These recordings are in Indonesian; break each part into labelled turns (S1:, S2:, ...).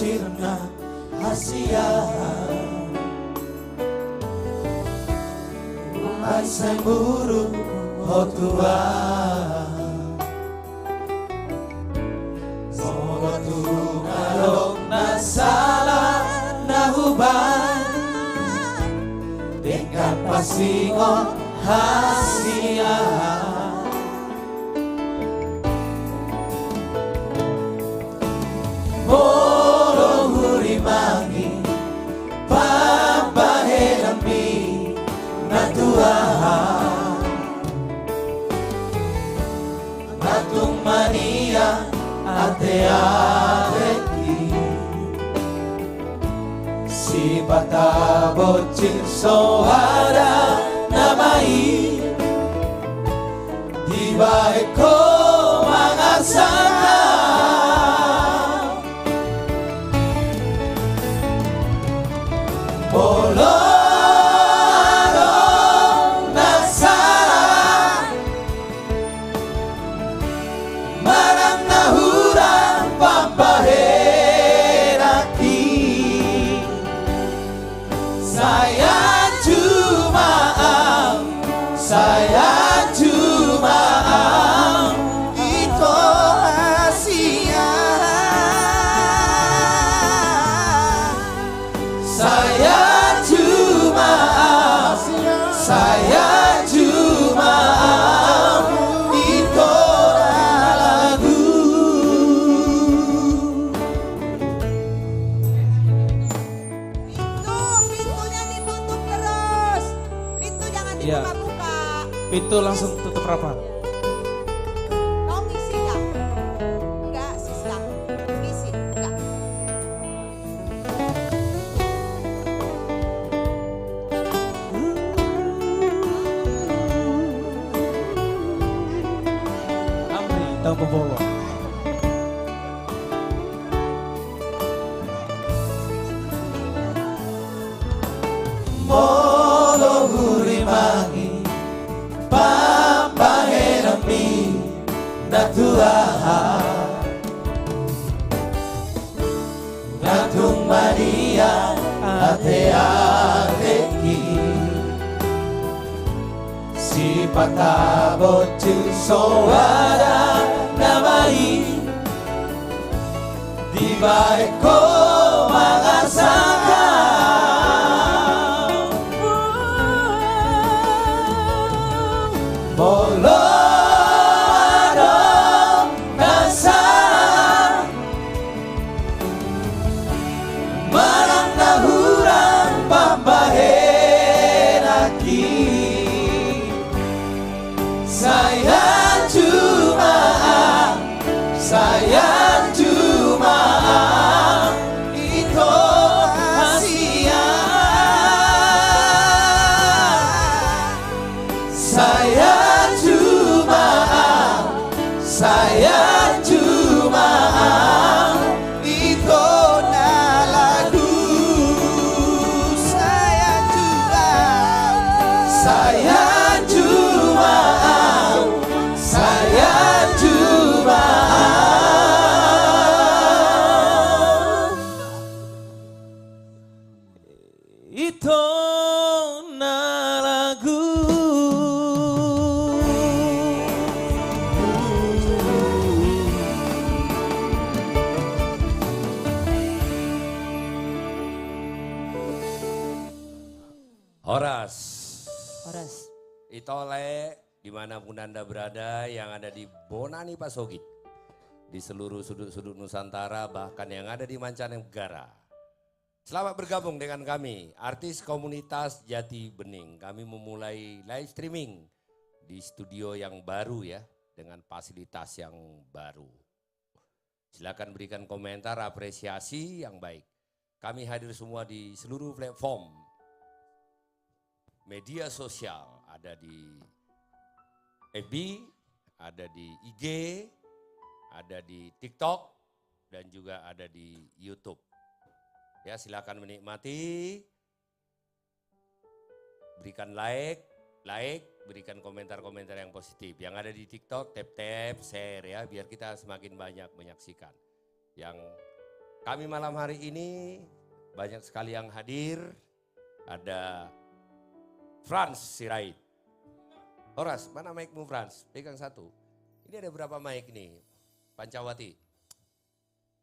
S1: sirna hasia Umay semburu hotua Moga tungalog na sala na huban Tingkat pasingon hasia Moro hurimangi pampahelami natuahan Natung mania ate-ateki Si patabocin sohara namai Di baik ko mangasana Boloro nasara Marang nahura pampaheraki Saya cuma itu rahasia Saya cuma itu lagu
S2: Pintunya ditutup terus. Pintu jangan dibuka-buka.
S3: Pintu langsung tutup rapat.
S2: Mau ngisi nggak? Enggak, Siska. Ngisi, enggak.
S3: Amri Tambobowo.
S1: Molo hurimangi pampaherami natuahan Natung mania ate-ateki Si patabocin sohara namai Di baik ko mangasaka Boloro nasara Marang nahurang pampaheraki Saya cuma itu rahasia Saya cuma itu lagu Saya cuma itu lagu
S4: Horas,
S2: Horas.
S4: Itole, dimanapun Anda berada yang ada di Bonani Pasogit, di seluruh sudut-sudut Nusantara, bahkan yang ada di mancanegara. Selamat bergabung dengan kami, artis komunitas Jati Bening. Kami memulai live streaming di studio yang baru ya, dengan fasilitas yang baru. Silakan berikan komentar, apresiasi yang baik. Kami hadir semua di seluruh platform media sosial, ada di FB, ada di IG, ada di TikTok, dan juga ada di YouTube. Ya, silakan menikmati, berikan like, berikan komentar-komentar yang positif. Yang ada di TikTok, tap-tap, share ya, biar kita semakin banyak menyaksikan. Yang Kami malam hari ini banyak sekali yang hadir. Ada Franz Sirait. Horas, mana mic-mu Franz? Pegang satu. Ini ada berapa mic nih? Pancawati.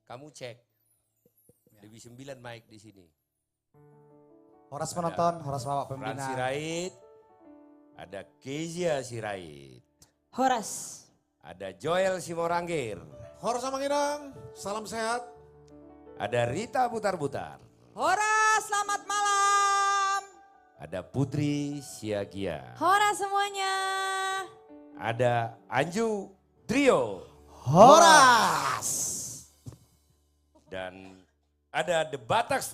S4: Kamu cek. Lebih 9 mic di sini.
S1: Horas penonton, Horas Bapak
S4: Franz
S1: pembina.
S4: Sirait. Ada Kezia Sirait.
S2: Horas.
S4: Ada Joel Simorangkir.
S5: Horas Samanginang, salam sehat.
S4: Ada Rita Butar-Butar.
S2: Horas, selamat malam.
S4: Ada Putri Siagia.
S2: Horas semuanya.
S4: Ada Anju Trio.
S1: Horas.
S4: Dan ada The Bataks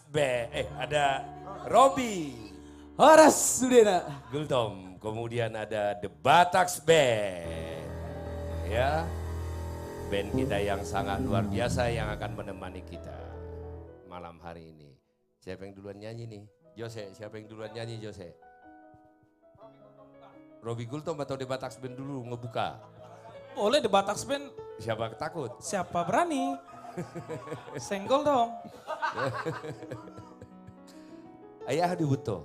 S4: ada Robby
S1: Horas Sudena.
S4: Gultom. Kemudian ada The Bataks Band. Ya, band kita yang sangat luar biasa yang akan menemani kita malam hari ini. Siapa yang duluan nyanyi nih? Jose, siapa yang duluan nyanyi Jose? Robby Gultom atau The Bataks Band dulu ngebuka?
S3: Boleh The Bataks Band,
S4: Siapa takut?
S3: siapa berani? Senggol dong.
S4: Ayah dibutuh.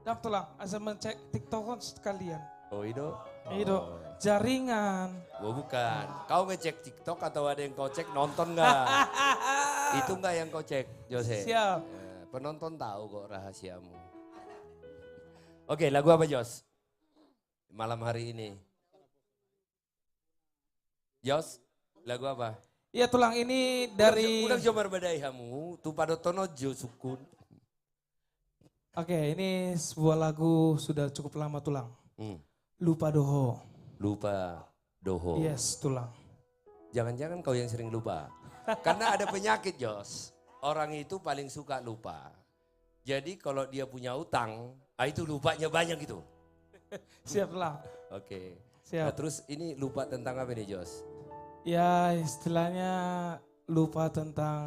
S3: Dak tulang, asal mencek TikTok kan sekalian.
S4: Oh itu?
S3: Itu jaringan.
S4: Oh bukan. Kau ngecek TikTok atau ada yang kau cek nonton nggak? Itu nggak yang kau cek, Jose?
S3: Siap.
S4: Penonton tahu kok rahasiamu. Oke, lagu apa Jos? Malam hari ini. Jos, lagu apa?
S3: Iya tulang ini dari.
S4: Udah coba badai kamu, tu pada tono jo sukun.
S3: Oke, ini sebuah lagu sudah cukup lama tulang. Lupa Doho.
S4: Lupa Doho.
S3: Yes, tulang.
S4: Jangan-jangan kau yang sering lupa. Karena ada penyakit Jos. Orang itu paling suka lupa. Jadi kalau dia punya utang, itu lupanya banyak gitu.
S3: Siap tulang.
S4: Oke.
S3: Siap.
S4: Nah, terus ini lupa tentang apa nih Jos?
S3: Ya istilahnya lupa tentang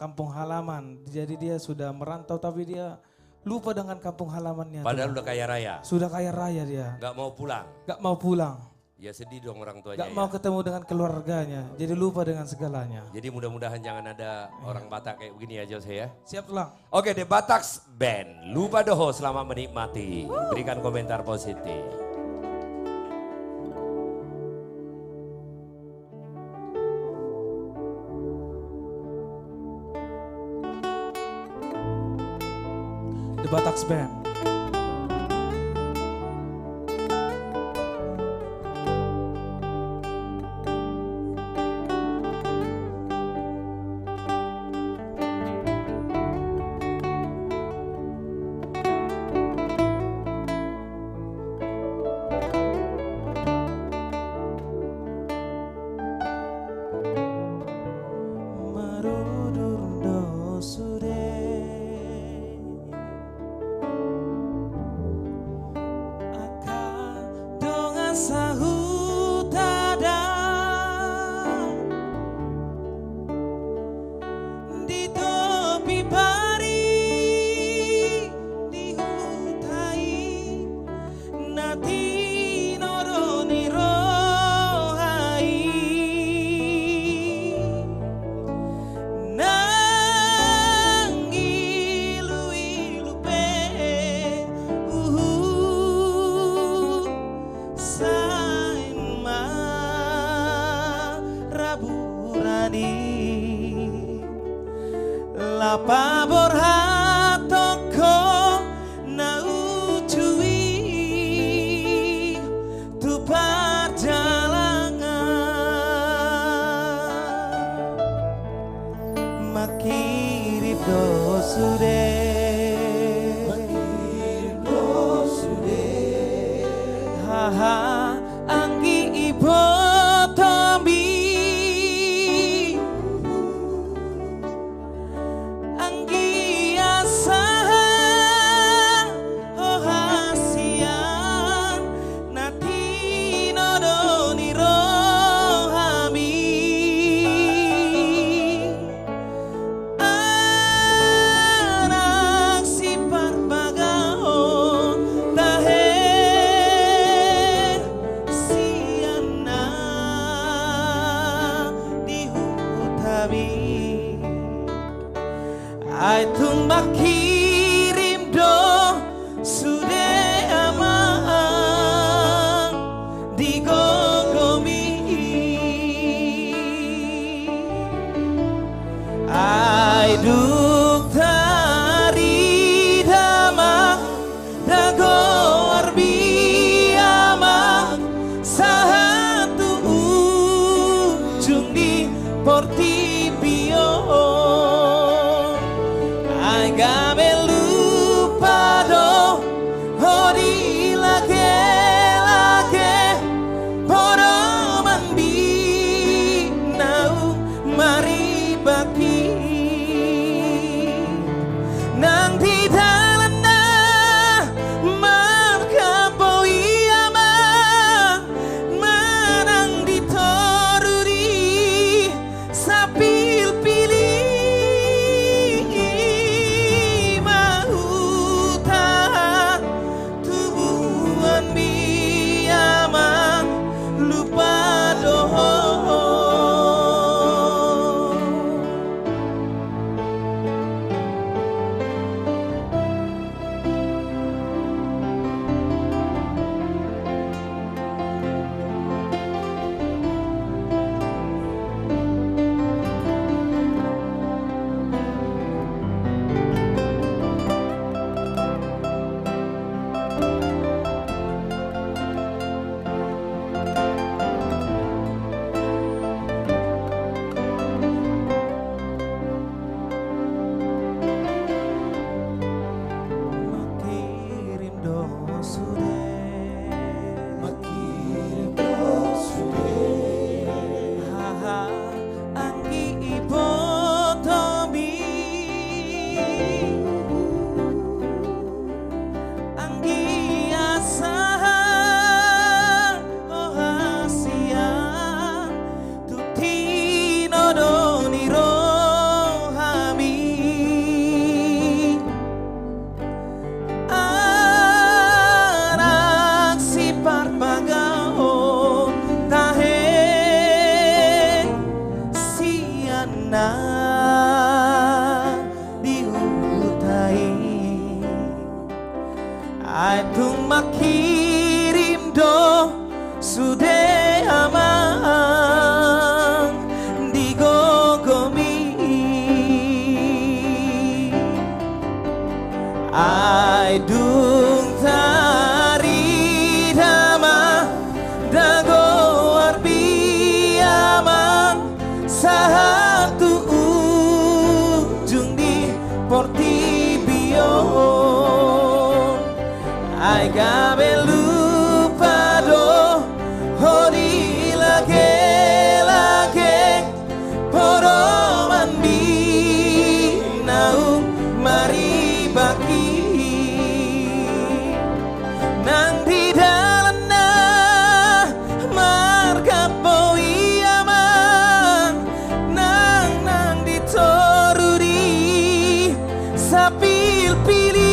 S3: kampung halaman. Jadi dia sudah merantau tapi dia lupa dengan kampung halamannya.
S4: Padahal
S3: tulang.
S4: udah kaya raya.
S3: Sudah kaya raya dia.
S4: Gak mau pulang.
S3: Gak mau pulang.
S4: Ya sedih dong orang tuanya
S3: Gak
S4: ya.
S3: mau ketemu dengan keluarganya. Jadi lupa dengan segalanya.
S4: Jadi mudah-mudahan jangan ada orang Batak kayak begini ya Jose ya.
S3: Siap tulang.
S4: Oke, The Bataks Band. Lupa Doho, selamat menikmati. Berikan komentar positif.
S3: The Bataks Band. Marudurndo sude sahutada di topi pari di hutai nati noroni rohai nangi lui lupe Lapa borhatoko na ujui tu perjalanan makirip dosude haha anggi ibo tombi sudah aman digogomi ai dung tari dama dago arbi aman satu ujung di Portibio ai gabe lupa do hori lage poroman binau mari baki nang di dalam na marga poi amang nang di toruri sapil pilih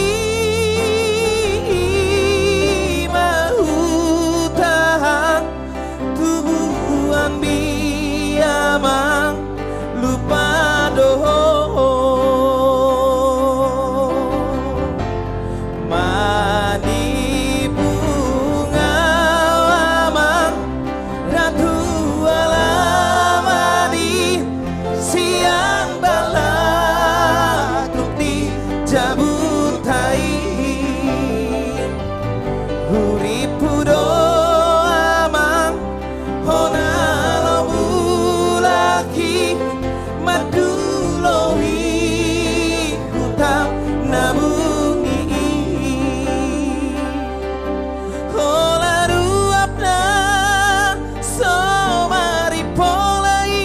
S3: mau tahan tubuhan biamang lupa doho mani bunga amang ratu alamadi siang balak di jabutai huripudo amang honalo bulaki madulohi hutam nabungi hola ruapna somari polai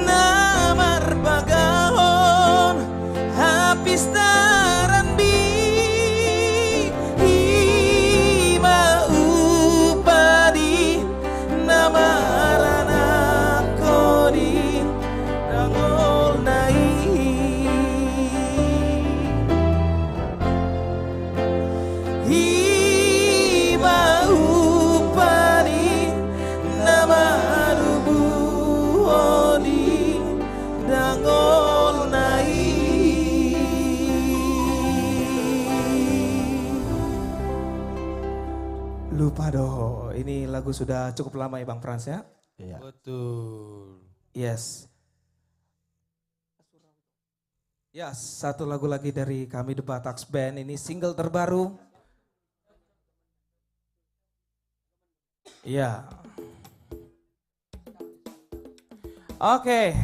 S3: namar bagahon habis tarambi ima upadi namarana kodi nangol nai ima upadi namarubu odi nangol nai. Lupa doh, ini lagu sudah cukup lama ya Bang Frans ya?
S1: Iya.
S3: Betul. Yes. Ya, satu lagu lagi dari kami The Bataks Band, ini single terbaru. Iya. Oke,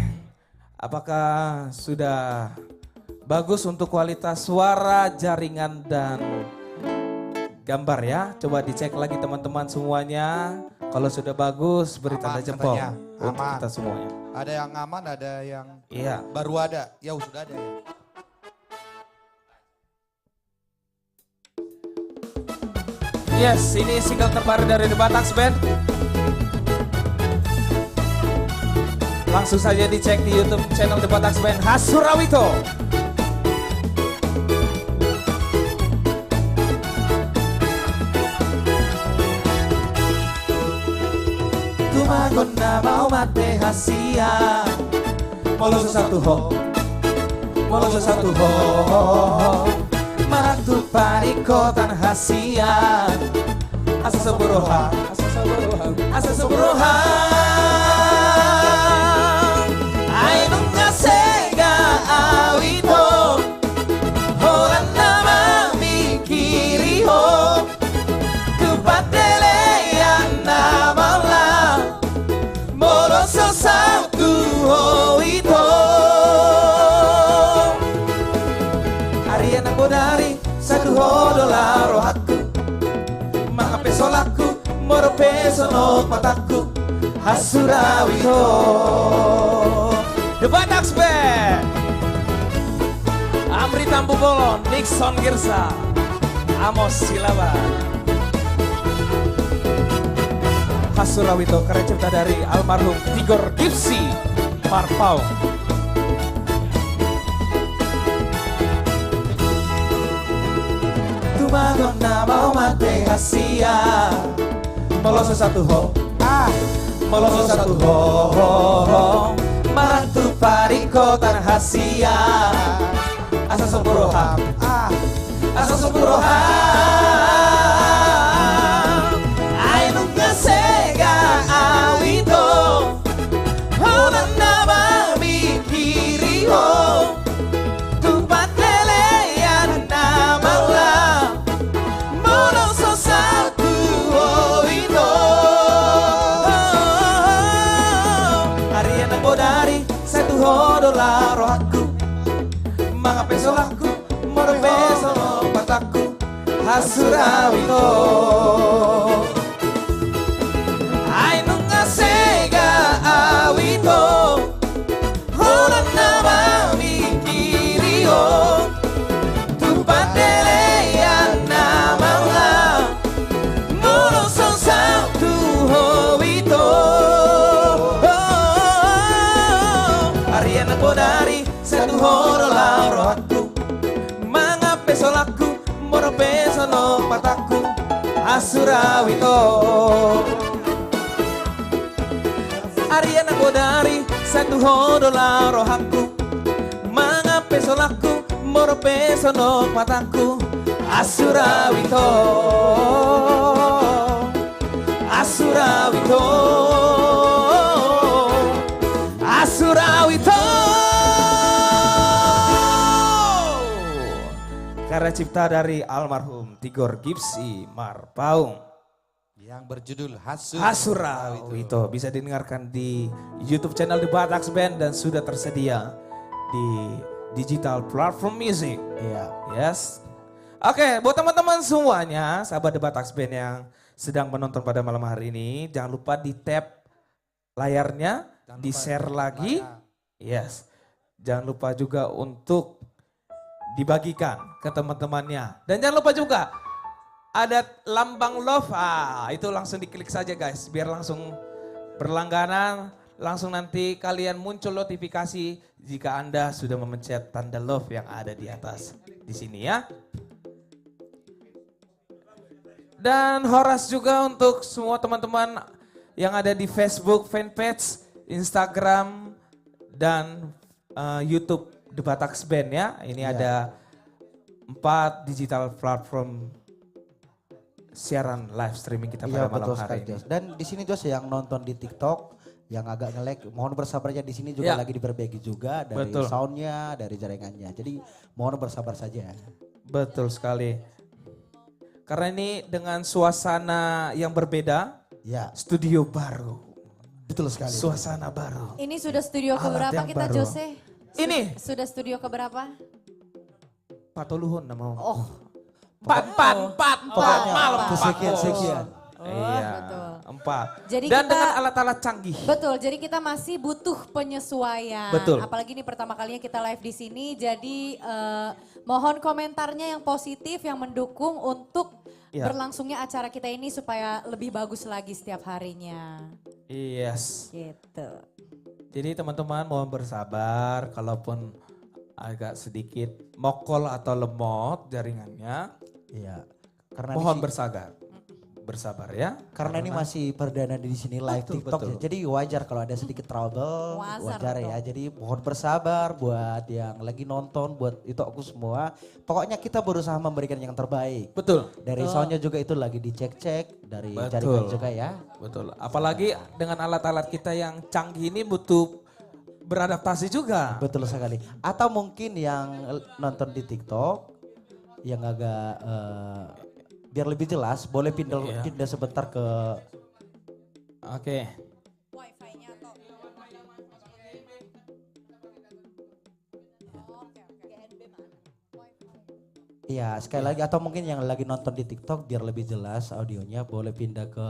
S3: apakah sudah bagus untuk kualitas suara, jaringan, dan gambar ya? Coba dicek lagi teman-teman semuanya. Kalau sudah bagus, beri tanda
S1: Aman
S3: jempol
S1: katanya,
S3: untuk
S1: aman.
S3: kita semuanya.
S1: Ada yang aman, ada yang
S3: Iya.
S1: baru ada. Ya sudah ada ya.
S3: Yes, ini single terbaru dari The Bataks Band. Langsung saja dicek di YouTube channel The Bataks Band Hasurawito. Tumagon na mau mate hasia, molo satu ho, Maratu pariko tan hasia, asa seburoha, ai nunga sega awito, horan nama mikiri ho, tupatele nama la, moroso satu ho ito. Ariana bodari satu $1 rohaku, mga peso laku, moro peso no mataku, Hasurawito. The Bataks Band, Amri Tampu Bolon, Nixon Girsa, Amos Silaban. Hasurawito karya cipta dari almarhum Tigor Gipsy Parpau. Tumagon na mau mate hasia, moloso satu ho, moloso satu ho, marantu pariko tan hasia, asa sempurroha, ai nunga Hasurawito Ainu ngasega awito Hora nama mikirio Tupadele ya nama nga Muro sonsau tu howito Ariana Bodari satu horo lauro aku Mangape solaku moro peso no mataku Hasurawito Ariana Bodari satu horo lauro aku Mangape solaku moro peso no mataku Hasurawito Hasurawito Hasurawito Karya cipta dari almarhum Tigor Gipsy Marpaung
S1: Yang berjudul
S3: Hasurawito bisa didengarkan di YouTube channel The Batax Band dan sudah tersedia di digital platform music.
S1: Iya.
S3: Yes. Oke, buat teman-teman semuanya, sahabat The Batax Band yang sedang menonton pada malam hari ini, jangan lupa di tap layarnya, di share lagi. Yes. Jangan lupa juga untuk dibagikan ke teman-temannya. Dan jangan lupa juga ada lambang love, itu langsung diklik saja guys, biar langsung berlangganan, langsung nanti kalian muncul notifikasi jika Anda sudah memencet tanda love yang ada di atas di sini ya. Dan Horas juga untuk semua teman-teman yang ada di Facebook fanpage, Instagram dan YouTube The Batax Band ya. Ini ada 4 digital platform siaran live streaming kita pada malam hari ini.
S1: Dan di sini Jos yang nonton di TikTok yang agak nge-lag, mohon bersabarnya di sini juga lagi diperbaiki juga dari soundnya, dari jaringannya. Jadi mohon bersabar saja.
S3: Betul sekali. Karena ini dengan suasana yang berbeda,
S1: Ya,
S3: studio baru.
S1: betul sekali.
S3: Suasana baru.
S2: Ini sudah studio
S3: Alat
S2: keberapa
S3: yang
S2: kita
S3: baru.
S2: Jose?
S3: Ini
S2: Sudah studio keberapa?
S3: Patoluhun nama.
S2: Oh,
S3: Empat
S1: Pokoknya
S3: malam.
S1: kesekian-sekian.
S3: Iya,
S2: betul.
S3: 4.
S2: Jadi
S3: Dan
S2: kita-
S3: dengan alat-alat canggih.
S2: betul. Jadi kita masih butuh penyesuaian.
S3: Betul.
S2: Apalagi ini pertama kalinya kita live di sini. Jadi mohon komentarnya yang positif, yang mendukung untuk berlangsungnya acara kita ini supaya lebih bagus lagi setiap harinya.
S3: Yes.
S2: Gitu.
S3: Jadi teman-teman mohon bersabar kalaupun agak sedikit mokol atau lemot jaringannya.
S1: Iya. Karena
S3: Mohon
S1: di sini-
S3: bersabar. Bersabar ya.
S1: Karena ini masih perdana di sini live
S3: Betul,
S1: TikTok,
S3: betul.
S1: jadi wajar kalau ada sedikit trouble, wajar ya. Jadi mohon bersabar buat yang lagi nonton, buat itu aku semua. Pokoknya kita berusaha memberikan yang terbaik.
S3: Betul.
S1: Dari soundnya juga itu lagi dicek-cek, dari
S3: Betul.
S1: jaringan juga ya.
S3: Betul. Apalagi dengan alat-alat kita yang canggih ini butuh beradaptasi juga.
S1: Betul sekali. Atau mungkin yang nonton di TikTok yang agak biar lebih jelas, boleh pindah sebentar ke
S3: Oke.
S2: Wifi-nya atau
S1: Iya, sekali lagi atau mungkin yang lagi nonton di TikTok biar lebih jelas audionya boleh pindah ke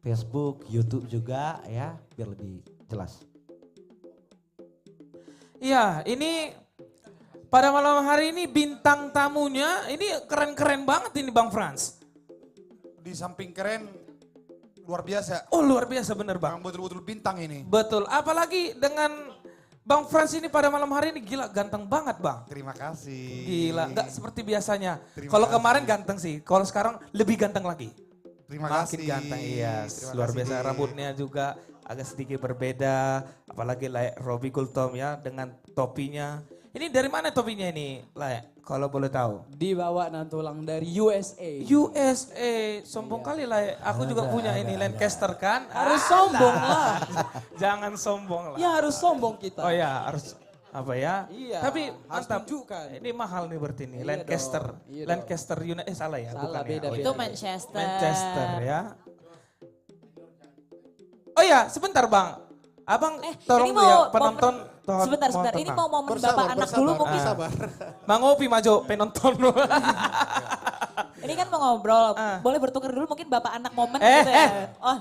S1: Facebook, YouTube juga ya, biar lebih jelas.
S3: Iya, ini pada malam hari ini bintang tamunya ini keren-keren banget ini Bang Frans.
S6: Di samping keren, luar biasa.
S3: Oh luar biasa bener Bang.
S6: Yang betul-betul bintang ini.
S3: Betul, apalagi dengan Bang Frans ini pada malam hari ini gila ganteng banget Bang.
S6: Terima kasih.
S3: Gila, nggak seperti biasanya.
S6: Terima
S3: Kalau
S6: kasih.
S3: kemarin ganteng sih, kalau sekarang lebih ganteng lagi.
S6: Terima
S3: Makin
S6: kasih.
S3: ganteng, iya.
S6: Terima
S3: Luar
S6: kasih,
S3: biasa,
S6: Dik.
S3: rambutnya juga agak sedikit berbeda. Apalagi like Robbie Gultom ya dengan topinya. Ini dari mana topinya ini, Layak? Kalau boleh tahu.
S7: Dibawa nantulang dari USA.
S3: USA, sombong kali Layak. Aku juga punya ini Lancaster kan.
S7: Harus sombong lah.
S3: Jangan sombong lah.
S7: Ya harus sombong kita.
S3: Oh ya, harus apa ya?
S7: Iya,
S3: Tapi
S7: harus
S3: mantap.
S7: tunjukkan.
S3: Ini mahal nih berarti nih.
S7: Iya
S3: Lancaster.
S7: dong, iya
S3: Lancaster United salah ya?
S7: Salah,
S3: Bukan
S7: beda,
S3: ya? Oh,
S7: beda.
S2: itu
S3: iya.
S2: Manchester.
S3: Manchester ya. Oh ya, sebentar Bang. Abang tolong
S2: ini
S3: tuh ya
S2: mau
S3: penonton.
S2: Sebentar. Ini mau momen bapak anak dulu mungkin.
S5: Bersabar.
S3: Mang Opi maju penonton.
S8: Ini kan mau ngobrol, boleh bertukar dulu mungkin bapak anak momen gitu ya. Oh,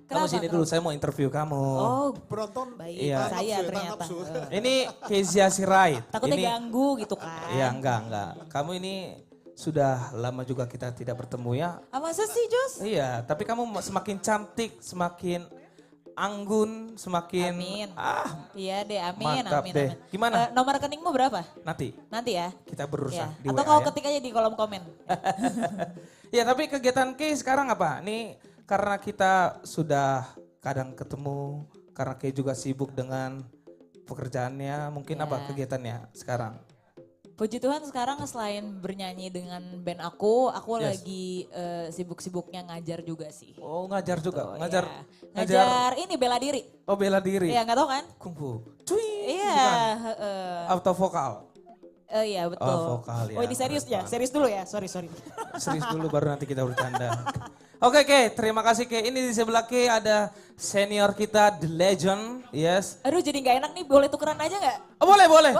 S3: Kamu
S8: kenapa?
S3: sini dulu, saya mau interview kamu.
S8: Oh,
S5: Penonton
S8: baik.
S3: Iya.
S8: Saya
S5: nafsu,
S8: ternyata.
S5: nafsu.
S3: Ini Kezia Sirait.
S8: Takutnya
S3: Ini,
S8: ganggu gitu kan.
S3: Iya enggak. Kamu ini sudah lama juga kita tidak bertemu ya.
S8: Ah, masa sih Jos?
S3: Iya, tapi kamu semakin cantik, semakin anggun, semakin
S8: Amin. Iya deh, amin,
S3: mantap
S8: amin,
S3: deh.
S8: amin.
S3: Gimana?
S8: Nomor rekeningmu berapa?
S3: Nanti
S8: Nanti ya.
S3: kita berurusan
S8: Ya.
S3: di
S8: Atau
S3: WA
S8: kau
S3: ya.
S8: ketik aja di kolom komen.
S3: Ya tapi kegiatan Kay sekarang apa? Ini karena kita sudah kadang ketemu, karena Kay juga sibuk dengan pekerjaannya, mungkin apa
S8: Ya.
S3: kegiatannya sekarang?
S8: Puji Tuhan sekarang selain bernyanyi dengan band aku
S3: Yes.
S8: lagi sibuk-sibuknya ngajar juga sih.
S3: Oh ngajar juga,
S8: Tuh,
S3: ngajar,
S8: ya.
S3: ngajar.
S8: Ngajar ini bela diri.
S3: Oh bela diri.
S8: Iya nggak tahu kan?
S3: Kungfu. Cui.
S8: Iya.
S3: bukan. Auto vokal.
S8: Iya betul.
S3: Oh, vokal ya,
S8: Oh ini serius
S3: keren
S8: ya?
S3: banget.
S8: Serius dulu ya? Sorry.
S3: Serius dulu baru nanti kita bercanda. Oke Kay, terima kasih Kay. Ini di sebelah Kay ada senior kita, The Legend. Yes.
S8: Aduh jadi nggak enak nih, boleh tukeran aja nggak?
S3: Oh, boleh.
S8: Boleh.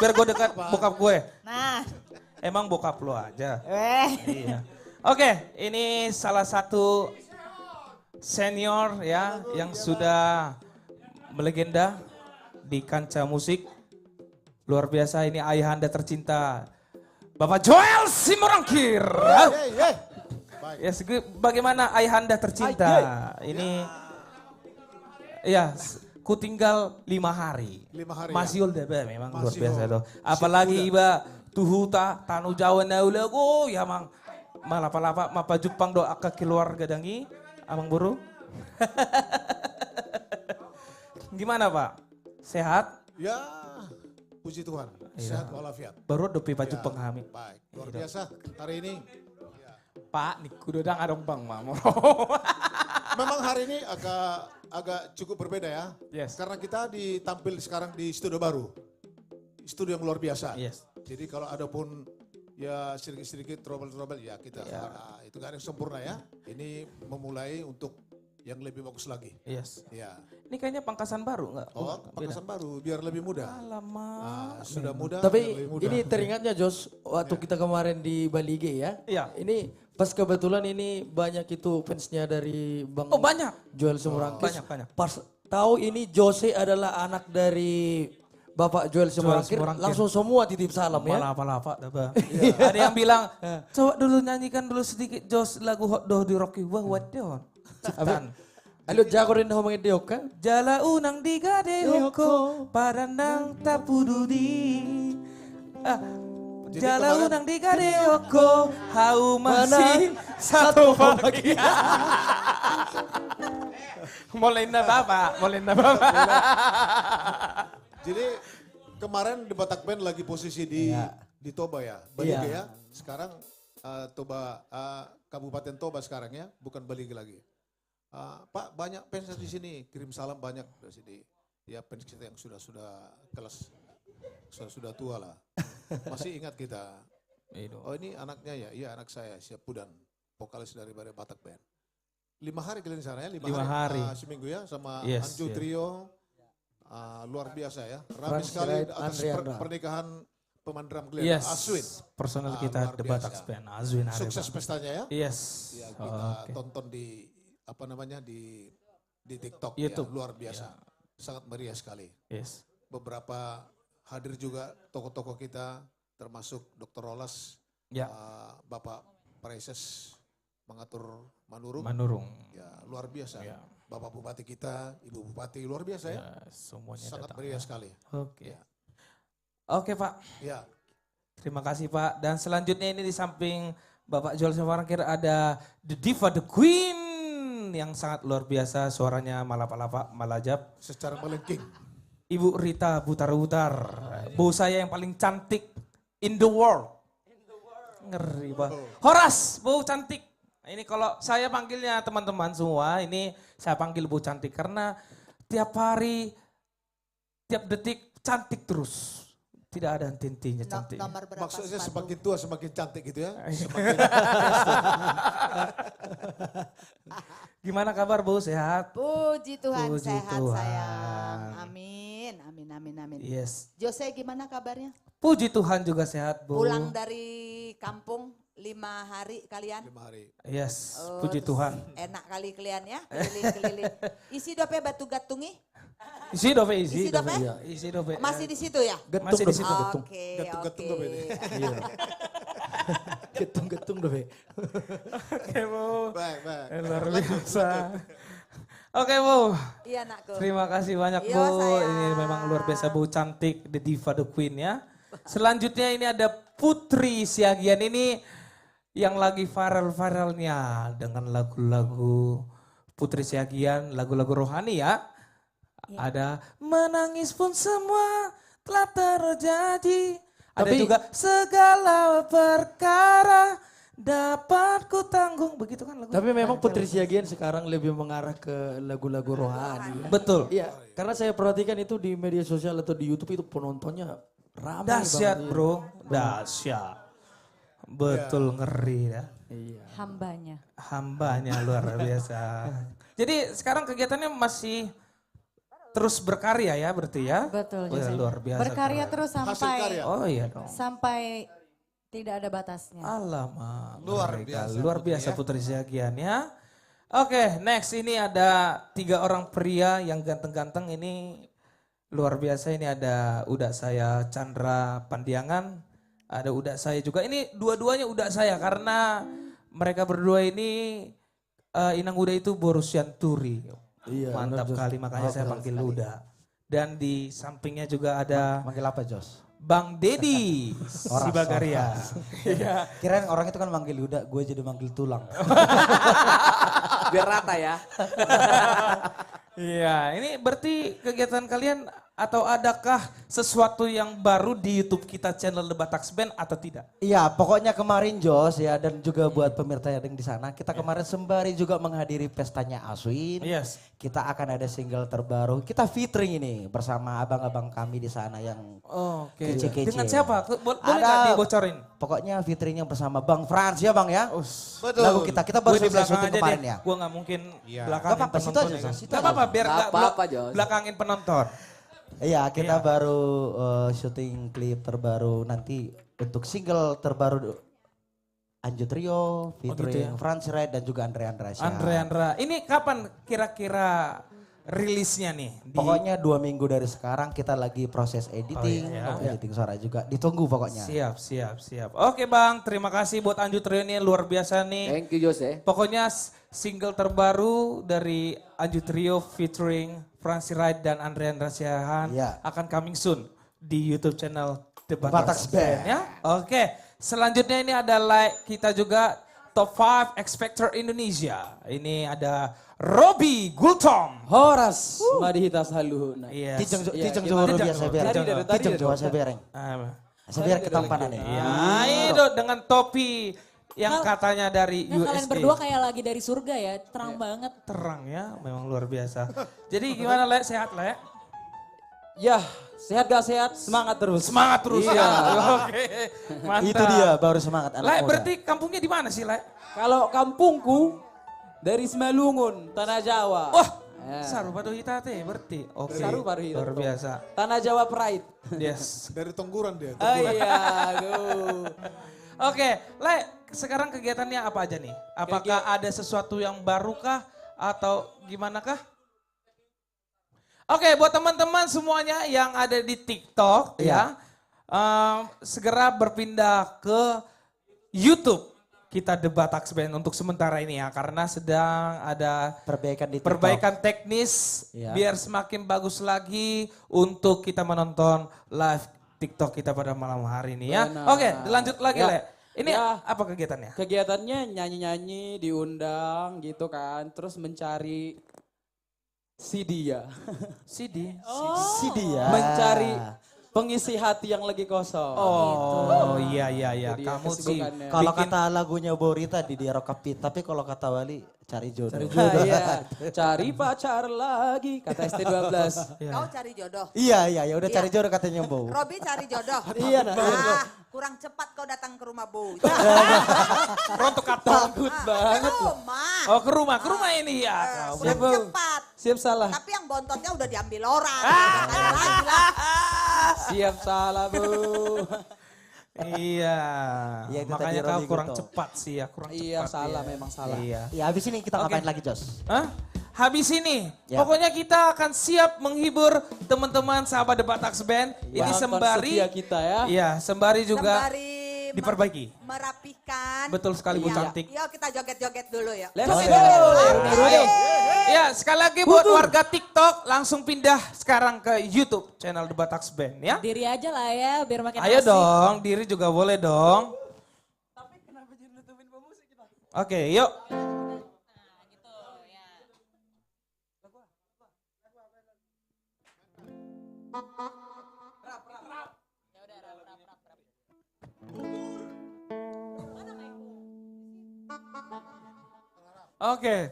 S3: Biar gue dekat bokap gue.
S8: Nah,
S3: Emang bokap lo aja.
S8: Iya.
S3: Oke, ini salah satu senior ya yang sudah melegenda di kancah musik. Luar biasa, ini ayahanda tercinta Bapak Joel Simorangkir.
S5: Baik.
S3: Ya, bagaimana ayahanda tercinta? Ini ya ku tinggal 5 hari.
S5: 5 hari,
S3: Masih udah memang luar
S5: Masih
S3: biasa
S5: old.
S3: tuh. Apalagi iba tuhuta tanu Jawa naula go ya mang malapa-lapa mapa Jepang doa ke keluarga dangi amang buru. Gimana Pak? Sehat?
S5: Ya, puji Tuhan. Sehat walafiat.
S3: Baru dopi Pak
S5: Ya,
S3: Jepang kami.
S5: Baik, luar biasa hari ini.
S3: Pak, nih kudodang adong bang mamo.
S5: Memang hari ini agak cukup berbeda ya.
S3: Yes.
S5: Karena kita ditampil sekarang di studio baru. Studio yang luar biasa.
S3: Yes.
S5: Jadi kalau ada pun ya sedikit-sedikit trouble ya kita itu gak ada yang sempurna ya. Ini memulai untuk yang lebih bagus lagi.
S3: Yes.
S5: Ya.
S3: Ini kayaknya pangkasan baru enggak?
S5: Oh, pangkasan baru biar lebih mudah.
S3: Alamak.
S5: Sudah mudah.
S7: Tapi
S5: biar lebih mudah.
S7: ini teringatnya Jos, waktu kita kemarin di Bali G ya.
S3: Iya.
S7: Ini pas kebetulan ini banyak itu fansnya dari Bang
S3: Oh banyak.
S7: Joel Sumurangkis.
S3: Banyak.
S7: Pas tahu ini Jose adalah anak dari Bapak Joel Sumurangkis,
S3: Sumurangkis.
S7: langsung semua titip salam ya.
S3: Malapa-lapa dah. Ada yang bilang, coba dulu nyanyikan dulu sedikit Jos lagu Hot Dog di Rocky. Wah, waduh. Ciptaan.
S7: Ayo jagorin ngomongin dia kan?
S3: Jala unang di gadehoko, parandang tapududi. Jala
S5: kemarin-
S3: unang di gadehoko, hau masih satu pagi. Mulai na bapak.
S5: Jadi kemarin di Batak Band lagi posisi di Toba ya, Bali
S7: Iya.
S5: ya. Sekarang Toba Kabupaten Toba sekarang ya, bukan Bali lagi. Pak banyak fans di sini, kirim salam banyak dari sini. Ya fans kita yang sudah kelas sudah tua lah. Masih ingat kita. Oh ini anaknya ya, iya anak saya Siap Pudan, vokalis dari Batak Band. 5 hari kalian di sana ya, 5
S3: 5 hari.
S5: seminggu ya sama
S3: Yes,
S5: Anju
S3: yes.
S5: Trio. Luar biasa ya, ramai
S7: Franz
S5: sekali
S7: Sirait,
S5: atas
S7: Andriandra.
S5: pernikahan pemain drum Glenn,
S3: Yes.
S5: Aswin.
S3: Personal
S5: Ah,
S3: kita
S5: luar
S3: The
S5: biasa.
S3: Batak Band, Azwin Areba.
S5: Sukses pestanya ya.
S3: Yes.
S5: Ya, kita
S3: Oke.
S5: tonton di apa namanya di TikTok
S3: YouTube.
S5: ya, luar biasa. Sangat meriah sekali.
S3: Yes.
S5: Beberapa hadir juga tokoh-tokoh kita termasuk Dr. Rolas,
S3: Ya.
S5: Bapak Preses mengatur Manurung.
S3: Manurung.
S5: Ya, luar biasa.
S3: Ya.
S5: Bapak Bupati kita, Ibu Bupati luar biasa ya.
S3: Ya, semuanya
S5: Sangat
S3: datang.
S5: meriah sekali.
S3: Oke.
S5: Ya.
S3: Oke Pak,
S5: Ya.
S3: terima kasih Pak. Dan selanjutnya ini di samping Bapak Joel Sumurangkir ada The Diva, The Queen yang sangat luar biasa, suaranya malapa-lapa, malajap.
S5: Secara melengking.
S3: Ibu Rita Butar-Butar, bau saya yang paling cantik in the world. Ngeri Pak. Horas, bau cantik. Nah, ini kalau saya panggilnya teman-teman semua, ini saya panggil bau cantik karena tiap hari, tiap detik cantik terus. Tidak ada henti-hentinya cantik.
S9: Nomor berapa
S5: Maksudnya
S9: sepatu?
S5: semakin tua semakin cantik gitu ya.
S3: Iya.
S5: Semakin
S3: Gimana kabar Bu, sehat?
S9: Puji Tuhan
S3: Puji
S9: sehat
S3: Tuhan.
S9: sayang. Amin, amin, amin, amin.
S3: Yes.
S9: Jose gimana kabarnya?
S3: Puji Tuhan juga sehat Bu.
S9: Pulang dari kampung 5 hari kalian.
S5: 5 hari.
S3: Yes,
S9: Oh,
S3: puji
S9: terus
S3: Tuhan.
S9: Enak kali kalian ya, keliling-keliling. Isi dope batu gatungi?
S3: Isi dope, isi
S9: Isi dope?
S3: dope. Isi dope.
S9: Masih di situ ya?
S3: Masih di situ.
S7: getung.
S9: Oke,
S5: Gatung-gatung
S9: oke.
S5: dope ini.
S7: Getung deh.
S3: Oke Bu,
S5: Baik, baik.
S3: luar biasa. Oke Bu,
S9: Iya anakku.
S3: terima kasih banyak
S9: Yo,
S3: Bu.
S9: sayang.
S3: Ini memang luar biasa Bu, cantik, the diva, the queen ya. Selanjutnya ini ada Putri Siagian, ini yang lagi viral-viralnya dengan lagu-lagu Putri Siagian, lagu-lagu rohani ya. Ada menangis pun semua telah terjadi. Ada juga segala perkara dapat ku tanggung. Begitu kan lagu.
S7: Tapi memang Putri Siagian sekarang lebih mengarah ke lagu-lagu rohani. Ya.
S3: Betul.
S7: Iya, karena saya perhatikan itu di media sosial atau di YouTube itu penontonnya ramai
S3: Dahsyat
S7: banget.
S3: bro, dahsyat. Betul ngeri ya.
S7: Iya.
S2: Hambanya.
S3: Hambanya luar biasa. Jadi sekarang kegiatannya masih terus berkarya ya berarti ya?
S2: Betul.
S3: Wah,
S2: Jose.
S3: luar biasa.
S2: Berkarya
S3: keren.
S2: terus
S5: Hasil
S2: sampai
S5: karya.
S3: Oh iya dong.
S2: sampai tidak ada batasnya.
S3: Alamak.
S5: Luar
S3: mereka.
S5: biasa,
S3: Luar
S5: Putri
S3: biasa
S5: ya.
S3: Putri Siagian ya. Oke, next ini ada 3 orang pria yang ganteng-ganteng ini luar biasa. Ini ada udah saya Chandra Pandiangan, ada udah saya juga. Ini dua-duanya udah saya karena mereka berdua ini Inang Uda itu Borussian Turi.
S7: Iya,
S3: Mantap
S7: benar, Jos.
S3: kali makanya saya panggil Uda. Dan di sampingnya juga ada
S1: Manggil apa Jos?
S3: Bang Dedi Sibagaria. Iya.
S1: Kirain orang itu kan manggil Yuda, gue jadi manggil tulang.
S7: Biar rata ya.
S3: Iya, ini berarti kegiatan kalian atau adakah sesuatu yang baru di YouTube kita channel The Bataks Band atau tidak?
S1: Iya, pokoknya kemarin Jos ya dan juga buat pemirsa yang di sana, kita kemarin sembari juga menghadiri pestanya Aswin.
S3: Yes.
S1: Kita akan ada single terbaru. Kita featuring ini bersama abang-abang kami di sana yang
S3: Oke.
S1: Kece-kece.
S3: Dengan siapa? Boleh
S1: Ada-
S3: nggak dibocorin?
S1: pokoknya featuringnya bersama Bang Frans ya Bang ya.
S5: Betul.
S1: Lagu kita baru
S3: Gue di
S1: selesai
S3: belakang
S1: syuting
S3: aja
S1: kemarin
S3: deh.
S1: ya.
S3: Gue nggak mungkin
S5: Iya.
S3: belakangin
S1: Gak apa-apa, situ
S3: penonton
S1: aja,
S3: ya kan?
S1: situ
S3: Gak
S1: aja.
S3: apa-apa, biar
S7: Gak
S3: nggak
S7: apa-apa, Jos.
S3: belakangin penonton.
S1: Iya, kita baru syuting klip terbaru nanti untuk single terbaru Anju Trio featuring
S3: ya?
S1: Frans Red dan juga Andre Andrasya.
S3: Andra, ini kapan kira-kira rilisnya nih?
S1: Pokoknya 2 minggu dari sekarang kita lagi proses editing,
S3: iya.
S1: editing suara juga. Ditunggu pokoknya.
S3: Siap. Oke Bang, terima kasih buat Anju Trio ini luar biasa nih.
S7: Thank you Jose.
S3: Pokoknya single terbaru dari Anju Trio featuring Fransi Wright dan Andre Andrasyahan
S1: Iya.
S3: akan coming soon di YouTube channel The
S1: Bataks
S3: Bataks
S1: Band.
S3: Band ya. Oke, selanjutnya ini ada kita juga Top 5 X Factor Indonesia. Ini ada Robi Gultom.
S7: Horas Madihitas Haluhuna.
S3: Yes.
S1: Tijeng Johor biasa bereng. Tijeng Johor saya bereng. Saya bereng ketampanan nih.
S3: Ya, itu dengan topi yang katanya dari
S8: Nah, kalian
S3: USA.
S8: berdua kayak lagi dari surga ya, terang banget.
S3: Terang ya, memang luar biasa. Jadi gimana Le, sehat Le?
S7: Ya, sehat gak sehat, semangat terus.
S3: Semangat terus
S7: Iya.
S3: ya. Oke, mantap.
S1: Itu dia baru semangat anak
S3: Le,
S1: muda.
S3: berarti kampungnya di mana sih Le?
S7: Kalau kampungku dari Semalungun, Tanah Jawa.
S3: Wah,
S7: Ya.
S3: Saru Padu Hitate berarti. Oke,
S7: Saru Padu Hitate.
S3: luar biasa.
S7: Tanah Jawa Pride.
S3: Yes.
S5: Dari Tongguran dia.
S7: Oh iya, aduh.
S3: Oke, Le, sekarang kegiatannya apa aja nih? Apakah ada sesuatu yang baru kah atau gimana kah? Oke, buat teman-teman semuanya yang ada di TikTok ya, segera berpindah ke YouTube kita The Bataks Band untuk sementara ini ya, karena sedang ada
S1: perbaikan di TikTok.
S3: perbaikan teknis
S1: Iya.
S3: biar semakin bagus lagi untuk kita menonton live TikTok kita pada malam hari ini ya.
S7: Benar.
S3: Oke, lanjut lagi
S7: Ya.
S3: Le. Ini
S7: Ya.
S3: apa kegiatannya?
S7: Kegiatannya nyanyi-nyanyi, diundang gitu kan. Terus mencari CD ya.
S3: CD.
S1: Si dia.
S7: Mencari pengisi hati yang lagi kosong.
S3: Oh iya
S7: Itu dia
S3: kamu sih.
S7: kesibukannya.
S1: Kalau
S3: bikin-
S1: kata lagunya Borita di dia Rokapit, tapi kalau kata Wali cari jodoh.
S7: Iya, cari pacar lagi kata ST12.
S3: Iya.
S9: Kau cari jodoh.
S1: Iya, ya udah
S9: Iya.
S1: cari jodoh katanya Bo.
S9: Robi cari jodoh.
S1: Iya, nah, iya.
S9: Kurang cepat kau datang ke rumah Bu.
S3: Rontok atau?
S7: Takut banget.
S9: Ke rumah.
S3: Oh ke rumah ini ya. Kamu.
S9: Kurang
S7: Bang.
S9: cepat.
S7: Siap salah.
S9: Tapi yang bontotnya udah diambil orang. Tanya lagi lah.
S7: Siap salah, Bu.
S3: Iya.
S1: Iya, itu
S3: Makanya
S1: tadi
S3: kau
S1: Roni
S3: kurang
S1: Gurto.
S3: cepat sih ya, kurang
S7: Iya,
S3: cepat.
S7: salah
S3: ya.
S7: memang salah.
S3: Iya.
S1: Ya habis ini kita ngapain lagi Jos?
S3: Hah? Habis ini,
S1: Ya.
S3: pokoknya kita akan siap menghibur teman-teman sahabat The Batax Band. Ini
S7: Penonton
S3: sembari,
S7: setia kita ya.
S3: iya sembari juga
S9: Sembari
S3: diperbaiki.
S9: merapikan.
S3: Betul sekali Bu
S9: Iya.
S3: Cantik.
S9: Yuk kita joget-joget dulu ya.
S7: Let's
S1: Oke.
S7: go.
S3: Ayo. Ya sekali lagi buat warga TikTok langsung pindah sekarang ke YouTube channel The Batax Band ya.
S8: Diri aja lah ya biar makin
S3: Ayo
S8: asik.
S3: dong, diri juga boleh dong. Oke, yuk. Oke.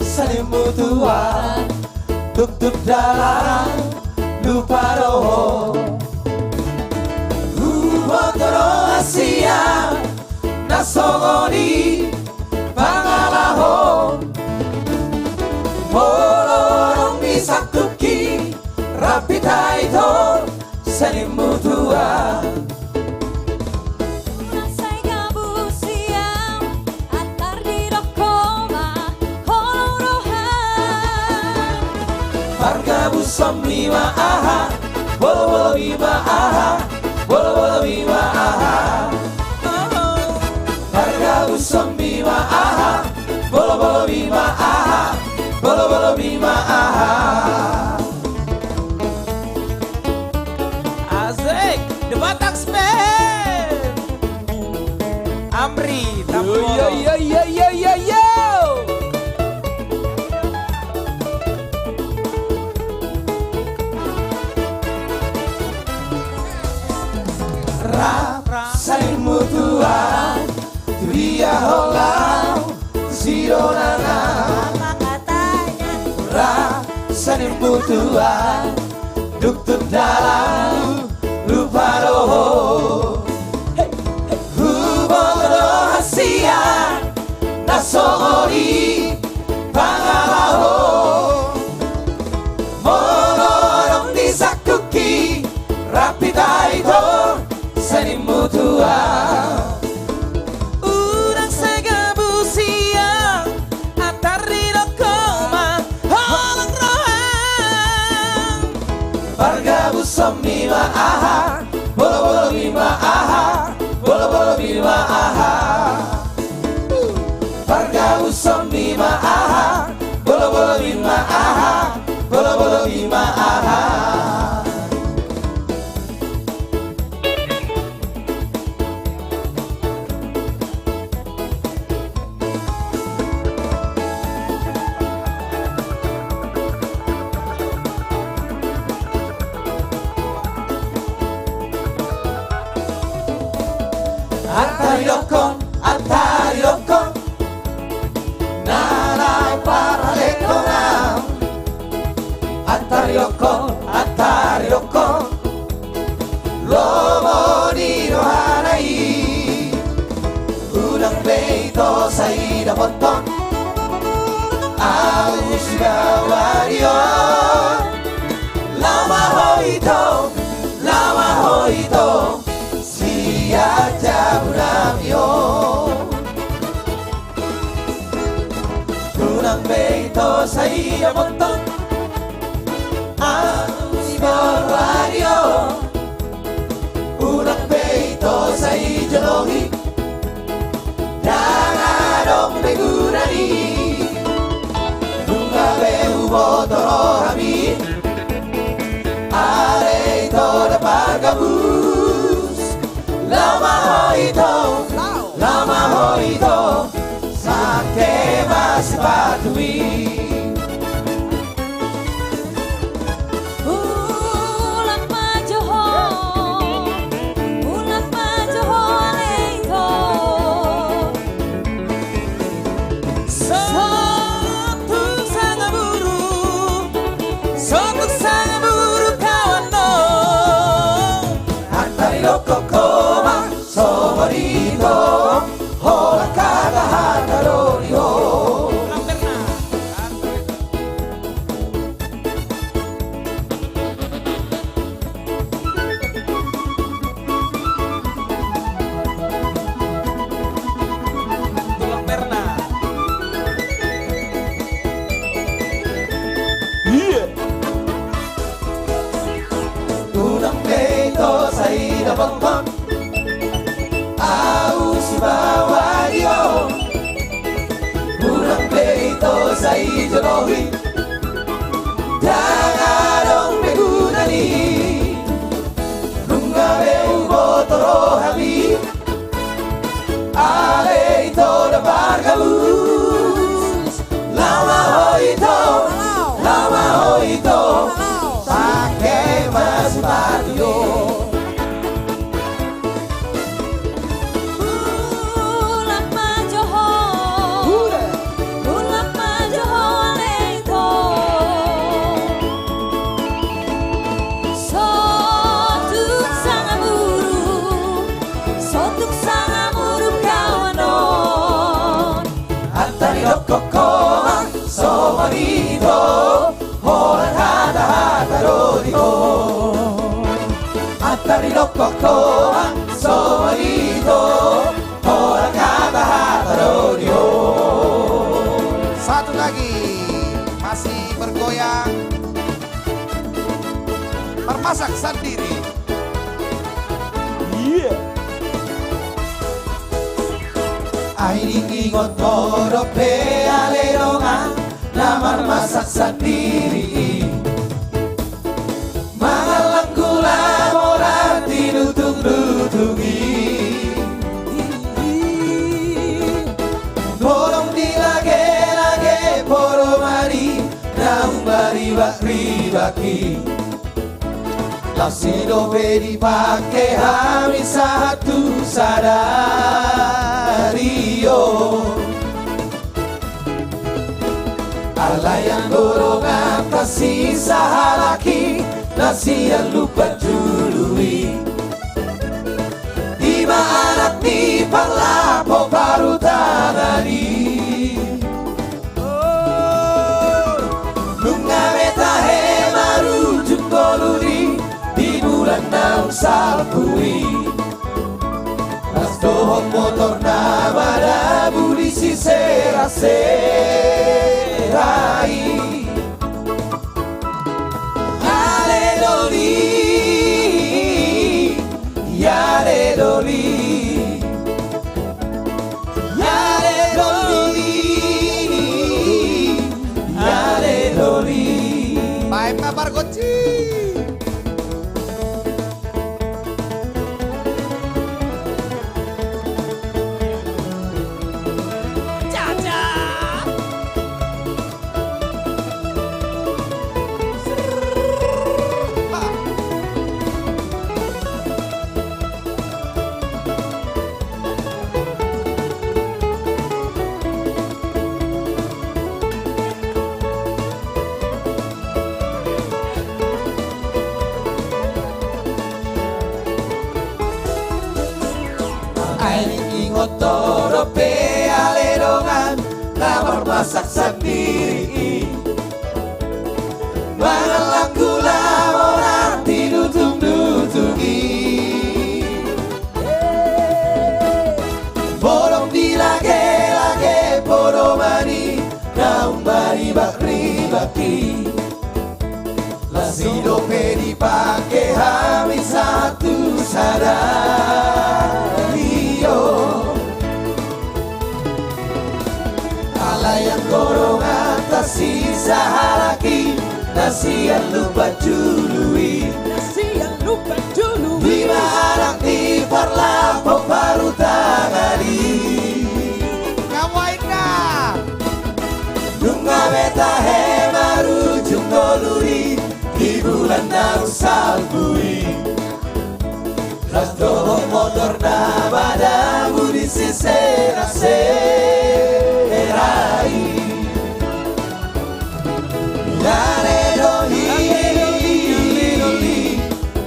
S7: Salimu tua tuk dalam lupa roho Ubotoro Asia Nasogoni Pangalaho Molorong Misakuki Rapita itu Salimu tua Samima aha, bolo bolo bima aha, bolo bolo bima aha. Harga samima aha, bolo bolo bima aha, bolo bolo bima aha.
S3: Asik, The Batax Band. Amri, Tampolo.
S7: yo. Saling mutuan dia holau sidonana saling mutuan duk dalam lupa roho Hubodo hasia nasogori pangalaho molorong disakuki rapita itu saling mutuan urang segabusia atari dokoma holang rohan parga busomima aha bolo bolo bima aha bolo bolo bima aha parga busomima aha bolo bolo bima aha bolo bolo bima aha. Antari lokon, nanai para lekonam. Antari lokon, lomo di rohanai. Udang beito saida ponton, aus gawario. Lama hoito, siaja bunamio. Unang beito sa iya montong ang ibarwario. Unang beito sa iya lohi dangadong begurani. Nunga beu botoro hami are ito na pagabus. Lama hoito sake masih patui Kokoma, Somarito, Hola Kaga Hatarorio.
S3: Tulang Perna.
S7: Unang peito sa idabangkon, au si bawadio. Unang peito sa idolohi, dangadong pegunani. Nungabe ubotoro habi, ale ito na bargabus. Lama ho ito, pakai masih patio.
S8: Ulak majoho, ulak majoho lento. Sotuk sangamuru kawanon.
S7: Atari dokokoma, somarito, horan hada hatarodiko. Atari dokokoma, somarito, horan hada hatarodiko.
S6: Satu lagi, masih bergoyang. Bermasak sendiri.
S7: Airing ingot morope alerongan, lamar masak sendiri. Mangalang gula moran dinutung-nutungi. Borong dilage-lage poro mari, naung bari-baki. Lasido bedi pakai habis satu sadario. Alayan dorongan kasih sahalaki, nasi yang lupa jului. Ima anak ni parlapo baru tangani. Lunga meta he maru junggoluri, di bulan naung salpui. Nas dohon motor na bada budi si serai. Ale doli, yale doli, yale doli, yale doli.
S6: Baik kabar goci.
S7: Torope alerongan, lamar masak sendiri. Mangalang gula orang dinutung-nutungi. Borong dilage-lage poro mani, naung bari-baki. Lasido pedi pakai habis satu sadario. Yang gorong atas sisa halaki, nasi yang lupa jului. Lima anak di parlapo baru tangani.
S6: Kawaina.
S7: Dunga beta he maru junggoluri, di bulan naung salpui. Las dohong motor na bada budi si serai. Yale doli,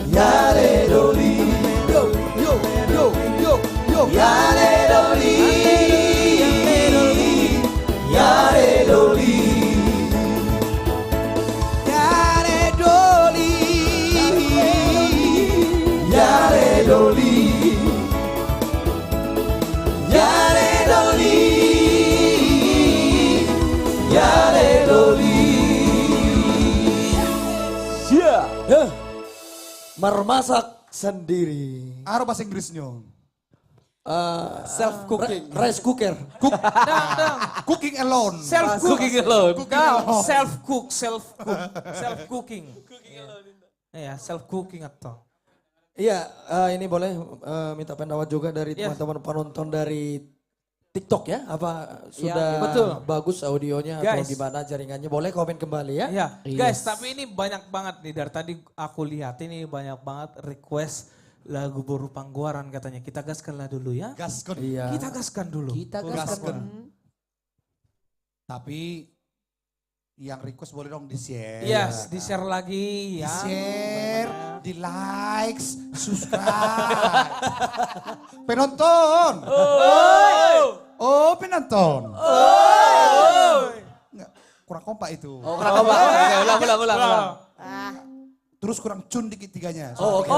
S7: yale doli, Yare doli, yare doli, yare doli, yare doli, yare doli, yare doli. Ya, mermasak sendiri.
S6: Aro bahasa Inggrisnya.
S7: Self cooking, rice cooker.
S6: Cooking alone.
S3: Self cooking alone. Self cooking. Iya, self cooking atau.
S7: Iya, ini boleh minta pendapat juga dari teman-teman penonton dari TikTok ya? Apa sudah
S3: betul.
S7: bagus audionya atau
S3: Guys.
S7: gimana jaringannya? Boleh komen kembali ya?
S3: Ya, guys, tapi ini banyak banget nih dari tadi aku lihat ini banyak banget request lagu Boru Panggoran katanya. Kita gaskanlah dulu ya.
S6: Gaskan.
S7: Iya.
S3: Kita gaskan dulu.
S1: Kita gaskan.
S6: Tapi yang request boleh dong di-share.
S3: Yes, di-share lagi ya.
S6: Di-share, di-likes, subscribe. Penonton. Oh, penonton. Nggak, kurang kompak itu.
S7: Oh, kurang apa? Oke, ulang.
S6: Terus kurang cun dikit tiganya.
S7: Oh, oke.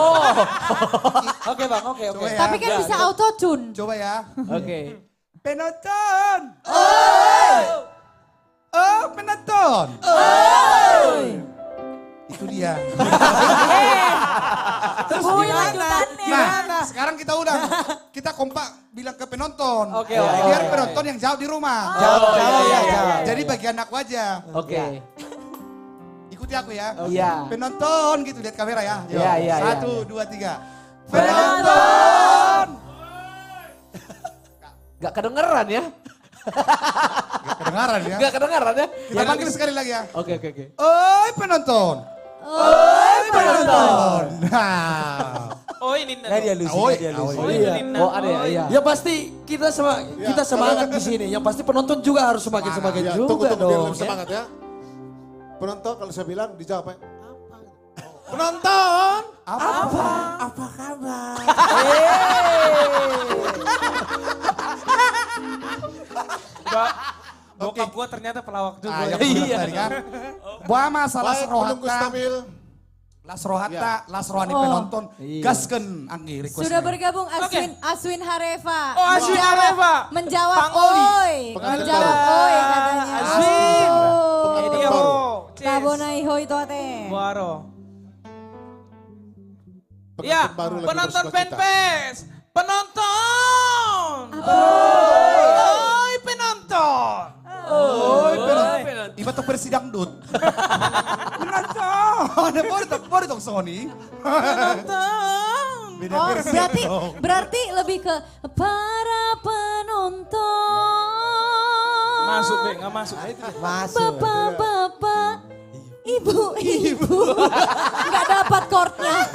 S7: Oke bang, oke.
S6: Coba ya.
S2: Tapi kan bisa auto tune.
S6: Coba ya.
S7: Oke.
S6: Penonton. Oh, penonton. Itu dia.
S8: Terus lanjutannya.
S6: Nah, sekarang kita ulang. Kita kompak bilang ke penonton.
S7: Oke.
S6: Biar penonton yang jawab di rumah.
S7: Jawab.
S6: Jadi bagian aku aja.
S7: Oke.
S6: Ikuti aku ya.
S1: Iya.
S6: Penonton gitu, lihat kamera ya. Yuk.
S1: Iya.
S6: 1, 2, 3. Penonton.
S7: Gak kedengeran ya?
S6: Kedengaran ya.
S7: Gak kedengeran ya?
S6: Kita panggil sekali lagi ya.
S7: Oke.
S6: Oi penonton. Oi penonton. Nah.
S3: Oh ini.
S1: Dia lucu.
S6: Oi.
S3: Oh ini Lina.
S7: Oh ada ya. Ya pasti kita semangat di sini. Yang pasti penonton juga harus semakin
S5: Ya,
S7: juga
S5: tunggu, biar
S7: dong.
S5: lebih semangat ya. Penonton kalau saya bilang dijawab apa? Penonton. Apa kabar?
S3: Bokap gua ternyata pelawak juga.
S6: Yang bilang tadi kan. Buah masalah
S5: Baik, menunggu stabil.
S6: Lasrohani penonton. Gasken Anggi request.
S2: Sudah bergabung Aswin Hareva.
S3: Oh, Aswin Hareva.
S2: Menjawab
S3: Pangoli.
S2: oi.
S5: Pengantin
S2: Menjawab
S5: baru.
S2: oi katanya.
S3: Aswin.
S5: Pengantin
S3: Ini
S5: baru.
S2: Kabonai hoi tote.
S3: Waro.
S5: Pengantin
S3: Ya,
S5: baru lagi
S3: penonton
S5: bersuka cita.
S3: fanpage. Penonton. Oi, penonton.
S6: Oi penonton. Iba tuh persidang dut. Penonton. Boleh dong Sony.
S3: Penonton.
S6: Beda
S2: Oh,
S6: versi dong.
S2: berarti lebih ke para penonton.
S3: Masuk, Be, nggak masuk.
S1: Masuk.
S2: Bapak-bapak, ibu-ibu. Nggak dapat chordnya.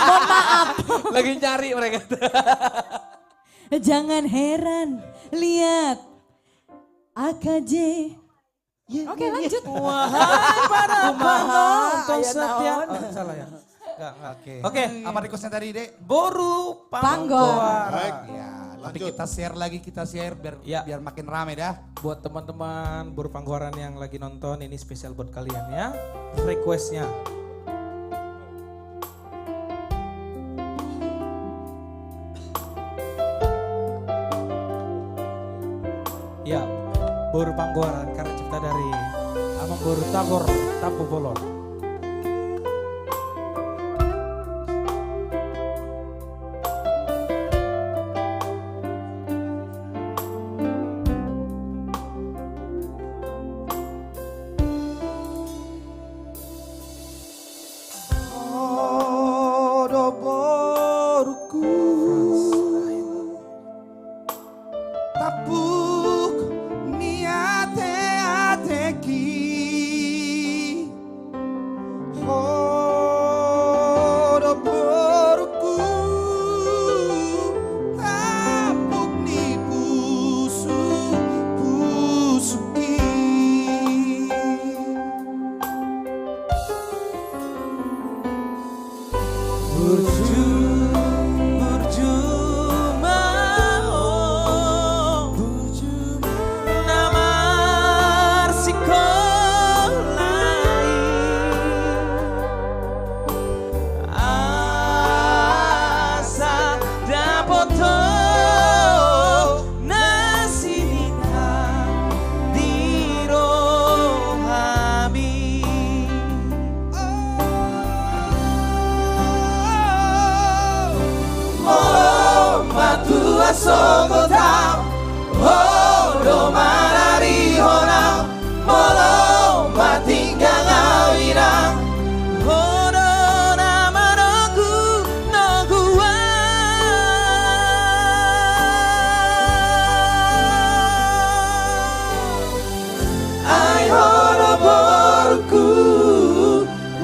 S2: Mohon maaf.
S7: Lagi nyari mereka.
S2: Jangan heran, lihat. AKJ. Oke lanjut.
S3: Wahai para penonton
S7: Aya
S3: setia.
S7: naon.
S3: Oh, salah ya? Enggak. Oke.
S6: Apa requestnya tadi, Dek?
S3: Boru
S2: Panggoran.
S5: Baik.
S6: Ya, tapi
S5: Lanjut.
S6: kita share biar
S3: Ya.
S6: biar makin rame dah.
S3: Buat teman-teman Boru Panggoran yang lagi nonton, ini spesial buat kalian ya. Requestnya. Ya, Boru Panggoran karya cipta dari Amang Boru Tagor Tapu Bolon.
S6: Tapuk niate ateki
S3: asogotao Hodo manari honao Molo matinggang awirang Hodo namanoku no gua Ai hodo borku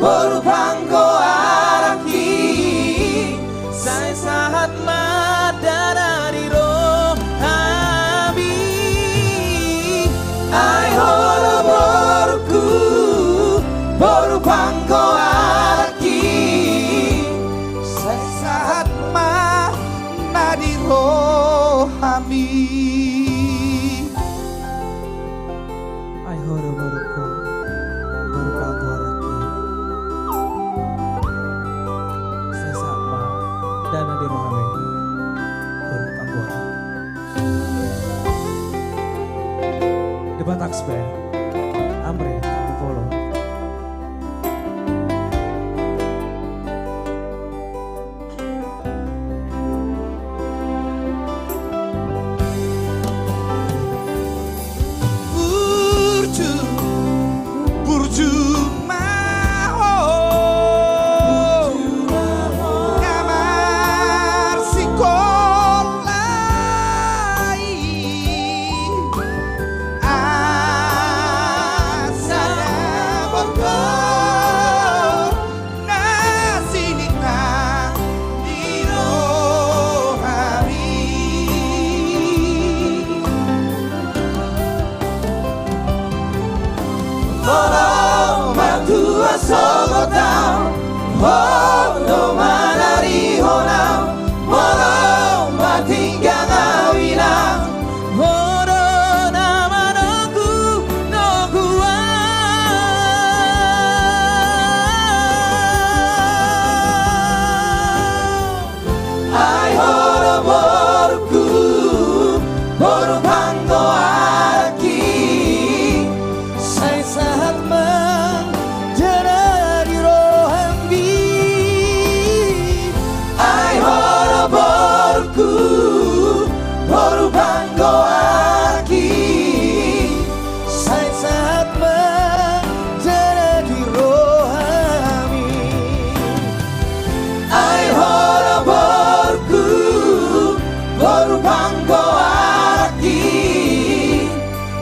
S3: Boru pangko araki Sai sahat madara di rohami Ai hodo borku Boru pangko araki Sai sahat madara di rohami Ai hodo borku Boru pangko araki Dana di rohame Baru pangkuan Debat Aksben Amri follow Burju maho Kamar sikolai Asana borgo Nasinita di rohami Molo matua sogotao Hodo manari honao Molo matinggang awinang Hodo namanoku no gua Ai hodo borku Boru pangko aki Sai sahat menjadi di rohami Ai hodo borku Boru pangko aki Sai sahat menjadi di rohami Ai hodo borku Boru pangko aki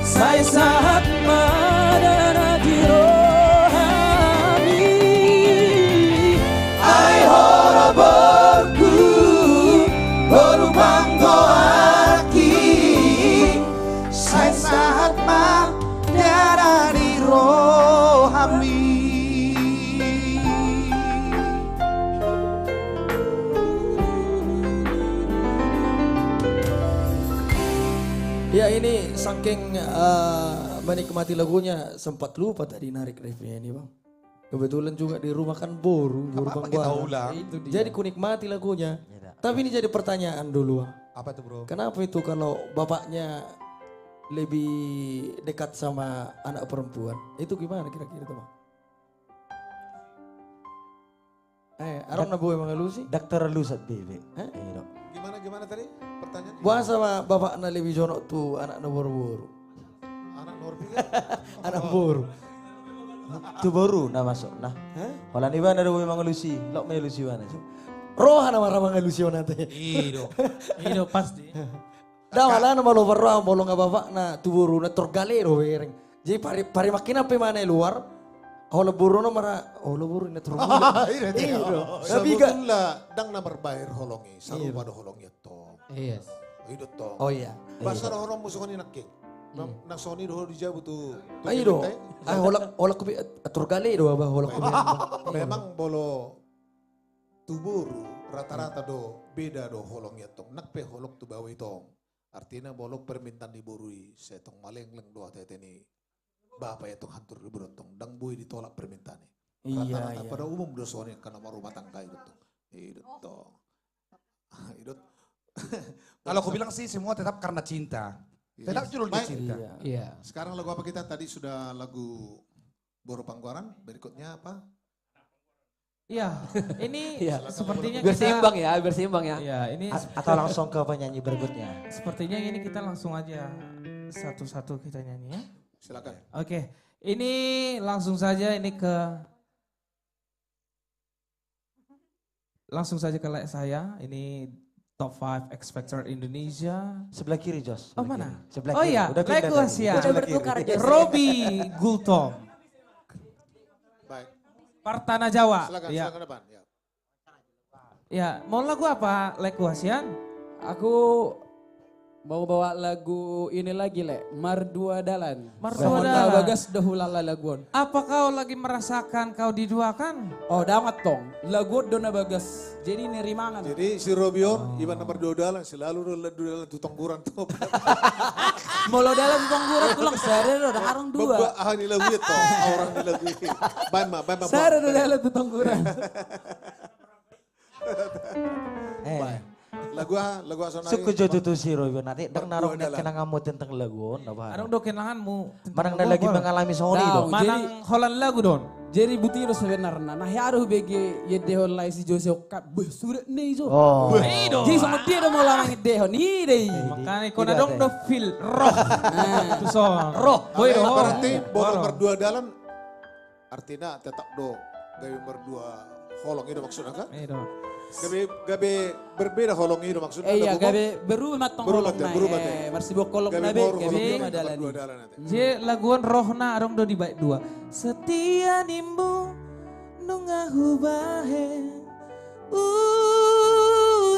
S3: Sai sahat madana di rohami Ai hodo borku Boru pangko aki Sai sahat madana di rohami
S7: Ya ini saking menikmati lagunya sempat lupa tadi narik refnya ini bang. Kebetulan juga di rumah kan boru
S6: Apa
S7: Bang
S6: kita
S7: Guara.
S6: ulang?
S7: Jadi ku nikmati lagunya. Tapi ini jadi pertanyaan dulu Bang.
S6: Apa tuh bro?
S7: Kenapa itu kalau bapaknya lebih dekat sama anak perempuan? Itu gimana kira-kira tuh Bang? Arang na boy mga lusi?
S1: Dokter Lusat Bebe.
S5: Gimana tadi pertanyaan?
S7: Bukan sama bapak na lebih jonok tuh anak na boru-boru.
S5: Anak Norbi kan?
S7: Anak boru.
S1: Itu baru nah masuk. Nah. Walan iban ada boy mga Lucy. Lok may Lucy wana.
S7: Roha nama ramang ilusyon natin.
S3: Ido pasti.
S7: Dah wala na malo roha bolong nga bapak na tuburo na torgalero wering. Jadi pari makina pa mana luar. Hola buro na mara hola buro na turgula.
S5: Sebetulnya dang nomor bayar holongi, saru pada holongi to.
S3: Yes.
S5: Itu to.
S7: Oh iya.
S5: Basar orang musuhnya nakking. Nak Sony doh dijawab tu.
S7: Ayo do. Ay hola kubi turgalero ba hola kubi.
S5: Memang bolo tuburu rata-rata do beda do holong ya tong nak pe holok tu bawa itong artinya bolok permintaan diburui setong maleng-leng do tete ni bapak ya tong hantur berontong dang bui ditolak permintaan rata-rata pada umum do soalnya karena mau rumah tangga itu tong itu tong itu
S6: Kalau aku bilang sih semua tetap karena cinta. Tetap judulnya cinta.
S3: Iya.
S5: Sekarang lagu apa kita tadi sudah lagu Boru Panggoran, berikutnya apa?
S3: Iya, ini sepertinya
S10: Biar
S3: kita...
S10: seimbang ya, biar seimbang ya.
S3: Iya, ini
S1: Atau langsung ke penyanyi berikutnya.
S3: sepertinya ini kita langsung aja satu-satu kita nyanyi ya.
S5: Silakan.
S3: Oke, ini langsung saja ini langsung saja ke saya. Ini top 5 X Factor Indonesia.
S1: Sebelah kiri Jos.
S3: Oh mana?
S1: Sebelah
S3: Oh
S1: kiri.
S3: iya,
S1: Udah pindah
S3: Lego
S1: tadi.
S3: Asia.
S8: Udah bertukar Jos.
S3: Robi Gultom.
S5: Baik.
S3: Partana Jawa.
S5: Silakan,
S3: Ya.
S5: silakan depan. Ya.
S3: Ya, mau lagu apa Lego Asian?
S11: Aku mau bawa lagu ini lagi Mardua Dalan.
S3: Mardua
S11: Sama
S3: Dalan.
S11: Bagas Dahulala laguan.
S3: Apa kau lagi merasakan kau diduakan?
S11: Oh damat tong, lagu Dona Bagas. Jadi nerimangan.
S5: Jadi si Robion, Iwan nomor 2 dalan, selalu dalan tutong buran tuh.
S11: Molo dalam tongguran tulang sare udah karung dua.
S5: Baba ah nila wit to, orang nila wit. Baik ma.
S11: Sare udah dalam tongguran.
S5: Lagu asonai.
S1: Suku jodoh tuh si Roy nanti deng naruh kena ngamut tentang lagu apa?
S3: Arang do kenanganmu.
S1: Barang dah lagi mengalami sori
S11: Tahu,
S1: dong.
S3: Manang Holland lagu don.
S11: Jadi butiro sebenarnya. Nah haru bege yedde holai si Jose kap surat nih so.
S1: Oh.
S11: Jadi sama dia udah mau lama ngedeh nih deh.
S3: Makanya kau dong do feel roh. Itu so. Roh. Boy do.
S5: Berarti bola nomor 2 dalan artinya tetap do. Gawe nomor 2 holong itu maksudnya kan?
S3: Itu.
S5: Gabe berbeda holong itu maksudnya.
S11: Iya gabe berubah tong holong na.
S5: berubah.
S11: Marsi bokolong
S5: Gabe
S11: na be
S5: mor
S11: gabe
S5: holong
S11: madalan.
S5: nomor 2 dalan nanti.
S3: Je laguan rohna arong do di baik dua. Setia nimbu nungahu bahe.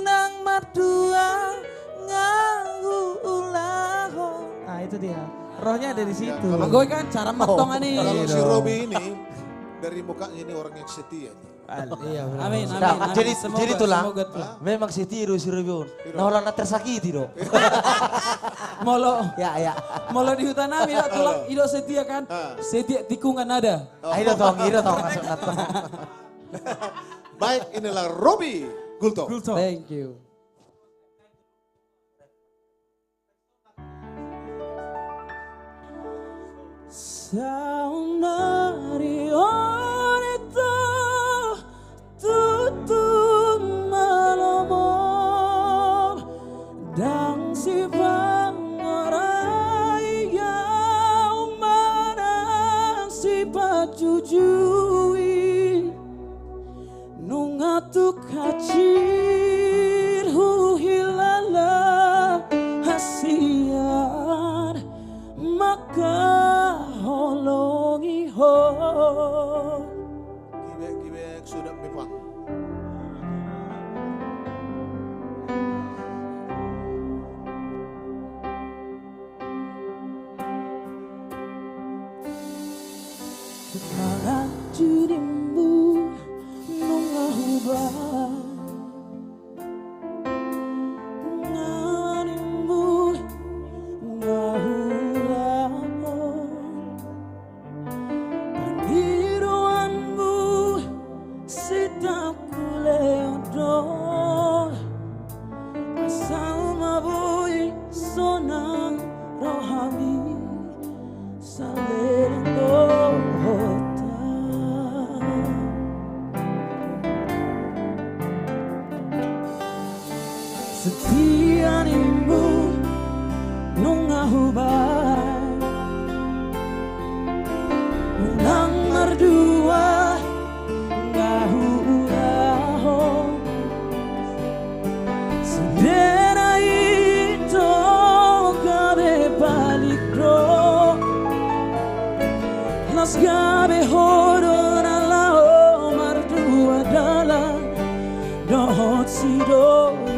S3: Nang mardua ngahu ulaho. Nah itu dia. Rohnya ada di situ.
S11: Gue kan cara matongan nih.
S5: Kalau si Robi ini dari mukanya ini orang yang setia nih.
S1: Iya benar.
S11: Amin,
S1: Nah,
S11: amin.
S1: jadi
S11: Semoga,
S1: jadi itulah.
S11: semoga tuh.
S1: Memang si tiru si Robion. Nah orang tersakiti dong.
S11: Molo,
S1: Ya.
S11: molo di hutan kami tulang ido setia kan. Setia tikungan ada.
S1: Ayo tong masuk natong.
S5: Baik, inilah Robi Gulto.
S11: Thank you. Saunari oneta tutung malamor dang si pangarai yang mana si pacujui nungatuk kacir hilala hasiar maka holongi ho.
S5: Gibek sudah memang.
S11: Semangat judimbu mengubah ngarimbu ngahulamu panggiruanmu sitaku leodo asal mabui sonang rohani salendo setia nimbu nungahubay unang merdua ngahulaho sendera itu gabe balik do las gabe hodor alao merdua dalam dohot sidoi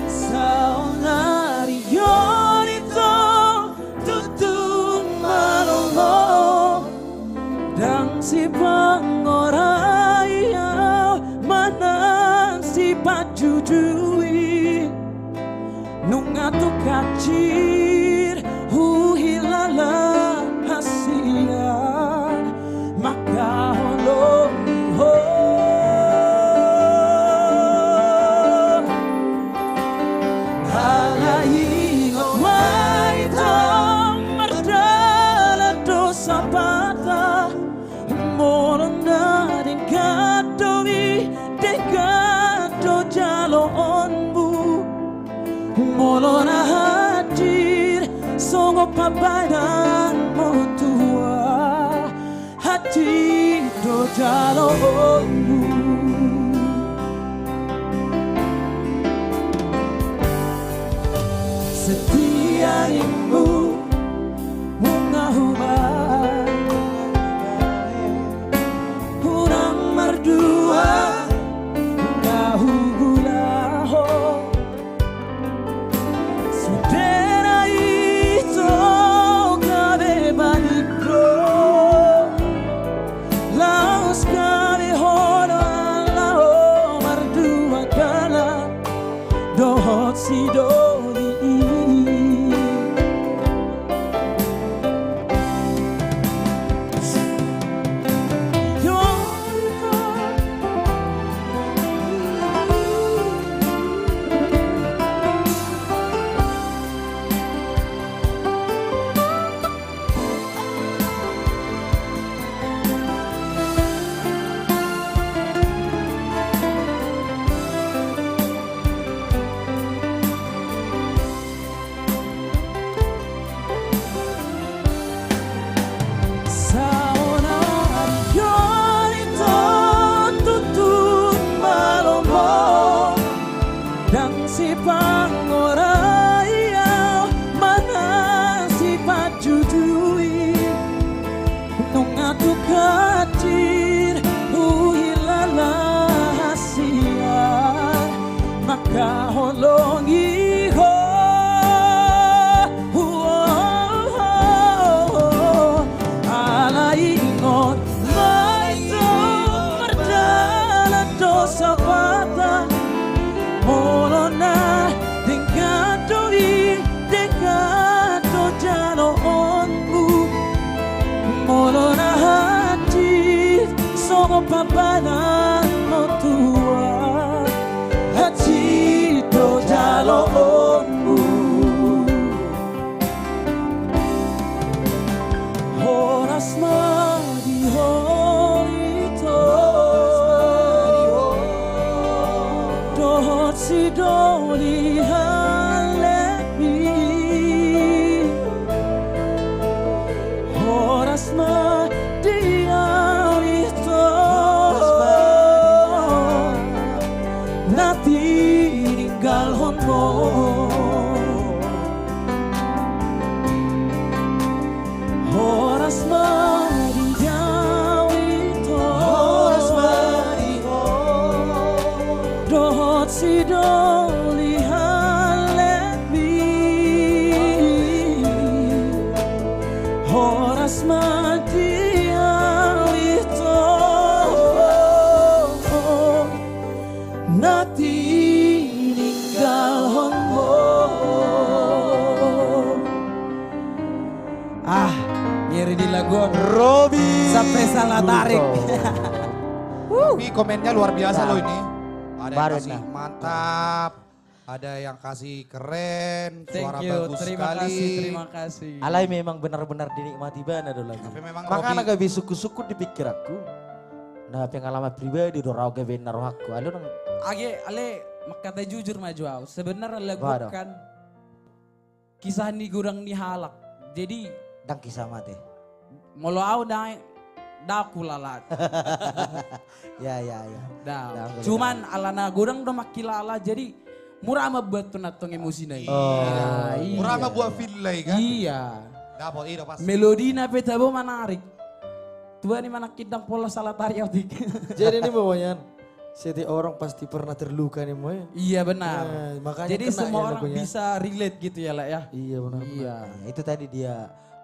S11: saunari yonito tutung malongo dang si pangorai mana si pajujui nungatu kacir huhilala hasian maka holongi ho halai ngomai tom merdala do Molona hadir songo pabadan motua hati do jalo setiaimu bunga hubah urang merdua gahu gulaho sudera itu kabe baliko laos kabe hono lao merdua kala dohot sido papanan motua hati do jalo onmu horas madi horito dohot si doli halebi horas madi tinggal honmo horas mari jawito horas mari dohot si doli halebi horas mari jawito nati nyeri di lagu
S7: Robi
S11: sampai salah tarik.
S6: Tapi komennya luar biasa loh ini. Ada yang
S1: Baru
S6: kasih mantap, ada yang kasih keren,
S11: Thank
S6: suara
S11: you,
S6: bagus
S11: terima
S6: sekali.
S11: kasih, terima kasih.
S1: Alay memang benar-benar dinikmati banget ada lagi.
S6: Tapi memang
S1: Makanya
S6: Robi-
S1: gak bisa suku-suku dipikir aku. Nah pengalaman pribadi dorau ke benar aku. Alay nang
S11: Ale makata jujur maju aku. Sebenarnya lagu
S1: Waduh.
S11: kan kisah ni gurang ni halak. Jadi
S1: dang kisah mati.
S11: molo aku daku lalat.
S1: Ya.
S11: Dah. Cuman alana gurang udah makilala jadi murah ama buat penatong emosi na iya. Iya.
S6: Murah mah buat fillay kan?
S11: Iya.
S6: Dapat iya pas.
S11: Melodi na petabo menarik. Tuan ni mana kidang pola salah tariau dik.
S7: Jadi ini bawahnya setiap orang pasti pernah terluka nih Moy.
S11: Iya benar.
S7: Nah, makanya
S11: Jadi
S7: kena
S11: semua
S7: ya
S11: orang
S7: lagunya.
S11: bisa relate gitu ya lah ya.
S7: Iya benar.
S11: Iya.
S1: Ya, itu tadi dia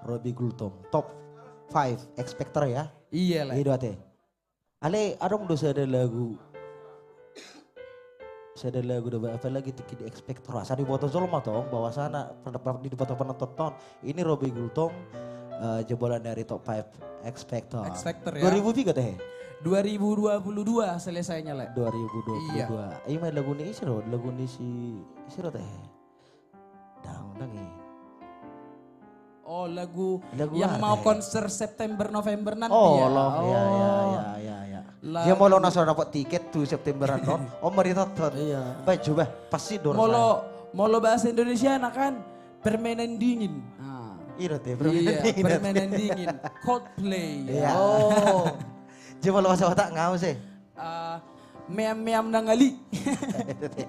S1: Robi Gultom top 5 expector ya.
S11: Iya lah.
S1: Itu ate. Ale adong dosa ada lagu. Saya ada lagu apa lagi tiki di expector. Asa di foto Zolma tong bawa sana di foto penonton. Ini Robi Gultom jebolan dari top 5 expector.
S11: Expector ya.
S1: 2003 teh.
S11: 2022 selesainya lah.
S1: 2022.
S11: Iya.
S1: Iya main lagu ini isiro, lagu ini si isiro teh. Dang ini.
S11: Oh lagu
S1: Lagu
S11: yang
S1: apa
S11: mau
S1: ya?
S11: konser September November nanti
S1: Oh,
S11: ya.
S1: loh, ya.
S11: Lagu-
S1: Dia mau lo nasional dapat tiket tuh Septemberan non. Oh mari tonton.
S7: Iya.
S1: Baik coba pasti dor.
S11: Molo mau lo bahasa Indonesia kan permainan dingin. Ah.
S1: Iya,
S11: Permainan dingin. Coldplay.
S1: Iya. Oh. Coba lo bahasa Batak ngau sih.
S11: Meam nangali.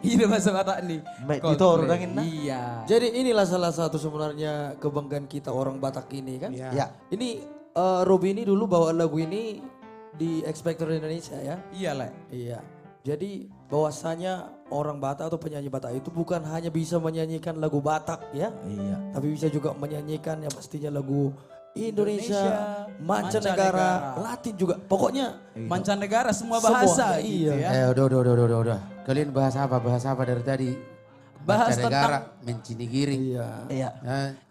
S11: Itu bahasa Batak nih.
S1: Itu orang ini.
S11: Iya.
S7: Jadi inilah salah satu sebenarnya kebanggaan kita orang Batak ini kan.
S1: Ya.
S7: Ini Robby ini dulu bawa lagu ini di X Factor Indonesia ya.
S11: Iyalah.
S7: Iya. Jadi bahwasanya orang Batak atau penyanyi Batak itu bukan hanya bisa menyanyikan lagu Batak ya.
S1: Iya.
S7: Tapi bisa juga menyanyikan yang pastinya lagu Indonesia, mancanegara, Latin juga. Pokoknya
S11: mancanegara semua bahasa gitu ya.
S10: Udah. Kalian bahas apa dari tadi?
S11: Bahas
S10: negara, mencinigiri.
S7: iya.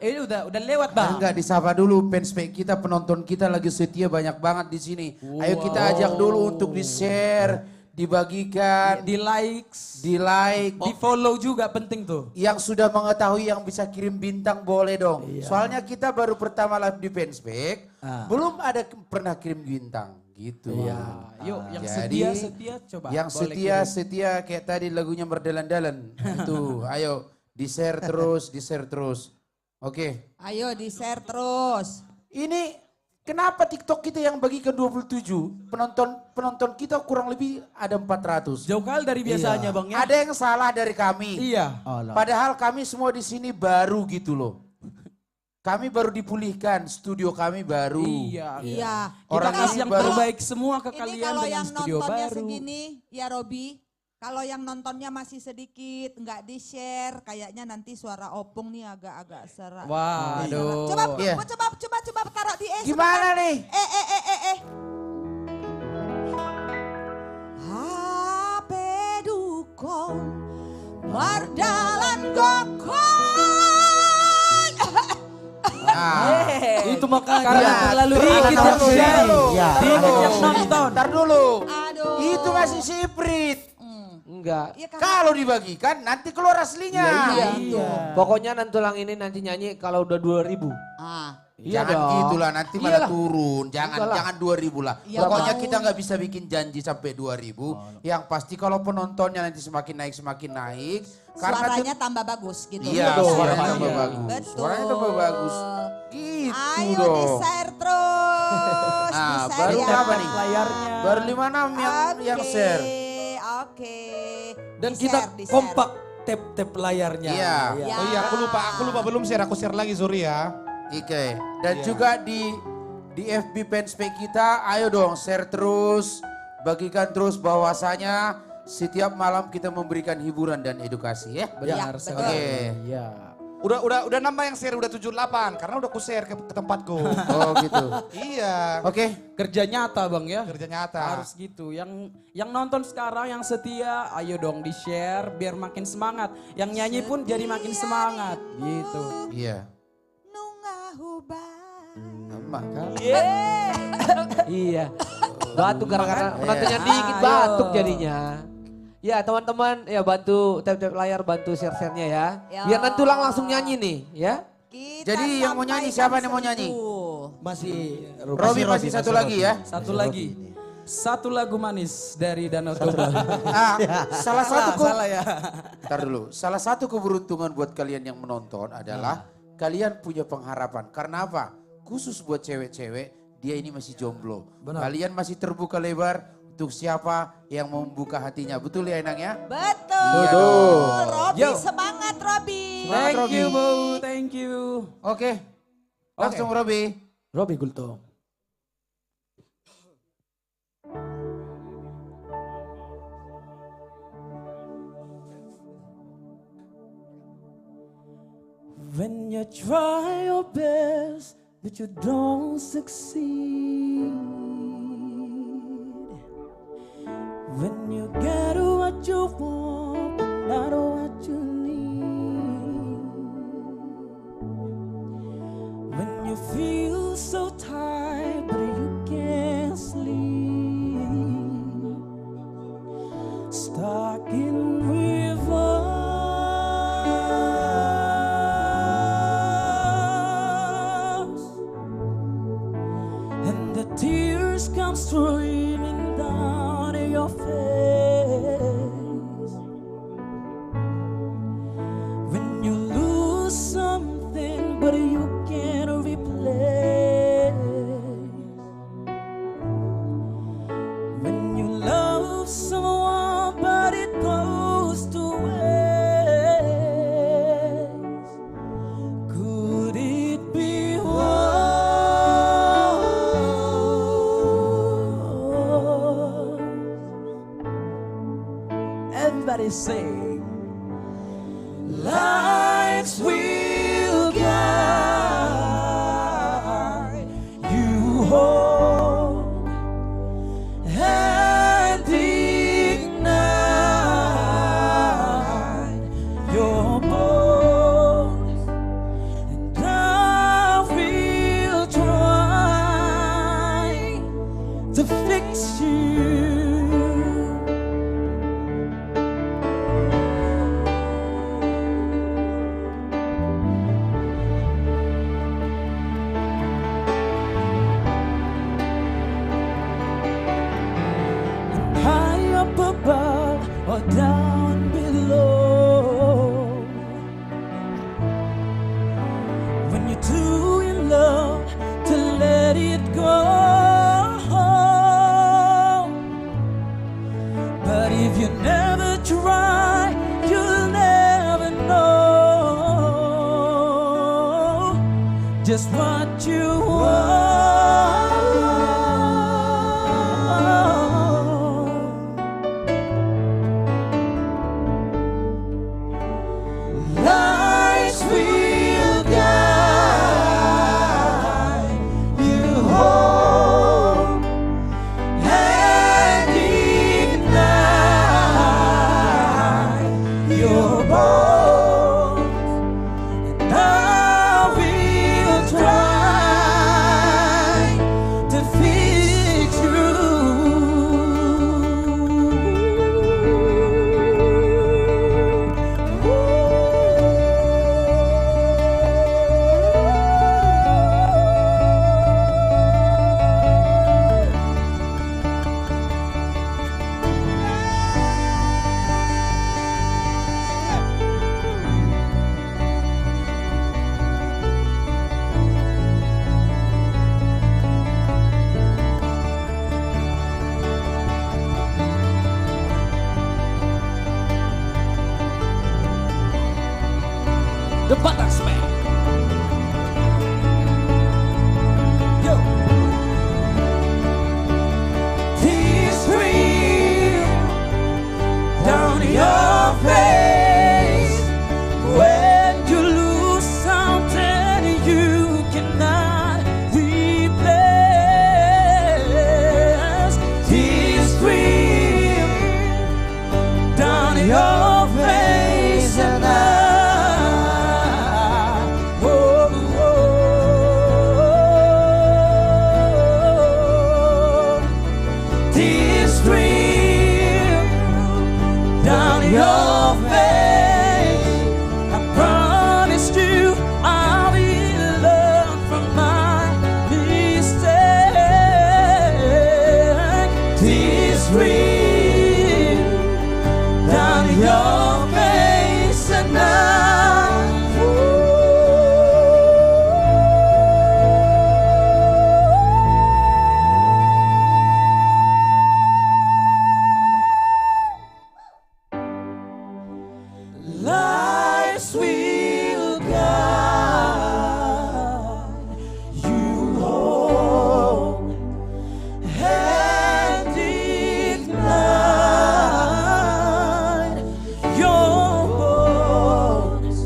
S11: Ini udah lewat Bang.
S10: Enggak disapa dulu fanspage kita, penonton kita lagi setia banyak banget di sini. Ayo kita ajak dulu untuk di-share, dibagikan,
S11: di like, di follow juga penting tuh.
S10: Yang sudah mengetahui yang bisa kirim bintang boleh dong. Soalnya kita baru pertama live di fanspage, belum ada pernah kirim bintang gitu.
S11: Yuk yang
S10: Jadi,
S11: setia coba.
S10: Yang setia kayak tadi lagunya berdalan-dalan. Itu, ayo di-share terus. Oke.
S9: Ayo di-share terus.
S10: Ini kenapa TikTok kita yang bagikan 27, penonton kita kurang lebih ada 400.
S11: Jauh kali dari biasanya Bang ya.
S10: Ada yang salah dari kami.
S11: Iya.
S10: Padahal kami semua di sini baru gitu loh. Kami baru dipulihkan, studio kami baru.
S9: Iya.
S11: Orang
S10: ini
S11: yang
S10: baru.
S11: terbaik semua ke
S9: Ini
S11: kalian
S9: kalau
S11: dengan
S9: yang
S11: studio
S9: nontonnya
S11: baru.
S9: segini, ya Robi. Kalau yang nontonnya masih sedikit, nggak di-share, kayaknya nanti suara opung nih agak-agak serak.
S11: Waduh.
S9: Coba taruh di
S10: Gimana nih?
S9: HP dukung mardalan gokong.
S7: Itu makanya.
S11: Karena terlalu dikit yang share. Dikit yang nonton.
S10: Ntar dulu.
S9: Aduh.
S10: Itu masih siprit.
S12: Enggak.
S9: Ya,
S10: Kalau dibagikan nanti keluar aslinya.
S12: Pokoknya nantulang ini nanti nyanyi kalau udah 2000. Iya
S10: Jangan
S12: dong.
S10: gitulah nanti malah turun. Jangan 2000 lah.
S9: Ya,
S10: Pokoknya
S9: mau.
S10: kita nggak bisa bikin janji sampai 2000. Yang pasti kalau penontonnya nanti semakin naik. Karena
S9: Suaranya tambah bagus gitu.
S10: Iya, suaranya tambah bagus.
S9: Betul.
S10: Suaranya tambah bagus. Gitu
S9: Ayo
S10: dong.
S9: di-share terus.
S10: Nah,
S9: di-share
S10: baru
S9: ya.
S10: berapa nih?
S11: Layarnya.
S10: Baru 56 yang share.
S9: Oke.
S7: Dan
S9: Di-share,
S7: kita
S9: di-share.
S7: kompak tap layarnya.
S10: Iya.
S9: Ya.
S6: Oh iya, aku lupa belum share, aku share lagi sorry ya.
S10: Oke. Dan juga di FB fanspage kita, ayo dong share terus, bagikan terus bahwasanya setiap malam kita memberikan hiburan dan edukasi ya.
S11: Benar
S9: betul.
S11: sekali.
S10: Oke.
S11: Iya.
S6: Udah nambah yang share udah 78 karena udah ku share ke tempatku.
S10: Oh gitu.
S6: Iya.
S10: Oke.
S11: Kerja nyata Bang ya.
S6: Kerja nyata.
S11: Harus gitu. Yang nonton sekarang yang setia, ayo dong di-share biar makin semangat. Yang nyanyi pun jadi makin semangat gitu.
S10: Iya.
S9: Nungah
S12: Iya. Batuk karena penontonnya dikit batuk jadinya. Ya teman-teman ya bantu tap-tap layar, bantu share-share-nya ya. Biar nantulang langsung nyanyi nih ya.
S10: Jadi yang mau nyanyi siapa nih mau nyanyi?
S7: Masih
S10: Robi masih satu lagi ya.
S11: Satu lagi. Satu lagu manis dari Danau Toba.
S10: Salah satu
S11: Salah ya.
S10: Ntar dulu. Salah satu keberuntungan buat kalian yang menonton adalah kalian punya pengharapan. Karena apa? Khusus buat cewek-cewek, dia ini masih jomblo. Kalian masih terbuka lebar untuk siapa yang membuka hatinya. Betul ya Enang ya?
S9: Betul. Robi semangat Robi.
S11: Thank you Bu, thank you.
S10: Oke. Langsung Robi.
S7: Robi Gulto.
S11: When you try your best, but you don't succeed. When you get what you want, but not what you need. When you feel so tired, but you can't sleep. Stuck in rivers, and the tears come streaming down your face. someone, but it goes to waste. Could it be worse? Everybody sing. Lights will guide you home and ignite your bones, and I will try to fix you. High up above or down below, when you're too in love to let it go. But if you never try, you'll never know just what you want. Lights will guide you home and ignite your bones, and I will try to fix you. The Buttocks Band. Yo. Tears stream down your face when you lose something you cannot replace. Tears stream down your face, and tears stream down your face. I promised you I will learn from my mistake. Tears stream down your face, and lights will guide you home and ignite your bones.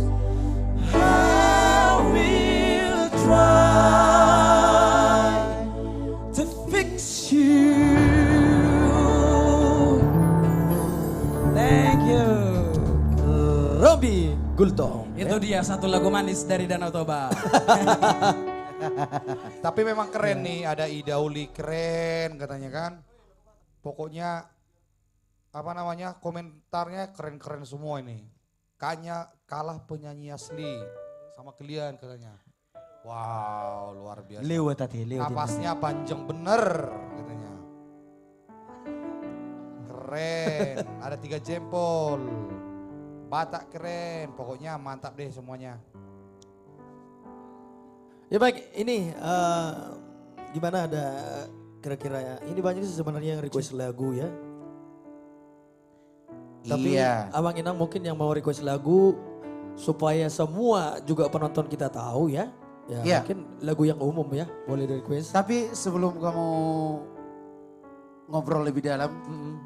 S11: I will try to fix you. Thank you.
S7: Robi Gultom.
S11: Itu dia satu lagu manis dari Danau Toba.
S6: Tapi memang keren nih, ada Ida Uli keren katanya kan. Pokoknya apa namanya, komentarnya keren-keren semua ini. Kayaknya kalah penyanyi asli sama kalian katanya. Wow, luar biasa.
S7: Lewat tadi, lewat.
S6: Napasnya panjang bener katanya. Keren, ada 3 jempol. Batak keren, pokoknya mantap deh semuanya.
S7: Ya baik, ini gimana ada kira-kira ya? Ini banyak sih sebenarnya yang request lagu ya. Tapi
S10: Iya.
S7: Abang Inang mungkin yang mau request lagu supaya semua juga penonton kita tahu ya. Ya
S10: Iya.
S7: mungkin lagu yang umum ya, boleh di request.
S10: Tapi sebelum kamu ngobrol lebih dalam,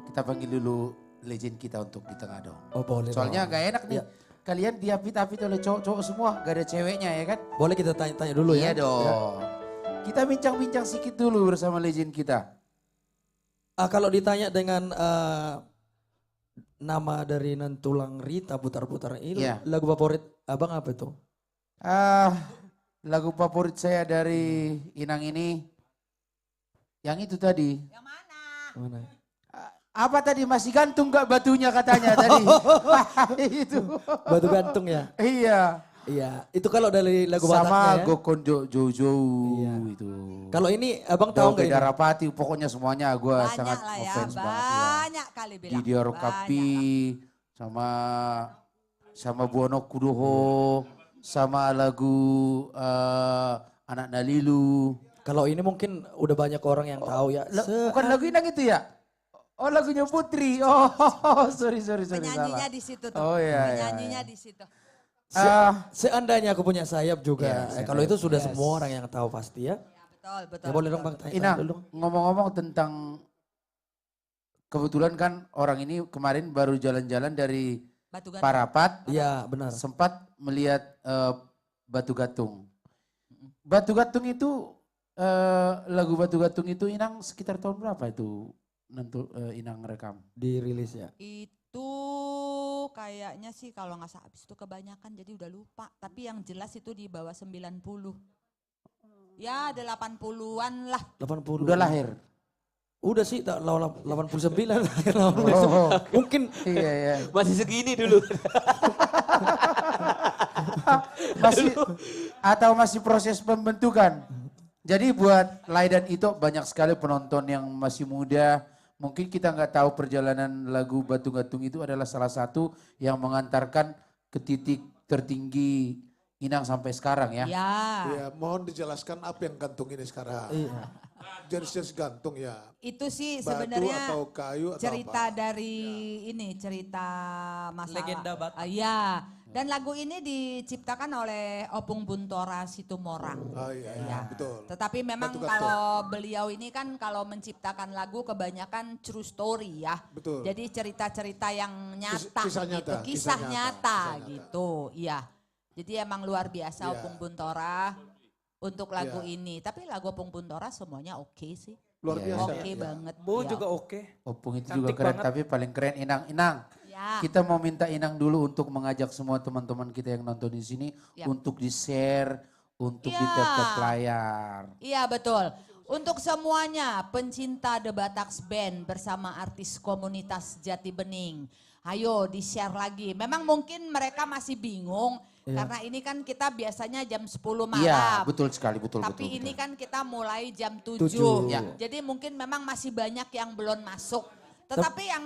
S10: kita panggil dulu legend kita untuk di tengah dong.
S7: Oh boleh.
S10: Soalnya
S7: dong.
S10: gak enak nih.
S7: Iya.
S10: Kalian diapit-apit oleh cowok-cowok semua, gak ada ceweknya ya kan?
S7: Boleh kita tanya-tanya dulu ya.
S10: Iya dong. Kita bincang-bincang sedikit dulu bersama legend kita.
S7: Kalau ditanya dengan nama dari Nantulang Rita putar-putar ini
S10: Iya.
S7: lagu favorit abang apa itu?
S10: Lagu favorit saya dari Inang ini, yang itu tadi.
S9: Yang mana?
S7: Mana?
S10: Apa tadi, masih gantung gak batunya katanya tadi. Itu.
S7: Batu gantung ya?
S10: Iya.
S7: Iya, itu kalau dari lagu
S10: Sama
S7: Bataknya ya.
S10: Gokon Jojo
S7: Iya.
S10: itu.
S7: Kalau ini abang tahu nggak ini?
S10: Beda Rapati, pokoknya semuanya gue
S9: Banyak
S10: sangat
S9: lah ya,
S10: ngefans banget ya.
S9: banyak kali bilang.
S10: Didia Rokapi, sama Buono Kudoho, sama lagu Anak Nalilu.
S7: Kalau ini mungkin udah banyak orang yang tahu ya.
S10: Bukan lagu Inang itu ya? Oh lagunya Putri. Oh sorry salah.
S9: Penyanyinya di situ tuh.
S10: Oh iya.
S9: Penyanyinya di situ.
S7: Seandainya aku punya sayap juga.
S10: Yes,
S7: Kalau itu sudah
S10: yes.
S7: semua orang yang tahu pasti ya.
S9: Betul, betul.
S7: Ya boleh dong Bang tanya
S10: Inang,
S7: dulu.
S10: ngomong-ngomong tentang, kebetulan kan orang ini kemarin baru jalan-jalan dari
S9: Batu Gantung.
S10: Parapat.
S7: Iya benar.
S10: Sempat melihat Batu Gatung. Batu Gatung itu, lagu Batu Gatung itu Inang sekitar tahun berapa itu Inang rekam?
S7: Dirilis ya.
S9: Itu kayaknya sih kalau nggak salah habis itu kebanyakan jadi udah lupa. Tapi yang jelas itu di bawah 90. Ya ada 80-an lah.
S7: 80.
S10: Udah lahir?
S7: Udah sih, 89. Mungkin.
S10: Iya.
S12: Masih segini dulu.
S10: Masih proses pembentukan. Jadi buat Lai dan Ito banyak sekali penonton yang masih muda. Mungkin kita nggak tahu perjalanan lagu Batu Gatung itu adalah salah satu yang mengantarkan ke titik tertinggi Inang sampai sekarang ya.
S5: Iya, mohon dijelaskan apa yang gantung ini sekarang.
S7: Iya.
S5: Jenis-jenis gantung ya.
S9: Itu sih
S5: Batu
S9: sebenarnya
S5: atau kayu atau
S9: cerita
S5: apa?
S9: dari ini, cerita masalah.
S11: Legenda Batak.
S9: Iya. Dan lagu ini diciptakan oleh Opung Buntora Situmorang.
S5: Oh iya, betul.
S9: Tetapi memang
S5: Batu Gatung.
S9: kalau beliau ini kan kalau menciptakan lagu kebanyakan true story ya.
S5: Betul.
S9: Jadi cerita-cerita yang nyata
S5: Kisah
S9: gitu.
S5: nyata,
S9: Kisah
S5: kisah
S9: nyata,
S5: nyata.
S9: gitu. Iya. Jadi emang luar biasa
S5: Iya.
S9: Opung Buntora untuk lagu
S5: Iya.
S9: ini. Tapi lagu Opung Buntora semuanya oke sih.
S5: Luar
S10: Iya,
S5: biasa.
S9: Oke
S5: Iya.
S9: banget.
S11: Bu
S9: Iya.
S11: juga oke.
S10: Opung itu
S11: Cantik
S10: juga keren,
S11: banget.
S10: tapi paling keren Inang.
S9: Ya.
S10: Kita mau minta Inang dulu untuk mengajak semua teman-teman kita yang nonton di sini
S9: Ya.
S10: untuk di-share, untuk
S9: Ya.
S10: di tap-tap layar.
S9: Iya betul. Untuk semuanya pencinta The Bataks Band bersama artis komunitas Jati Bening. Ayo di-share lagi. Memang mungkin mereka masih bingung karena ini kan kita biasanya jam 10 malam.
S10: Iya, betul sekali, betul.
S9: Tapi ini
S10: betul.
S9: kan kita mulai jam 7.
S7: 7.
S10: Ya.
S9: Jadi mungkin memang masih banyak yang belum masuk. Tetapi yang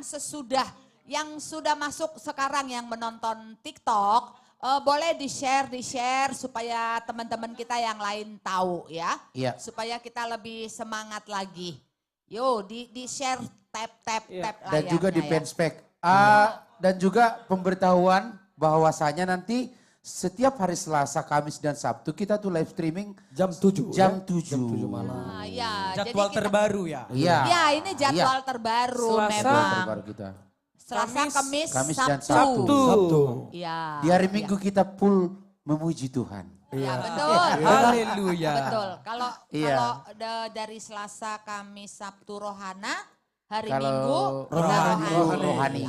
S9: sudah masuk sekarang yang menonton TikTok, boleh di-share supaya teman-teman kita yang lain tahu ya.
S10: Iya.
S9: Supaya kita lebih semangat lagi. Yo, di-share tap
S11: Iya.
S9: layarnya.
S10: Dan juga di
S9: ya.
S10: fanspage. Dan juga pemberitahuan bahwasanya nanti setiap hari Selasa, Kamis, dan Sabtu kita tuh live streaming
S7: Jam 7.
S10: jam 7.
S7: Jam 7 malam.
S9: Nah, ya,
S11: Jadwal
S9: jadi kita-
S11: terbaru ya.
S10: Iya.
S9: Ya, ini jadwal terbaru
S11: Selasa.
S9: memang.
S10: Terbaru kita.
S9: Selasa, Kamis,
S10: Kamis dan
S9: Sabtu.
S7: Sabtu.
S9: Iya.
S10: Di hari
S9: iya.
S10: Minggu kita full memuji Tuhan.
S9: Ya, betul.
S11: Haleluya.
S9: Betul. Kalau
S10: Iya.
S9: kalau dari Selasa, Kamis, Sabtu rohana, hari
S10: Kalau
S9: Minggu kita
S10: rohani.
S9: rohani.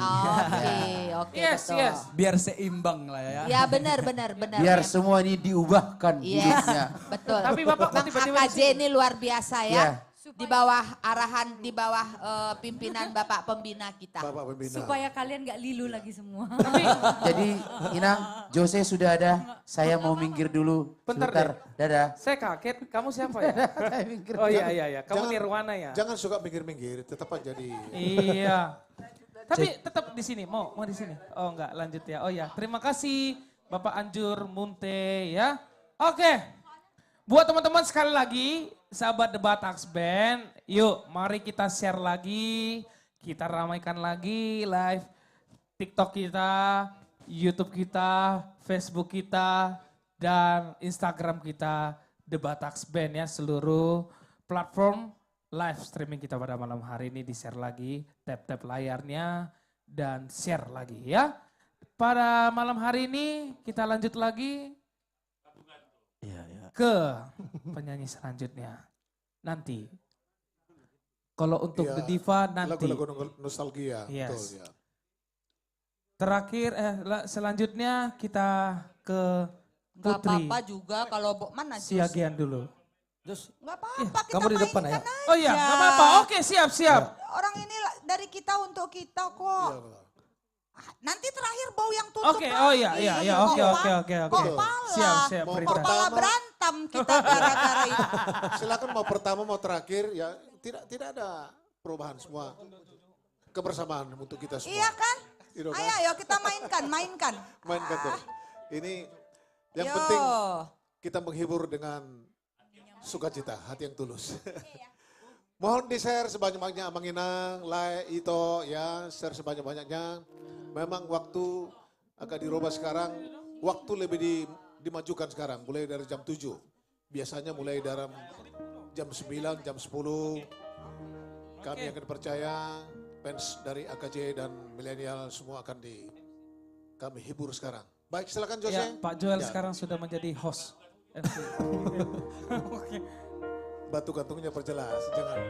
S9: Oke,
S11: Yes,
S9: betul.
S11: yes. Biar seimbang lah ya.
S9: Ya benar.
S10: Biar semua ini diubahkan
S9: Yes,
S10: hidupnya.
S9: betul.
S11: Tapi Bapak kok
S9: Bang
S11: tiba-tiba
S9: AKJ ini luar biasa ya.
S10: Iya.
S9: Di bawah arahan, di bawah pimpinan Bapak Pembina kita.
S5: Bapak Pembina.
S2: Supaya kalian gak lilu lagi semua.
S10: Jadi Inang, Jose sudah ada. Saya mau minggir dulu.
S3: Bentar
S10: Sebentar. Dadah.
S3: Saya kaget, kamu siapa ya?
S10: Saya minggir.
S3: Oh iya, kamu
S5: Jangan-
S3: Nirwana ya?
S5: Jangan suka minggir-minggir, tetap aja di...
S3: Iya. Tapi tetap di sini, mau di sini. Oh enggak, lanjut ya. Oh ya, terima kasih Bapak Anjur Munte ya. Oke. Buat teman-teman sekali lagi, sahabat The Bataks Band, yuk mari kita share lagi, kita ramaikan lagi live TikTok kita, YouTube kita, Facebook kita, dan Instagram kita The Bataks Band ya. Seluruh platform live streaming kita pada malam hari ini di-share lagi, tap-tap layarnya dan share lagi ya. Pada malam hari ini kita lanjut lagi ke penyanyi selanjutnya. Nanti. Kalau untuk The Diva nanti.
S5: Lagu-lagu nostalgia.
S3: Yes.
S5: Betul, ya.
S3: Terakhir, selanjutnya kita ke
S9: Gak
S3: Putri.
S9: apa-apa juga kalau mana Jus?
S3: Siagian dulu.
S9: Gak apa-apa, kita
S7: Kamu di depan ya.
S9: mainkan aja.
S3: Oh iya, gak apa-apa. Oke, siap.
S9: Orang ini dari kita untuk kita kok. Nanti terakhir bau yang tutup.
S3: Oke, oh iya, oke.
S9: Kok pala.
S3: Siap,
S5: Mau
S3: Prita.
S9: Kok pala berantem kita gara-gara itu.
S5: Silakan mau pertama mau terakhir ya tidak ada perubahan semua. Kebersamaan untuk kita semua.
S9: Iya kan?
S5: Gitu kan?
S9: Ayo kita mainkan.
S5: Mainkan tuh. Ini yang
S9: Yo.
S5: penting kita menghibur dengan sukacita, hati yang tulus. Mohon di-share sebanyak-banyaknya Mang Inang, Lai, Ito ya, share sebanyak-banyaknya. Memang waktu agak dirubah sekarang, waktu lebih dimajukan sekarang, mulai dari jam 7. Biasanya mulai dari jam 9, jam 10. Kami akan percaya fans dari AKJ dan milenial semua akan kami hibur sekarang. Baik, silakan Jose.
S3: Ya, Pak Joel
S5: Ya.
S3: sekarang sudah menjadi host. Oke.
S5: Batu gantungnya perjelas, jangan.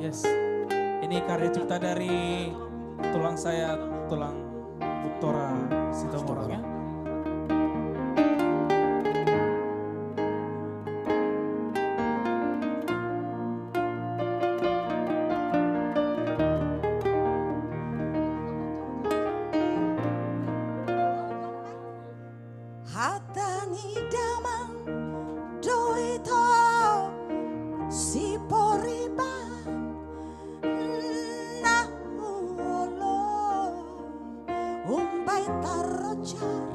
S3: Yes. Ini karya cipta dari tulang Buktora Sitomorang ya.
S9: Hatani damang doito si poriba na ulo umbai tarojar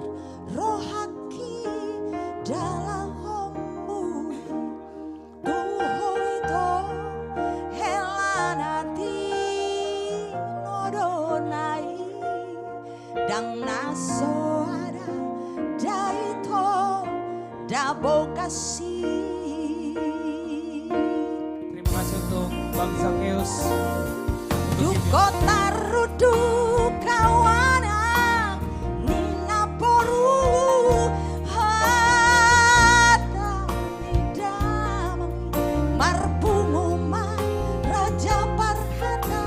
S9: rohaki dalam hombu tuhoito helanati nodonai dang naso Daito dabo kasih.
S3: Terima kasih untuk Bang Zakeus.
S9: Duko tarudu kawana nina poru hata nidamang marpunguma raja parhata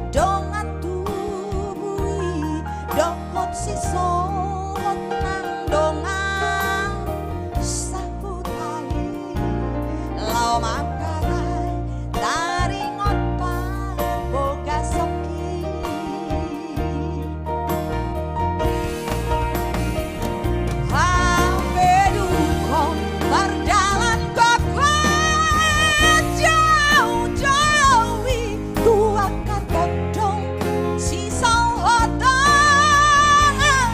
S9: dongan tubui dokot siso dongang sakutai lau makarai taringot pa boga soki hampedukon berjalan kokon jauh-jauhi tuakan bodong sisau hodong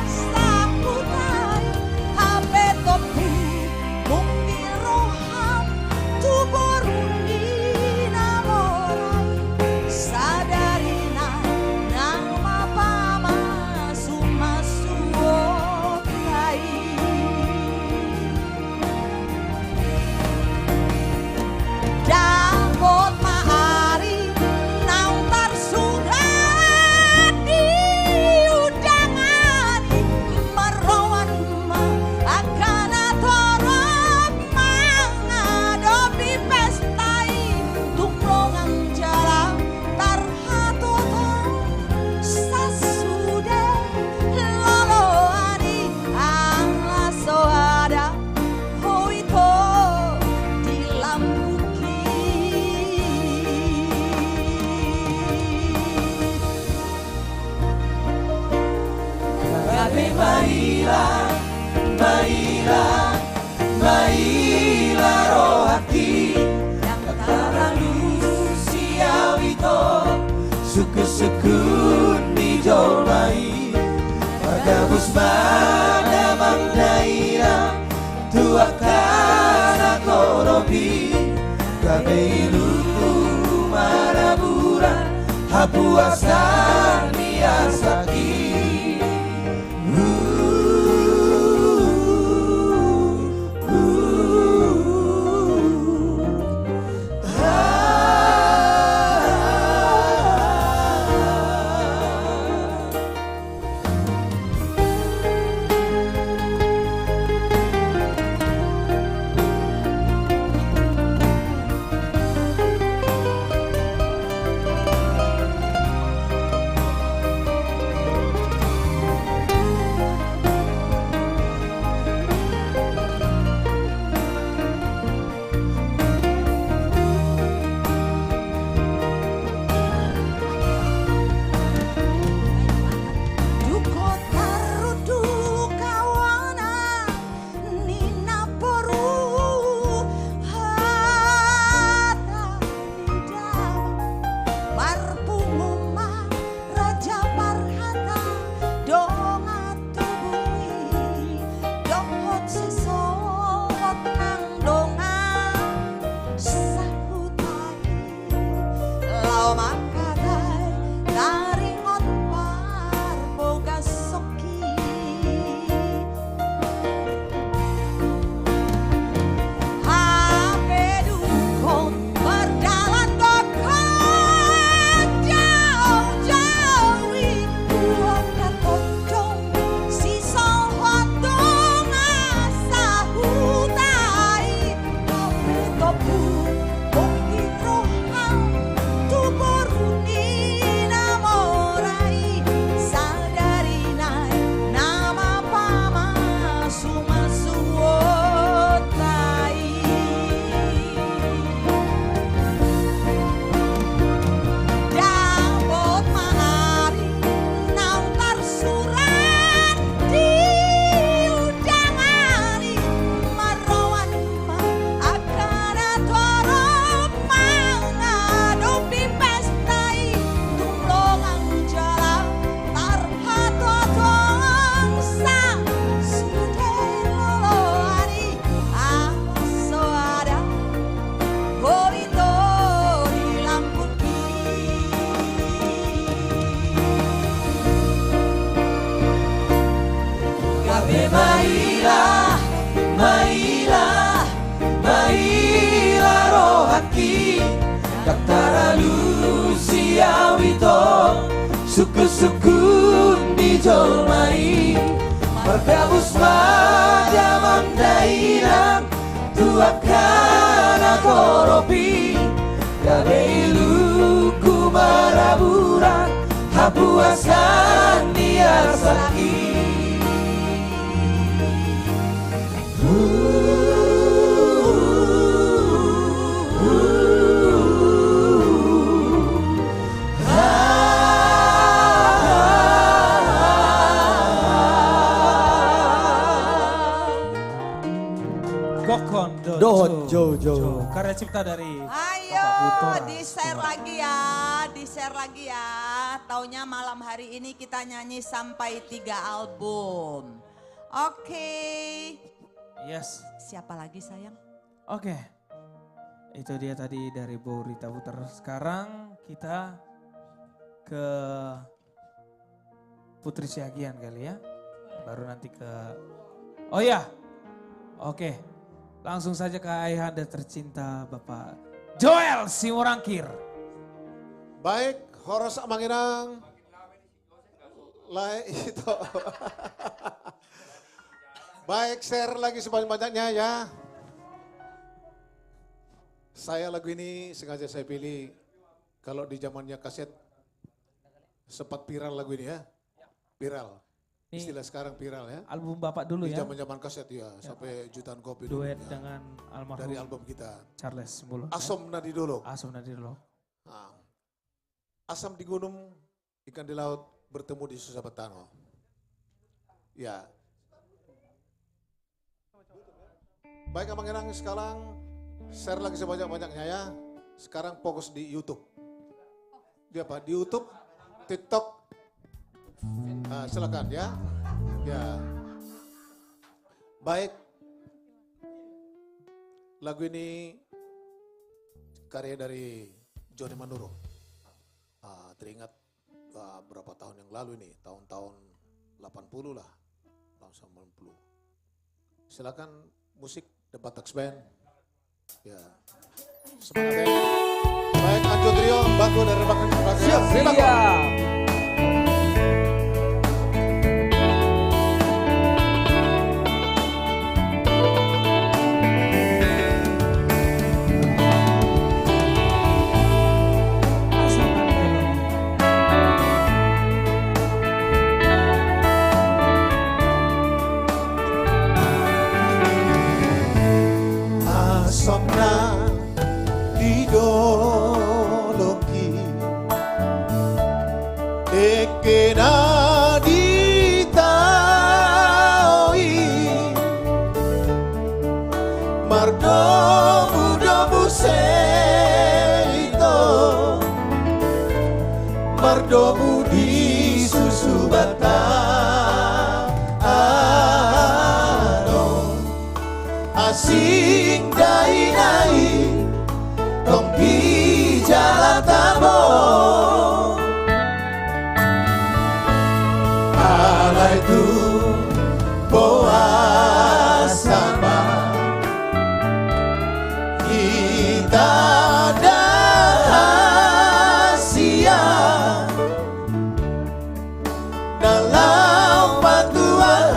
S9: sakutai hape topu mungkin roham tuburundi namorai sadarina nama pama sumasuokai Dapot mahari nauntar surat diudangani merawan akan atorok mengadopi pestai tumplongan jalan tarhatotong sasude loloani angla soada hoito di lambuki
S7: Gabe Maila rohati Tarandu siawito Suku-sukun di jolmai Pagabus madamang daira Tuakan akorobi Gabe iluku marabu
S3: hapuasan niat sakit.
S13: Suku-suku di jolmai Mergabus madaman dainang Tuakan akoropi Gabe iluku maraburan Hapuasan niat sakit
S7: Dohon Jojo.
S3: Karya cipta dari
S9: Ayo di-share lagi ya, di-share lagi ya. Taunya malam hari ini kita nyanyi sampai 3 album. Oke.
S3: Yes.
S9: Siapa lagi sayang?
S3: Oke. Itu dia tadi dari Bu Rita Puter. Sekarang kita ke Putri Siagian kali ya. Baru nanti ke... Oh ya. Oke. Langsung saja ke ayahanda tercinta Bapak Joel Simorangkir.
S5: Baik, Horos Manginang. Itu. Baik, share lagi sebanyak-banyaknya ya. Saya lagu ini sengaja saya pilih kalau di zamannya kaset sempat viral lagu ini ya. Viral. Istilah sekarang viral ya.
S3: Album Bapak dulu
S5: di
S3: ya.
S5: zaman-zaman kaset ya, sampai jutaan kopi
S3: duet
S5: dulu.
S3: Dengan almarhum
S5: dari album kita.
S3: Charles Mulo.
S5: Asom Nadi Dolo.
S3: Asom Nadi Dolo.
S5: Nah, asam di gunung, ikan di laut, bertemu di susah betano. Ya. Baik Abang Enang, sekarang share lagi sebanyak-banyaknya ya. Sekarang fokus di YouTube. Di apa? Di YouTube, TikTok. Nah, silakan ya. Ya. Baik. Lagu ini karya dari Johnny Manuro. teringat berapa tahun yang lalu ini, tahun-tahun 80 lah, tahun 90. Silakan musik The Bataks Band. Ya, semangat ya. Baik, Anjo Trio, bantu dari rebakan.
S13: Siap.
S5: Asomna didoloki ekena ditaoi mardomu domu seito mardomu di susu asing dai-dai tompi jalan tamo ala itu boa sama kita dahasia dalam patuan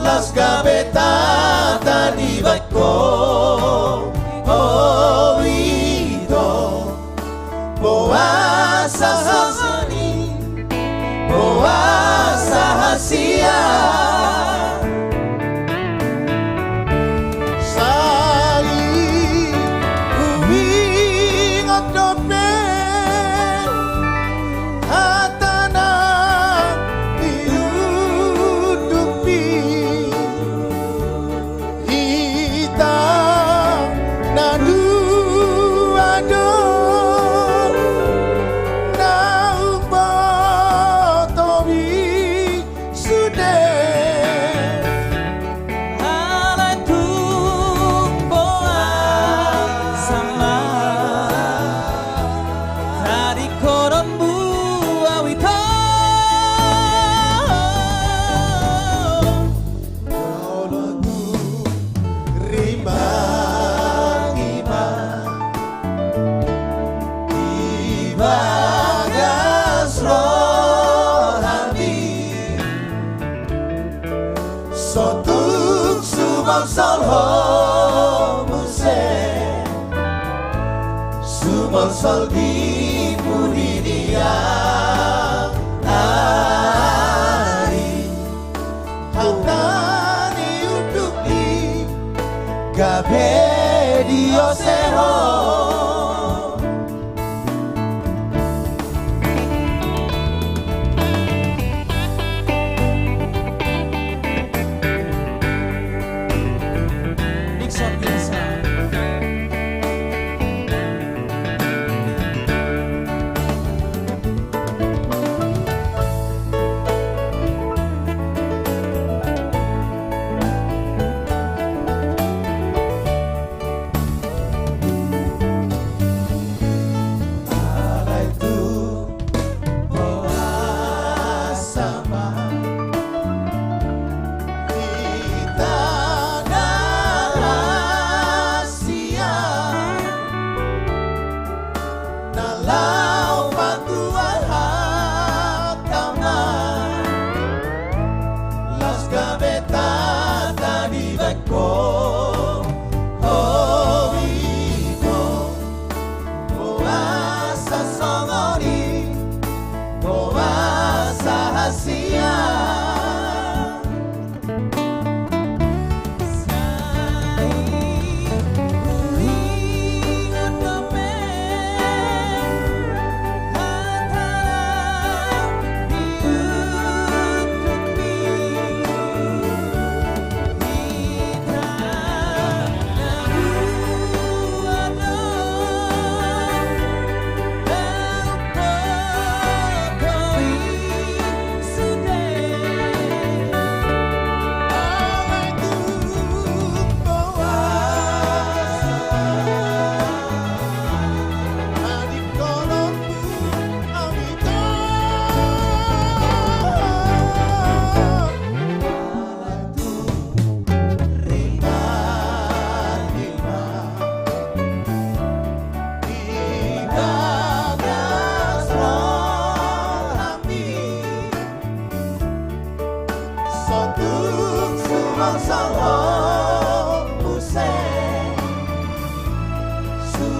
S5: las gavetas tadi baiko oído boa sahani boa sahasia sai uwi ngodone hatana bagas rohani sotuk subang salho muse subang saldi puri dia hari hatani untuk di gabe diosero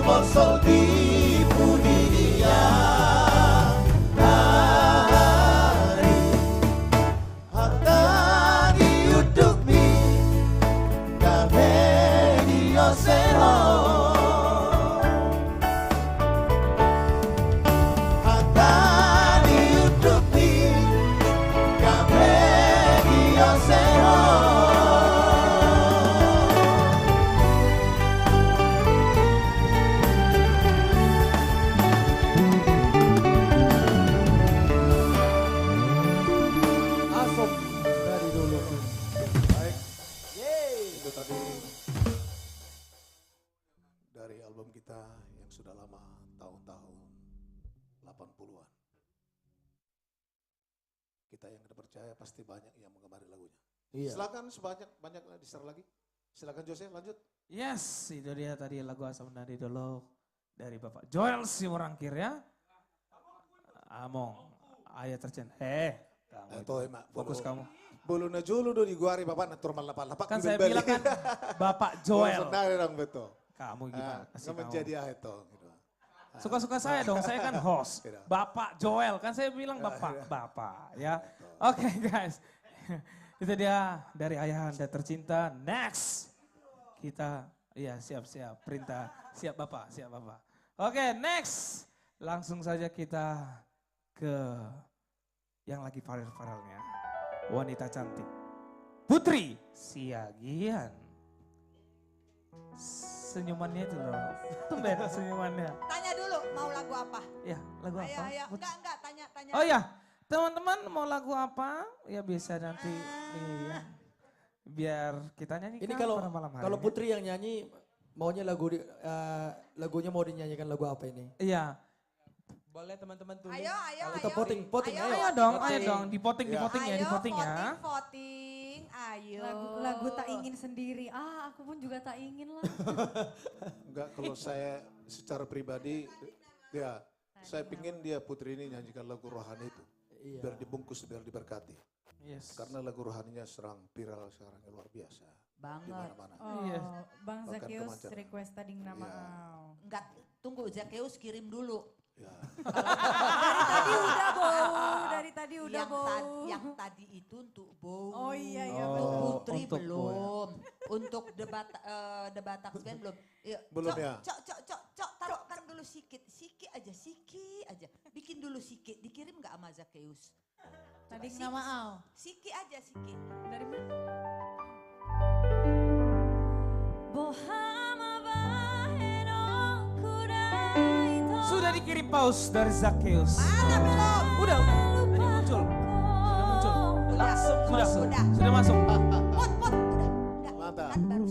S5: por sol di dunia. Hari harta diuduk mi kabeh dio seho. Harta diuduk mi kabeh dio seho.
S7: Asom dari dulu.
S5: Baik. Itu tadi dari album kita yang sudah lama, tahun-tahun 80-an. Kita yang tidak percaya pasti banyak yang mengemari lagunya.
S7: Iya.
S5: Silakan banyak di-share lagi. Silakan Jose lanjut.
S3: Yes, itu dia tadi lagu Asam Nadi dulu dari Bapak Joel Simorangkir ya. Among, ayah tercinta. Kamu fokus kamu.
S5: Bulu na julu do di guari bapak natur malapak.
S3: Kan saya bilang kan Bapak Joel.
S5: Benar dong betul.
S3: Kamu gimana? Kasih kamu.
S5: Menjadi itu. Gitu.
S3: Suka-suka saya dong, saya kan host. Bapak Joel, kan saya bilang bapak ya. Oke guys, itu dia dari ayah anda tercinta. Next, kita, iya siap-siap, perintah, siap bapak. Oke next, langsung saja kita ke yang lagi viral-viralnya. Wanita cantik, Putri Siagian. Senyumannya itu loh, tumben senyumannya.
S9: Tanya dulu mau lagu apa?
S3: Ya, lagu apa?
S9: Ayo. Enggak, tanya.
S3: Oh ya, teman-teman mau lagu apa? Ya bisa nanti nih ya. Biar kita nyanyikan
S7: Ini kalau
S3: pada malam hari.
S7: kalau Putri yang nyanyi maunya lagunya mau dinyanyikan lagu apa ini?
S3: Iya.
S11: Boleh teman-teman tulis.
S9: Ayo.
S7: Kita voting.
S3: Ayo dong, di voting ya.
S9: Voting. Ayo.
S2: Lagu tak ingin sendiri. Aku pun juga tak ingin lah.
S5: Enggak, kalau saya secara pribadi, ya saya pingin dia Putri ini nyanyikan lagu rohani itu.
S7: Iya.
S5: Biar dibungkus, biar diberkati.
S3: Yes.
S5: Karena lagu rohaninya serang viral sekarang luar biasa.
S9: Banget.
S5: Di mana-mana.
S2: Bang
S5: Bahkan
S2: Zakius
S5: kemancar.
S2: request tadi nama.
S9: Enggak, tunggu Zakius kirim dulu.
S2: Dari tadi udah bau.
S9: Yang tadi itu untuk bau.
S2: Oh iya.
S9: Untuk Putri
S3: untuk
S9: belum. Untuk debat taksben belum.
S5: Belum ya?
S9: Cok, taruhkan dulu sikit aja. Bikin dulu sikit, dikirim gak sama Zakius?
S2: Tadi nama Al.
S9: Sikit aja.
S2: Dari mana? Bohama baheno kudaito.
S3: Sudah dikirim paus dari Zakius.
S9: Mana belum?
S3: Udah. Ini muncul. Sudah masuk.
S9: Put, udah.
S5: Mantap.
S9: Kan baru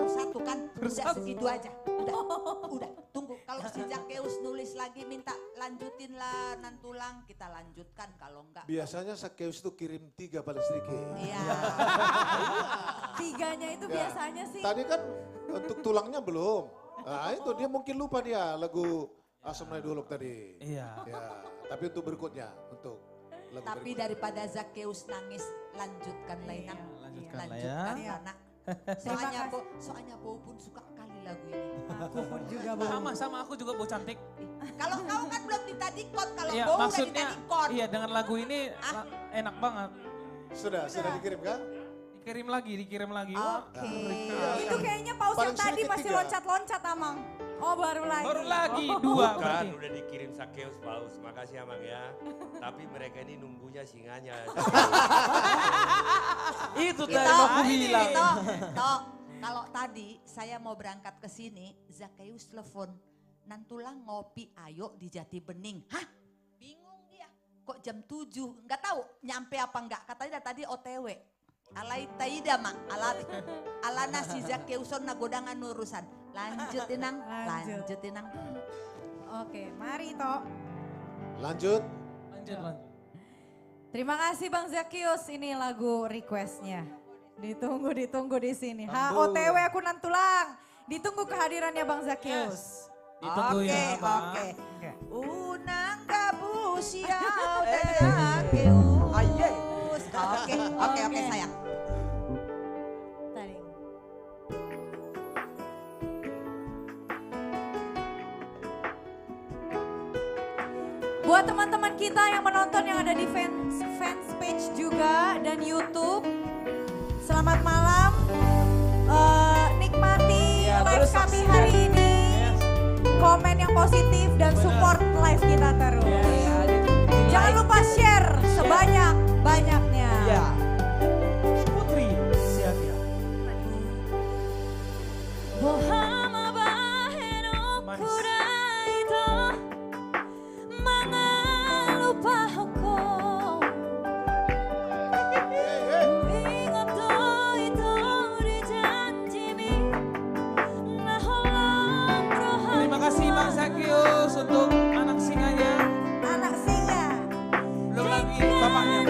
S9: satu kan. Udah segitu aja. Udah. Tunggu. Kalau si Zakius nulis lagi minta lanjutin lah nantulang, kita lanjutkan. Kalau enggak.
S5: Biasanya Zakius itu kirim 3 paling sedikit.
S9: Iya.
S2: 3-nya itu biasanya sih.
S5: Tadi kan untuk tulangnya belum. Nah itu dia mungkin lupa dia lagu Asam Nadi Duluk tadi.
S3: Iya.
S5: Ya, tapi untuk berikutnya, untuk lagu
S9: Tapi
S5: berikutnya.
S9: daripada Zakius nangis, lanjutkan Lainang.
S3: Lanjutkan lah ya.
S9: Karena soalnya Bo pun suka kali lagu ini.
S2: Aku pun juga bau.
S3: Sama aku juga bau cantik.
S9: Kalau kau kan belum minta dikot, kalau
S3: Iya,
S9: Bo udah
S3: maksudnya
S9: minta dikot.
S3: iya dengan lagu ini enak banget.
S5: Sudah dikirim kan?
S3: Dikirim lagi.
S9: Oke.
S2: Itu kayaknya paus yang
S5: Paling
S2: tadi
S5: sedikit
S2: masih
S5: 3.
S2: loncat-loncat Amang. Oh baru lagi.
S3: Baru lagi 2
S4: Kan
S3: berarti.
S4: udah dikirim Zakius paus, makasih Amang ya. Tapi mereka ini nunggunya singanya.
S3: Itu tadi aku bilang.
S9: Toh, kalau tadi saya mau berangkat ke sini, Zakius telepon. Nantulang ngopi ayo di Jati Bening. Hah? Bingung dia. Kok jam 7? Enggak tahu nyampe apa enggak. Katanya tadi OTW. Alai taida mak, alana si Zakeuson nagodangan urusan. Lanjutin nang.
S2: Oke, mari Tok.
S5: Lanjut.
S2: Terima kasih Bang Zakius, ini lagu requestnya. Ditunggu di sini. OTW aku nantulang. Ditunggu kehadirannya Bang Zakius.
S3: Ditunggu ya Bang.
S9: Oke. Unang gabusiau Zakius. Oke sayang.
S2: Tadi. Buat teman-teman kita yang menonton yang ada di fans page juga dan YouTube. Selamat malam. Nikmati live kami hari ini. Komen yang positif dan support live kita terus. Jangan lupa share sebanyak-banyaknya.
S3: Putri Siagia. Terima kasih Bang Zakius untuk anak singanya.
S2: Anak singa.
S3: Belum lagi bapaknya.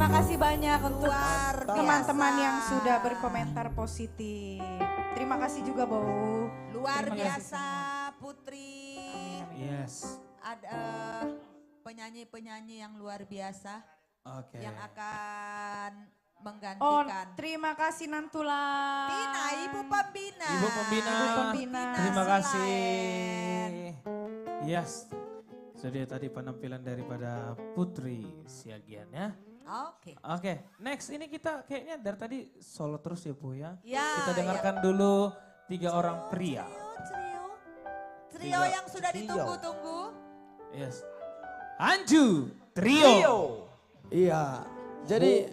S2: Terima kasih banyak untuk teman-teman
S9: biasa.
S2: yang sudah berkomentar positif. Terima kasih juga, Bau.
S9: Luar
S2: Terima
S9: biasa Putri.
S3: Yes.
S9: Ada penyanyi-penyanyi yang luar biasa
S3: Oke.
S9: yang akan
S2: Oh,
S9: menggantikan.
S2: terima kasih Nantula.
S9: Pina, Ibu Pembina.
S3: Ibu Pembina.
S2: Ibu Pembina.
S3: Terima kasih. Yes. Jadi tadi penampilan daripada Putri Siagian ya.
S9: Oke.
S3: Oke, next ini kita kayaknya dari tadi solo terus ya Bu ya.
S9: Ya,
S3: Kita dengarkan dulu 3 orang pria.
S9: Trio yang sudah ditunggu-tunggu.
S3: Yes. Anju Trio.
S7: Iya. Jadi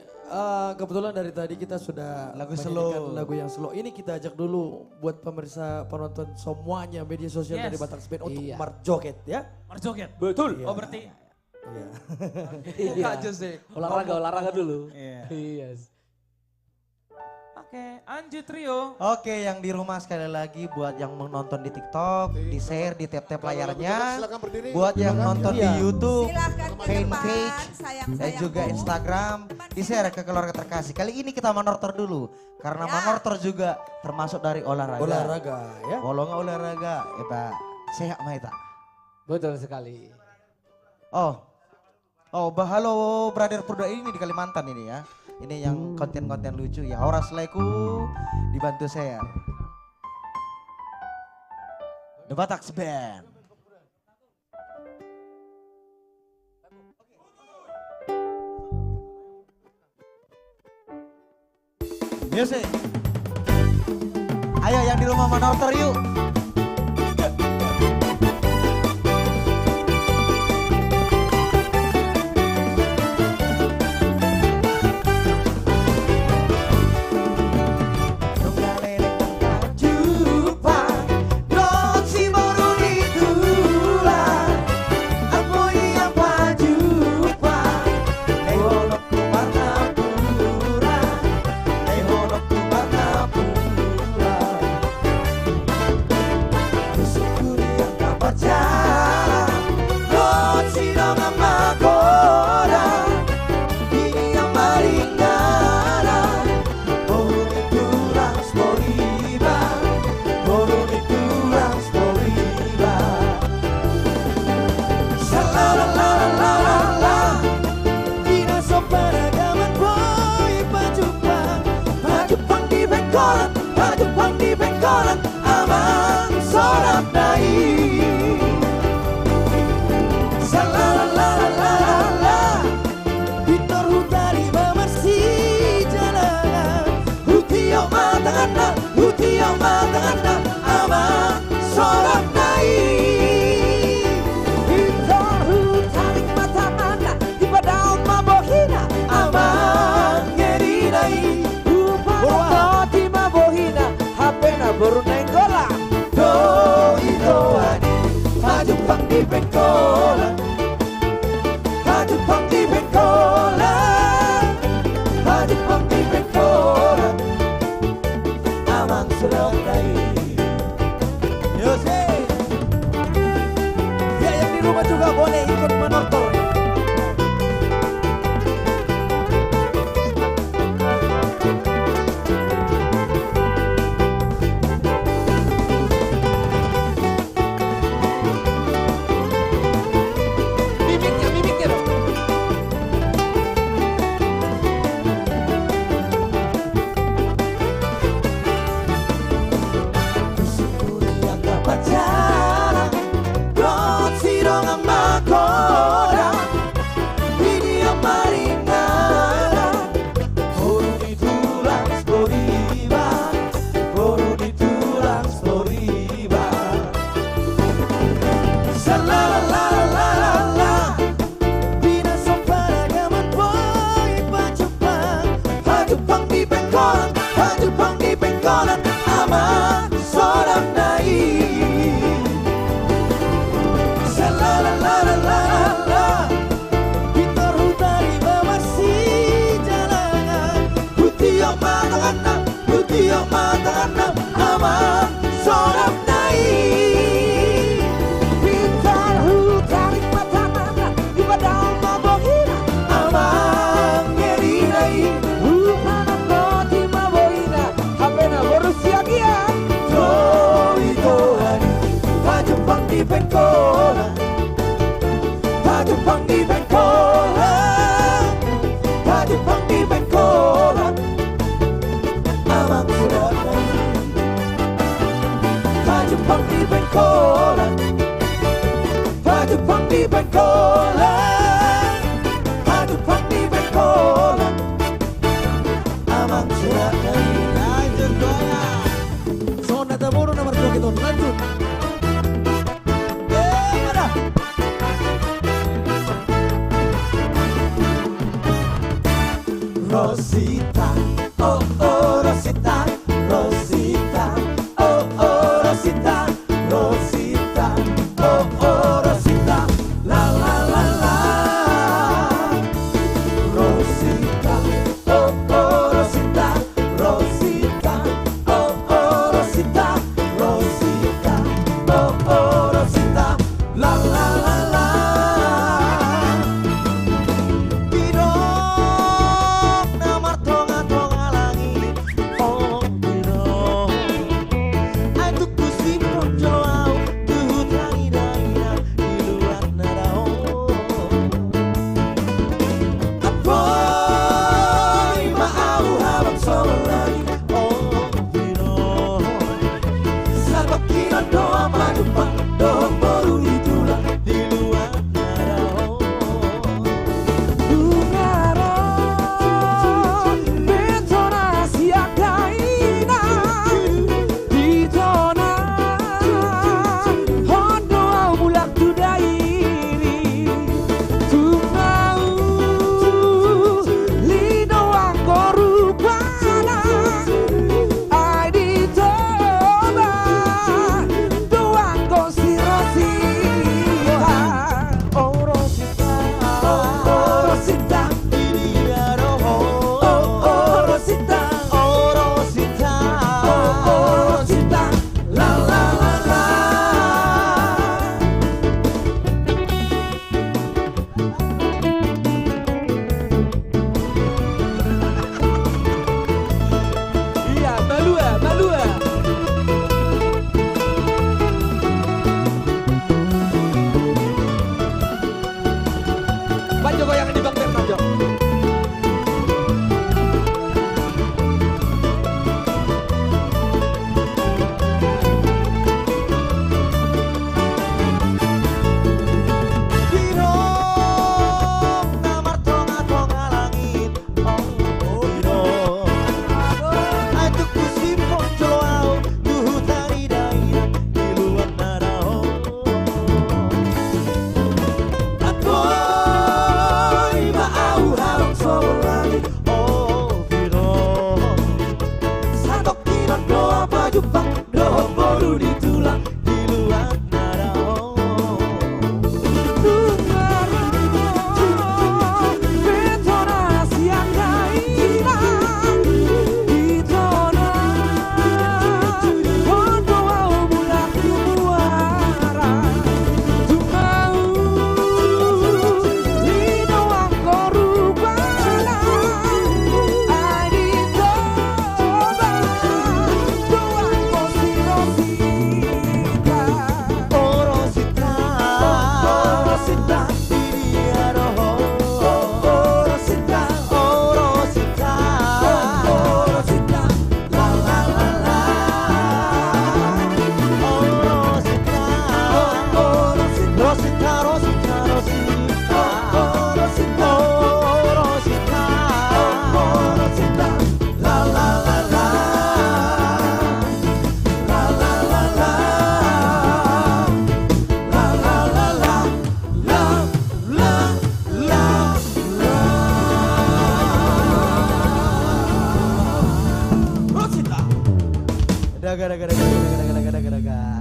S7: kebetulan dari tadi kita sudah
S1: Lagu
S7: menyanyikan
S1: slow.
S7: lagu yang slow. Ini kita ajak dulu buat pemirsa penonton semuanya media sosial
S3: Yes.
S7: dari Batak Band untuk
S12: Iya.
S7: marjoget ya.
S3: Marjoget.
S12: Betul.
S3: Oh berarti
S7: Iya.
S12: Iya. Olahraga dulu.
S3: Iya.
S12: Yes.
S3: Oke, Anju Trio.
S1: Oke, yang di rumah sekali lagi buat yang menonton di TikTok, di share, di tap-tap layarnya.
S5: Silakan berdiri.
S1: Buat yang nonton di YouTube,
S9: Silahkan ke depan,
S1: fanpage, dan
S9: sayang-sayang.
S1: juga Instagram, di share ke keluarga terkasih. Kali ini kita manortor dulu, karena
S9: Ya.
S1: manortor juga termasuk dari olahraga.
S7: Olahraga ya.
S1: Kalau nggak olahraga, eta sehat mah eta.
S12: Betul sekali.
S1: Oh, halo brother Purda ini di Kalimantan ini ya. Ini yang konten-konten lucu ya. Horas Leku dibantu share. The Batak Band. Music. Ayo yang di rumah manortor yuk.
S12: Baru nenggola.
S1: Doi doani, maju pang di bengkola. Maju pang di bengkola. Maju pang di bengkola. Amang sudah
S7: Rosita, oh oh Rosita, Rosita, oh oh Rosita, Rosita, oh oh Rosita, la la la la. Rosita, oh oh Rosita, Rosita, oh oh Rosita, Rosita, oh oh Rosita, la la la la.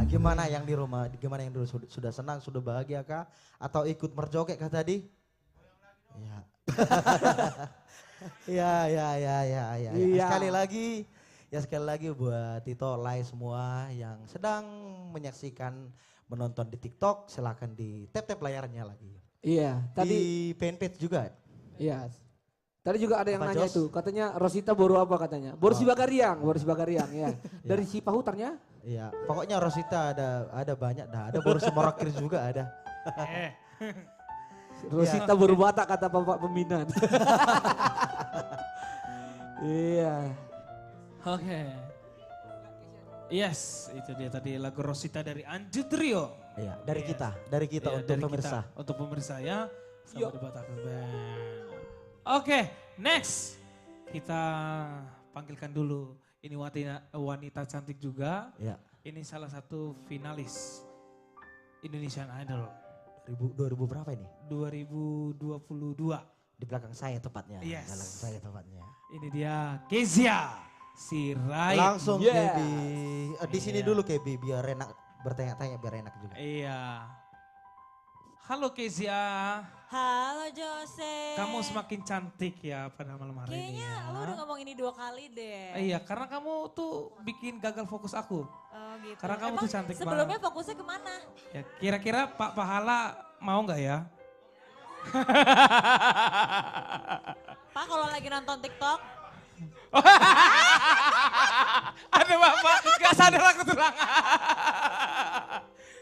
S1: Gimana yang di rumah, gimana yang dulu sudah senang, sudah bahagia kah? Atau ikut merjoget kah tadi? Iya. Ya. Sekali lagi buat Tito Lai semua yang sedang menyaksikan, menonton di TikTok, silakan di tap layarnya lagi.
S12: Iya, tadi
S1: di fanpage juga.
S12: Iya. Tadi juga ada yang
S1: Apa,
S12: nanya
S1: Jos?
S12: itu, katanya Rosita baru apa katanya? Baru Sibagariang ya. Dari Cipahutarnya?
S1: Iya, pokoknya Rosita ada banyak dah. Ada baru Semorakir juga ada.
S12: Rosita baru Batak kata Bapak Pembina. Iya.
S3: Oke. Yes, itu dia tadi lagu Rosita dari Anju Trio.
S1: Iya, dari kita
S3: Iya,
S1: untuk
S3: dari
S1: pemirsa.
S3: Kita, untuk pemirsa ya. Sama di Batak Band. Oke, next. Kita panggilkan dulu. Ini wanita cantik juga.
S1: Ya.
S3: Ini salah satu finalis Indonesian Idol.
S1: 2000 berapa ini?
S3: 2022.
S1: Di belakang saya tepatnya.
S14: Yes.
S1: Belakang saya tepatnya.
S14: Ini dia Kezia Sirait.
S1: Langsung
S14: Yes.
S1: Kebi. Di sini dulu Kebi biar enak bertanya-tanya biar enak juga.
S14: Iya. Halo Kezia.
S8: Halo Jose.
S14: Kamu semakin cantik ya pada malam hari ini
S8: Kayaknya
S14: ya.
S8: lu udah ngomong ini 2 kali deh.
S14: Iya, karena kamu tuh bikin gagal fokus aku.
S8: Oh gitu.
S14: Karena kamu tuh cantik
S8: sebelumnya
S14: banget.
S8: fokusnya kemana?
S14: Ya, kira-kira Pak Pahala mau nggak ya?
S8: Pak kalau lagi nonton TikTok.
S14: Ada Bapak, gak sadar aku tulang.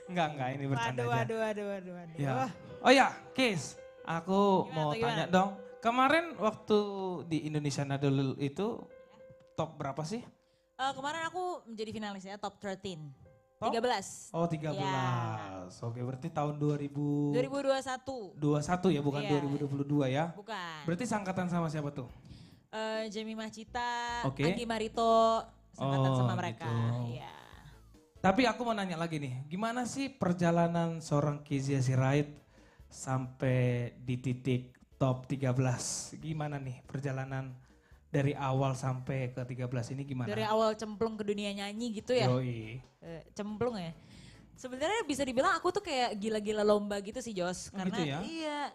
S14: Enggak, ini bercanda
S8: Waduh.
S14: aja. Ya. Oh ya, Kes, aku mau tanya dong. Kemarin waktu di Indonesian Idol itu top berapa sih?
S8: Kemarin aku menjadi finalis ya, top 13.
S14: Top?
S8: 13.
S14: Oh 13,
S8: Ya.
S14: Oke berarti tahun 2021
S8: 2021.
S14: ya bukan
S8: Iya.
S14: 2022 ya?
S8: Bukan.
S14: Berarti sangkatan sama siapa tuh?
S8: Jamie Mahcita,
S14: Oke.
S8: Andi Marito, sangkatan
S14: Oh,
S8: sama mereka.
S14: gitu.
S8: Iya.
S14: Tapi aku mau nanya lagi nih, gimana sih perjalanan seorang Kezia Sirait sampai di titik top 13? Gimana nih perjalanan dari awal sampai ke 13 ini gimana?
S8: Dari awal cemplung ke dunia nyanyi gitu ya.
S14: Yoi.
S8: Cemplung ya. Sebenarnya bisa dibilang aku tuh kayak gila-gila lomba gitu sih Jos.
S14: Oh,
S8: Karena
S14: gitu ya?
S8: iya.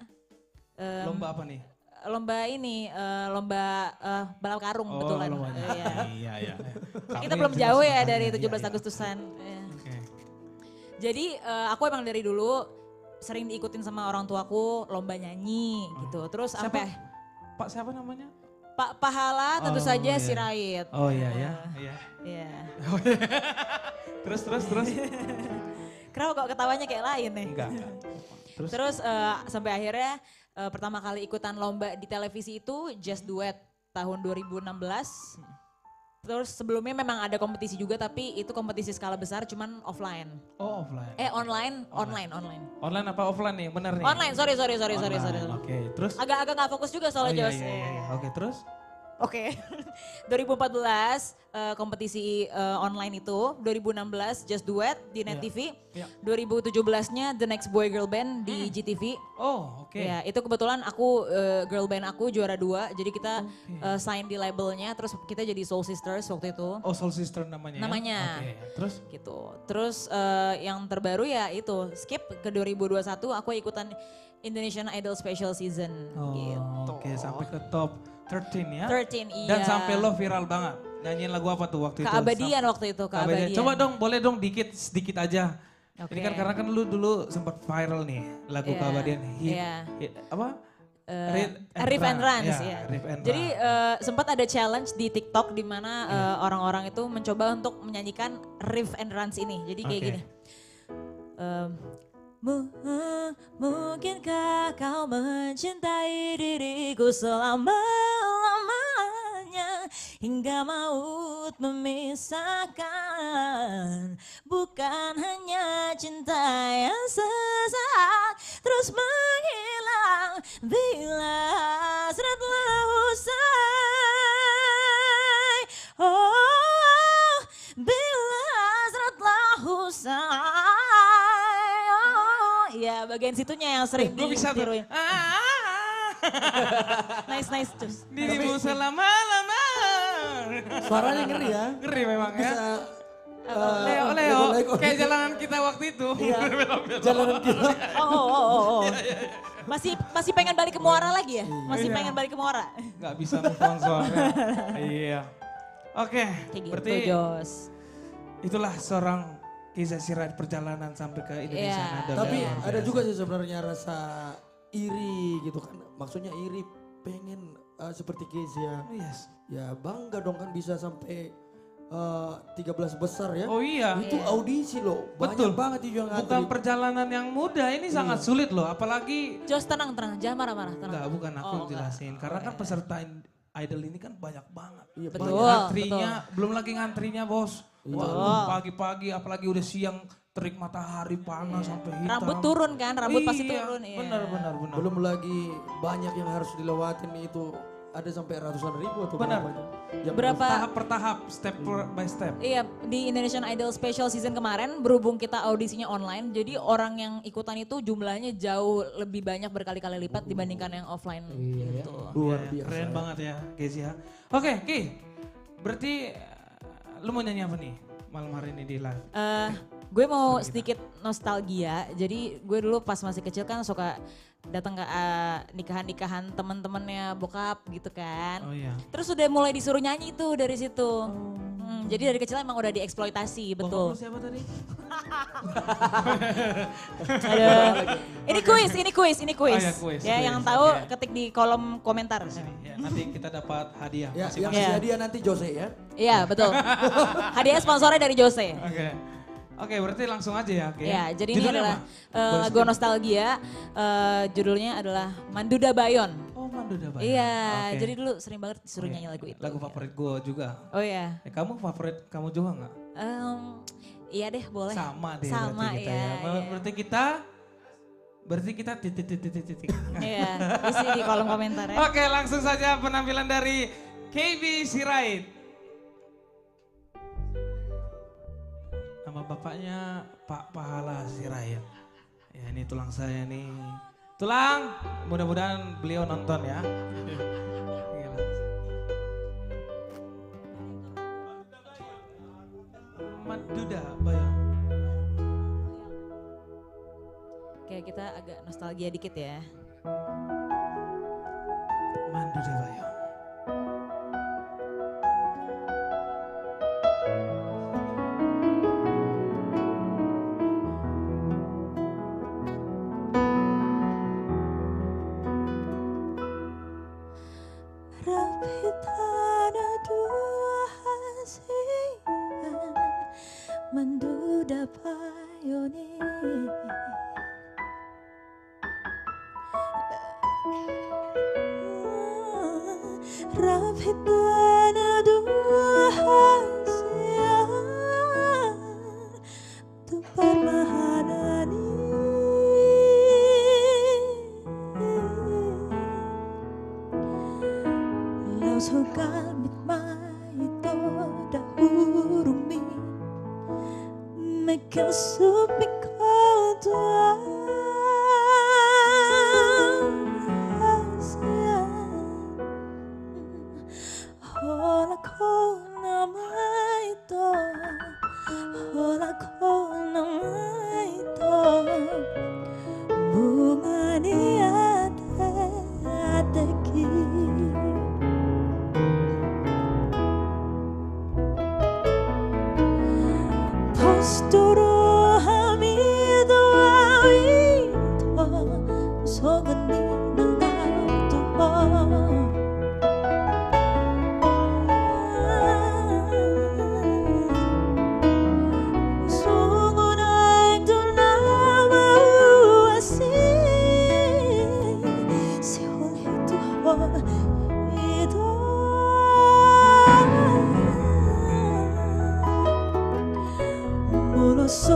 S14: Lomba apa nih?
S8: Lomba ini, lomba balap karung kebetulan.
S14: Lomba. Iya.
S8: Kita belum jauh ya dari 17 Agustusan. Iya.
S14: Oke.
S8: Jadi aku emang dari dulu sering diikutin sama orang tuaku lomba nyanyi gitu. Terus
S14: Siapa?
S8: sampai
S14: Pak siapa namanya?
S8: Pak Pahala tentu saja
S14: iya.
S8: Sirait.
S14: Oh iya ya. Iya.
S8: Iya.
S14: Terus.
S8: Kenapa kok ketawanya kayak lain nih?
S14: Enggak.
S8: Terus sampai akhirnya pertama kali ikutan lomba di televisi itu Just Duet tahun 2016. Terus sebelumnya memang ada kompetisi juga tapi itu kompetisi skala besar cuman offline.
S14: Oh offline.
S8: Online.
S14: Online apa offline nih? Bener nih?
S8: Online, sorry.
S14: Oke, terus?
S8: Agak gak fokus juga soalnya Jos.
S14: Iya. Oke, terus?
S8: Oke, 2014 kompetisi online itu, 2016 Just Duet di Net TV, 2017-nya The Next Boy Girl Band di GTV.
S14: Oh oke.
S8: Ya itu kebetulan aku, girl band aku juara 2, jadi kita sign di labelnya, terus kita jadi Soul Sisters waktu itu.
S14: Oh Soul Sister namanya ya?
S8: Namanya.
S14: Oke, terus?
S8: Gitu. Terus yang terbaru ya itu, skip ke 2021 aku ikutan Indonesian Idol Special Season gitu.
S14: Oke, sampai ke top 13 ya?
S8: 13, iya.
S14: Dan sampai lo viral banget. Nyanyiin lagu apa tuh waktu itu?
S8: Keabadian waktu itu, keabadian.
S14: Coba dong, boleh dong sedikit aja.
S8: Oke.
S14: Ini kan karena kan lu dulu sempat viral nih lagu keabadian. Apa?
S8: Riff and Runs,
S14: ya.
S8: ya.
S14: Riff and
S8: Jadi
S14: Run.
S8: sempat ada challenge di TikTok di mana orang-orang itu mencoba untuk menyanyikan Riff and Runs ini. Jadi kayak gini. Mungkinkah kau mencintai diriku selama-lamanya hingga maut memisahkan, bukan hanya cinta yang sesaat terus menghilang bila hasrat telah usai. Oh, bila hasrat telah usai. Ya bagian situnya yang sering ditiruin. Nice cus.
S14: Dirimu selama-lama.
S7: Suaranya ngeri ya.
S14: Ngeri memang ya.
S7: Leo,
S14: kayak jalanan kita waktu itu.
S7: Iya, jalanan kita.
S8: Oh. Masih pengen balik ke Muara lagi ya? Masih
S14: Iya.
S8: pengen balik ke Muara?
S14: Gak bisa move on soalnya. Iya. Oke,
S8: Kayak gitu,
S14: berarti
S8: Jos.
S14: itulah seorang Kezia Sirait perjalanan sampai ke Indonesia
S8: Iya.
S14: Idol.
S7: Tapi
S14: Luar
S7: ada
S14: biasa.
S7: juga sih sebenarnya rasa iri gitu kan. Maksudnya iri pengen seperti Kezia.
S14: Yes.
S7: Ya bangga dong kan bisa sampai 13 besar ya.
S14: Oh iya.
S7: Itu audisi loh.
S14: Betul.
S7: Banyak banget itu yang
S14: Bukan
S7: ngantri.
S14: perjalanan yang mudah, ini sangat sulit loh. Apalagi
S8: Jos tenang, jangan marah-marah.
S14: enggak, bukan aku
S8: Oh,
S14: jelasin. Karena kan peserta Idol ini kan banyak banget.
S7: Iya,
S8: Betul,
S14: Ngantrinya, belum lagi ngantrinya bos. Wah,
S8: Betul.
S14: pagi-pagi apalagi udah siang terik matahari panas sampai hitam.
S8: Rambut turun kan, rambut pasti
S14: Iya,
S8: turun. Iya.
S14: Benar.
S7: Belum lagi banyak yang harus dilewatin itu ada sampai ratusan ribu atau
S14: Benar.
S7: berapa?
S8: Berapa?
S14: Tahap per tahap, step by step.
S8: Iya, di Indonesian Idol Special Season kemarin berhubung kita audisinya online, jadi orang yang ikutan itu jumlahnya jauh lebih banyak berkali-kali lipat dibandingkan yang offline. Gitu.
S7: Luar
S14: Ya,
S7: biasa.
S14: keren banget ya Gezi ya. Oke Ki, berarti lu mau nyanyi apa nih malam hari ini di live?
S8: Gue mau sedikit nostalgia. Jadi gue dulu pas masih kecil kan suka datang ke nikahan-nikahan teman-temannya bokap gitu kan.
S14: Oh iya.
S8: Terus udah mulai disuruh nyanyi tuh dari situ. Jadi dari kecil emang udah dieksploitasi, betul.
S14: Bokap lu siapa tadi?
S8: Aduh. Ini kuis.
S14: Oh iya, kuis,
S8: Ya,
S14: kuis.
S8: yang tahu
S14: Oke.
S8: ketik di kolom komentar.
S14: Ya, nanti kita dapat hadiah.
S7: Ya,
S14: masing-masing.
S7: yang kasih hadiah nanti Jose ya.
S8: Iya, betul. Hadiah sponsornya dari Jose.
S14: Oke, berarti langsung aja ya. Oke.
S8: Ya, jadi ini
S14: Judulnya
S8: adalah
S14: apa?
S8: lagu nostalgia. Judulnya adalah Manduda Bayon.
S14: Oh, Manduda Bayon.
S8: Iya,
S14: Oke.
S8: jadi dulu sering banget disuruh nyanyi lagu itu.
S14: Lagu favorit gue juga.
S8: Oh iya.
S14: Kamu favorit kamu juga nggak?
S8: Iya deh, boleh.
S14: Sama deh
S8: Sama,
S14: berarti kita
S8: iya,
S14: ya.
S8: iya.
S14: Berarti kita titik.
S8: Iya, isi di kolom komentar ya.
S14: Oke, langsung saja penampilan dari KB Sirait. Nama bapaknya Pak Pahala Sirait. Ya, ini tulang saya nih. Tulang, mudah-mudahan beliau nonton ya. Gila. Manduda Bayon.
S8: Oke, kita agak nostalgia dikit ya.
S14: Manduda Bayon.
S15: Rapit ada dua hasian Manduda Bayoni Rapit ada dua hasian Tempat mahanani Lau so gamit maito da urumi Magkasupi ko doon Hola ko na maito Hola ko na maito Bunga ni ate Postoro hamido awito Sogani ng auto Sungon ay tunama uwasi Si Julito ito Mulos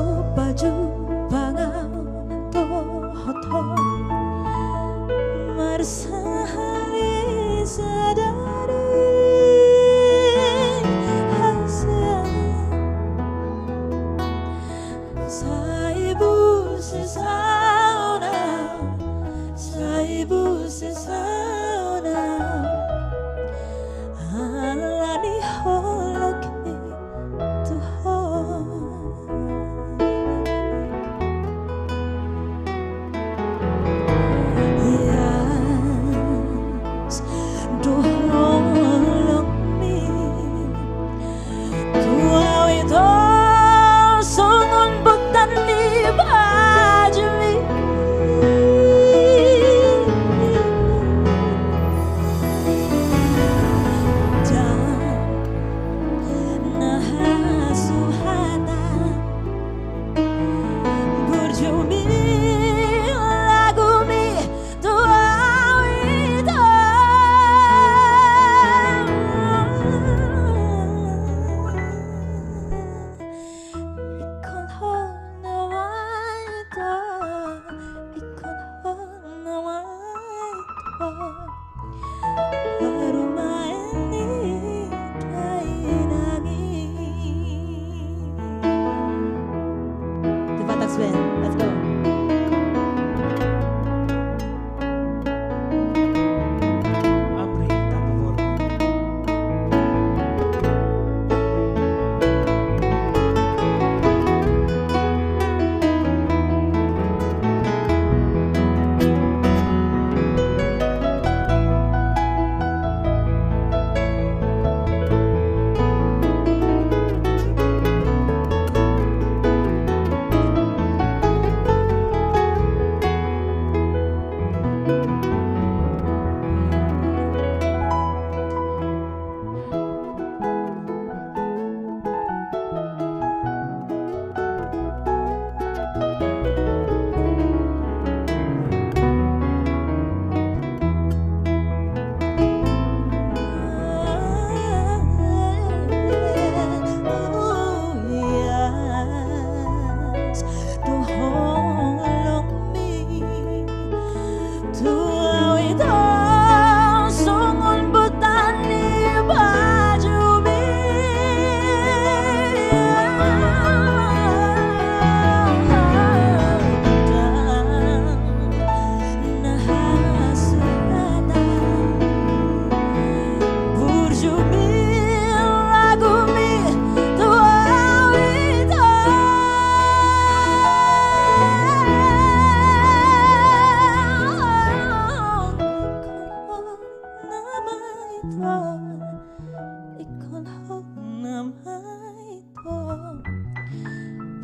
S15: ikon honamaito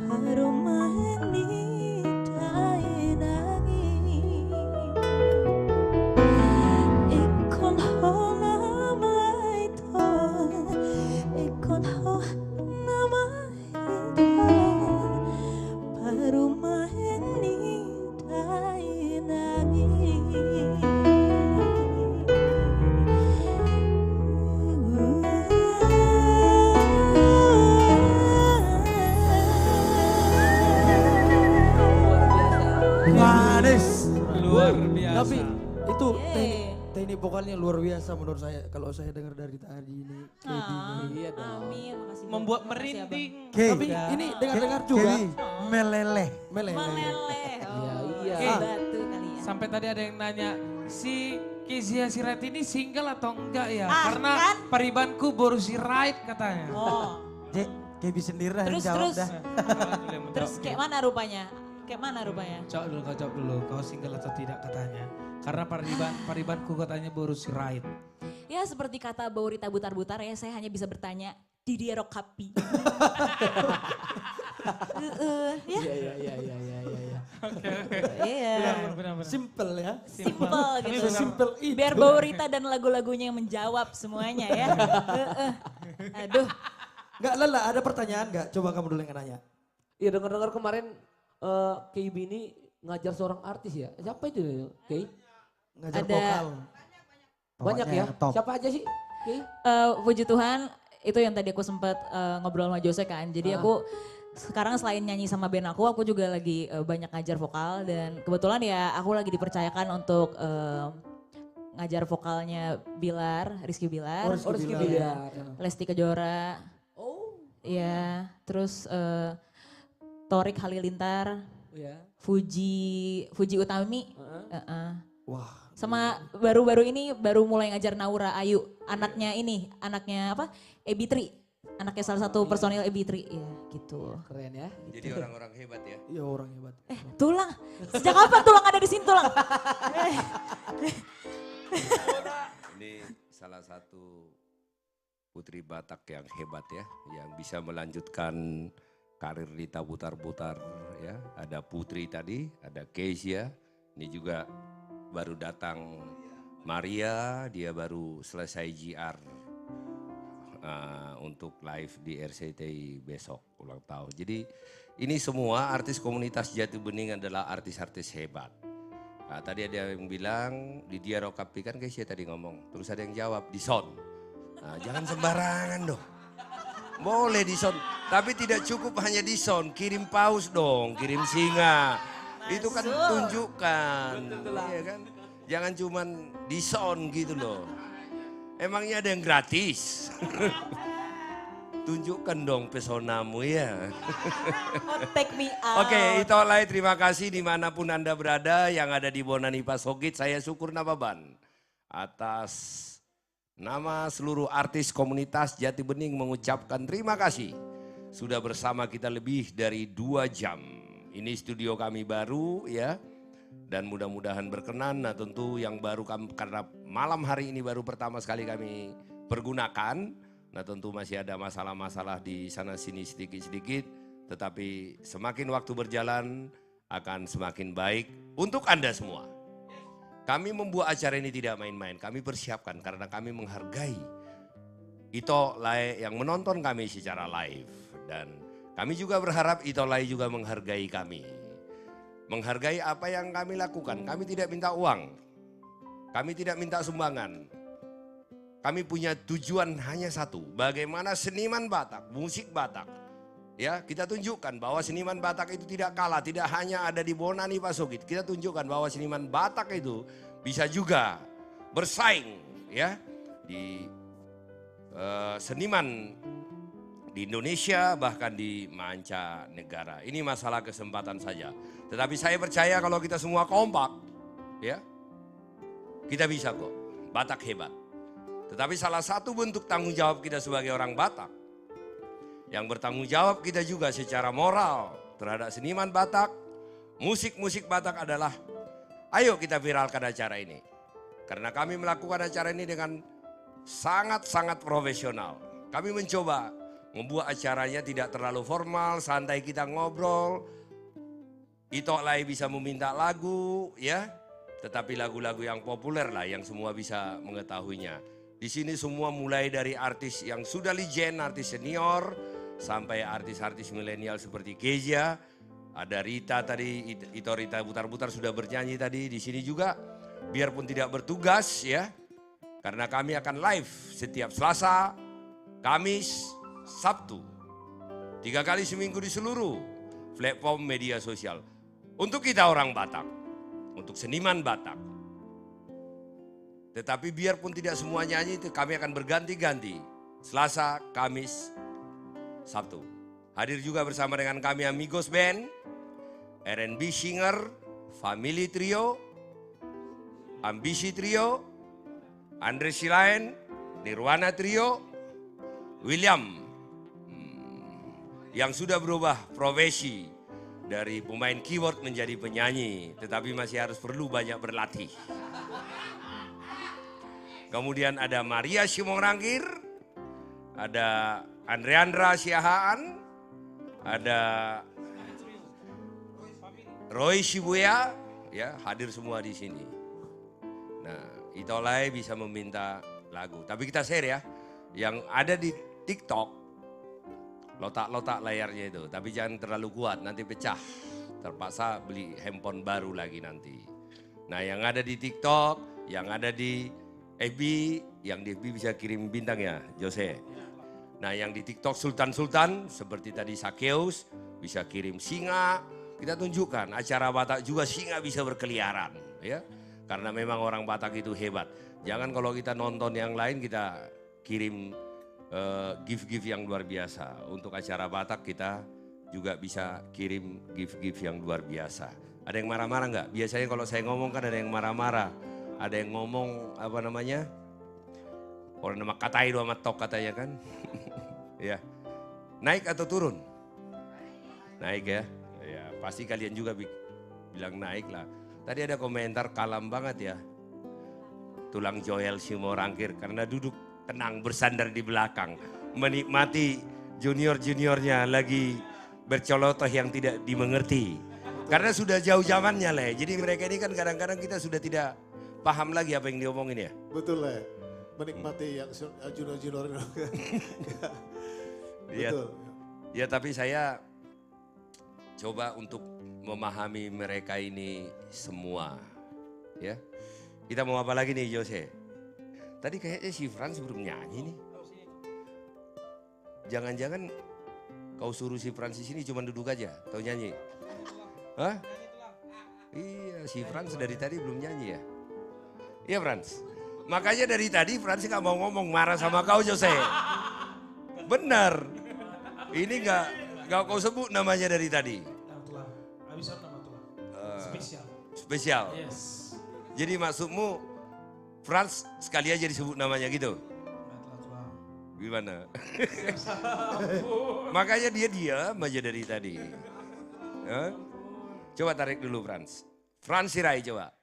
S15: paromani dainagi ikon honamaito ikon honamaito paromani dainagi.
S7: Manis.
S14: Luar biasa.
S7: Tapi itu teknik vokalnya luar biasa menurut saya. Kalau saya dengar dari tadi ini.
S8: Iya dong. Amin, makasih.
S14: Membuat merinding.
S7: Tapi ini dengar-dengar juga.
S1: Meleleh.
S8: Meleleh. Oh,
S12: iya.
S8: Batu kali ya.
S14: Sampai tadi ada yang nanya, si Kezia Sirait ini single atau enggak ya?
S8: Ah,
S14: Karena
S8: kan?
S14: paribanku baru Sirait katanya.
S8: Oh.
S1: Kebi sendiri lah yang
S8: Terus,
S1: jawab
S8: terus.
S1: dah.
S8: Terus kayak mana rupanya? Kayak mana rupanya?
S14: Jawab dulu, kau single atau tidak katanya. Karena paribanku katanya baru Sirait.
S8: Ya seperti kata Baurita Butar-Butar ya, saya hanya bisa bertanya, Didier Rokapi. Ya.
S14: Iya.
S8: Iya.
S14: Benar.
S7: Simple ya.
S8: Simple gitu.
S7: Simple itu.
S8: Biar Baurita dan lagu-lagunya yang menjawab semuanya ya. Aduh.
S7: Enggak Lala, ada pertanyaan enggak? Coba kamu dulu yang nanya.
S12: Iya dengar-dengar kemarin KB ini ngajar seorang artis ya. Siapa itu Kay?
S7: Ngajar
S8: Ada.
S7: vokal.
S12: Banyak
S1: Pokoknya
S12: ya.
S1: top.
S12: Siapa aja sih Kay?
S8: Puji Tuhan itu yang tadi aku sempat ngobrol sama Jose kan. Jadi aku sekarang selain nyanyi sama band aku juga lagi banyak ngajar vokal. Dan kebetulan ya aku lagi dipercayakan untuk ngajar vokalnya Bilar, Rizky Bilar.
S12: Oh, Rizky Bilar.
S8: Lesti Kejora.
S12: Oh.
S8: Iya, terus Torik Halilintar.
S12: Iya.
S8: Fuji Utami.
S7: Wah.
S8: Sama baru-baru ini baru mulai ngajar Naura Ayu, anaknya apa? Ebitri. Anaknya salah satu personil Ebitri, ya gitu.
S12: Keren ya.
S4: Jadi orang-orang hebat ya.
S7: Iya orang hebat.
S8: Tulang, sejak kapan Tulang ada di sini Tulang?
S4: Ini salah satu putri Batak yang hebat ya, yang bisa melanjutkan karir Rita Butar-Butar ya. Ada Putri tadi, ada Kezia, ini juga baru datang Maria, dia baru selesai GR untuk live di RCTI besok ulang tahun. Jadi ini semua artis komunitas Jati Bening adalah artis-artis hebat. Nah, tadi ada yang bilang Didier Rokapi kan guys ya tadi ngomong. Terus ada yang jawab Dison. Nah, jangan sembarangan dong. Boleh Dison, tapi tidak cukup hanya Dison. Kirim paus dong, kirim singa. Itu kan tunjukkan, iya kan? Jangan cuman Dison gitu loh. Emangnya ada yang gratis? Tunjukkan dong pesonamu ya.
S8: Take me out.
S4: Oke, Itolai terima kasih dimanapun Anda berada yang ada di Bonani Pasogit. Saya syukur Nababan atas nama seluruh artis komunitas Jati Bening mengucapkan terima kasih. Sudah bersama kita lebih dari 2 jam. Ini studio kami baru ya. Dan mudah-mudahan berkenan. Nah tentu yang baru karena malam hari ini baru pertama sekali kami pergunakan. Nah tentu masih ada masalah-masalah di sana sini sedikit-sedikit. Tetapi semakin waktu berjalan akan semakin baik untuk Anda semua. Kami membuat acara ini tidak main-main. Kami persiapkan karena kami menghargai Itolai yang menonton kami secara live. Dan kami juga berharap Itolai juga menghargai kami. Menghargai apa yang kami lakukan. Kami tidak minta uang. Kami tidak minta sumbangan. Kami punya tujuan hanya satu. Bagaimana seniman Batak, musik Batak. Ya, kita tunjukkan bahwa seniman Batak itu tidak kalah. Tidak hanya ada di Bonani Pasogit. Kita tunjukkan bahwa seniman Batak itu bisa juga bersaing. Ya, di seniman di Indonesia bahkan di mancanegara. Ini masalah kesempatan saja. Tetapi saya percaya kalau kita semua kompak, ya, kita bisa kok. Batak hebat. Tetapi salah satu bentuk tanggung jawab kita sebagai orang Batak, yang bertanggung jawab kita juga secara moral terhadap seniman Batak, musik-musik Batak adalah, ayo kita viralkan acara ini. Karena kami melakukan acara ini dengan sangat-sangat profesional. Kami mencoba membuat acaranya tidak terlalu formal, santai kita ngobrol. Ito Lai bisa meminta lagu ya, tetapi lagu-lagu yang populer lah yang semua bisa mengetahuinya. Di sini semua mulai dari artis yang sudah legend, artis senior, sampai artis-artis milenial seperti Kezia. Ada Rita tadi, Ito Rita Butar-Butar sudah bernyanyi tadi di sini juga. Biarpun tidak bertugas ya, karena kami akan live setiap Selasa, Kamis, Sabtu. 3 kali seminggu di seluruh platform media sosial. Untuk kita orang Batak, untuk seniman Batak. Tetapi biarpun tidak semua nyanyi, itu kami akan berganti-ganti. Selasa, Kamis, Sabtu. Hadir juga bersama dengan kami Amigos Band, R&B Singer, Family Trio, Ambisi Trio, Andre Silain, Nirwana Trio, William yang sudah berubah profesi dari pemain keyboard menjadi penyanyi, tetapi masih harus perlu banyak berlatih. Kemudian ada Maria Simorangkir, ada Andreandra Siahaan, ada Roy Shibuya, ya hadir semua di sini. Nah, Ito Lai bisa meminta lagu, tapi kita share ya, yang ada di TikTok. Lotak-lotak layarnya itu, tapi jangan terlalu kuat, nanti pecah. Terpaksa beli handphone baru lagi nanti. Nah yang ada di TikTok, yang ada di FB, yang di FB bisa kirim bintang ya, Jose. Nah yang di TikTok Sultan-Sultan, seperti tadi Sakeus, bisa kirim singa. Kita tunjukkan, acara Batak juga singa bisa berkeliaran. Ya, karena memang orang Batak itu hebat. Jangan kalau kita nonton yang lain, kita kirim gift-gift yang luar biasa. Untuk acara Batak kita juga bisa kirim gift-gift yang luar biasa. Ada yang marah-marah nggak? Biasanya kalau saya ngomong kan ada yang marah-marah. Ada yang ngomong apa namanya? Orang nama katai doa matok katanya kan. Ya. Naik atau turun? Naik ya. Ya, pasti kalian juga bilang naik lah. Tadi ada komentar kalam banget ya. Tulang Joel Simorangkir karena duduk tenang bersandar di belakang, menikmati junior-juniornya lagi bercolotoh yang tidak dimengerti. Karena sudah jauh zamannya Le, jadi mereka ini kan kadang-kadang kita sudah tidak paham lagi apa yang diomongin ya.
S5: Betul Le, menikmati yang junior-junior.
S4: Iya.
S5: Betul.
S4: Ya tapi saya coba untuk memahami mereka ini semua. Ya, kita mau apa lagi nih Jose? Tadi kayaknya si Frans belum nyanyi nih. Jangan-jangan kau suruh si Frans di sini cuma duduk aja, tahu nyanyi? Hah? Iya, si Frans dari tadi belum nyanyi ya. Iya Frans. Makanya dari tadi Frans nggak mau ngomong, marah sama kau Jose. Benar. Ini nggak kau sebut namanya dari tadi.
S14: Spesial.
S4: Spesial.
S14: Yes.
S4: Jadi maksudmu Frans sekali aja disebut namanya gitu? Gimana? Makanya dia diam aja dari tadi. Ya? Coba tarik dulu Frans. Frans Sirai coba.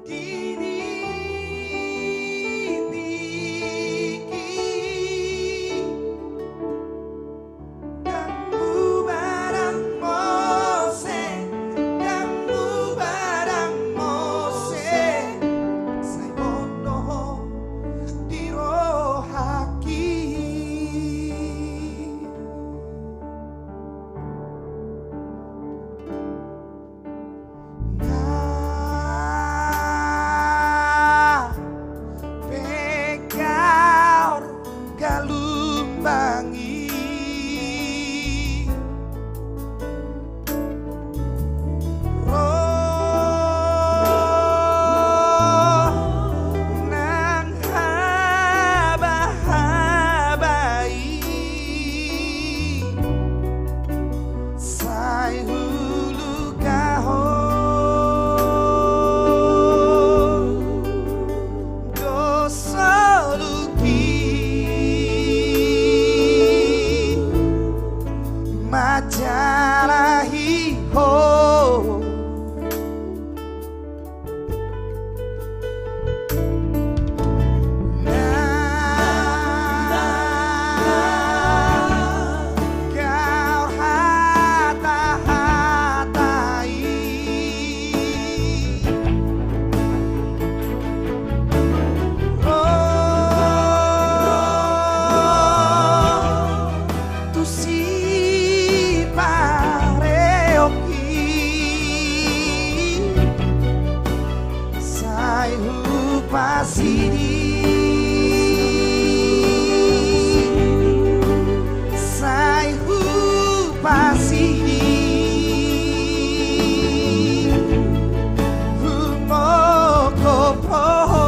S16: Kini jalahi ho kau hata-hatai tu si pare occhi sai pasidi sai pasidi moko poho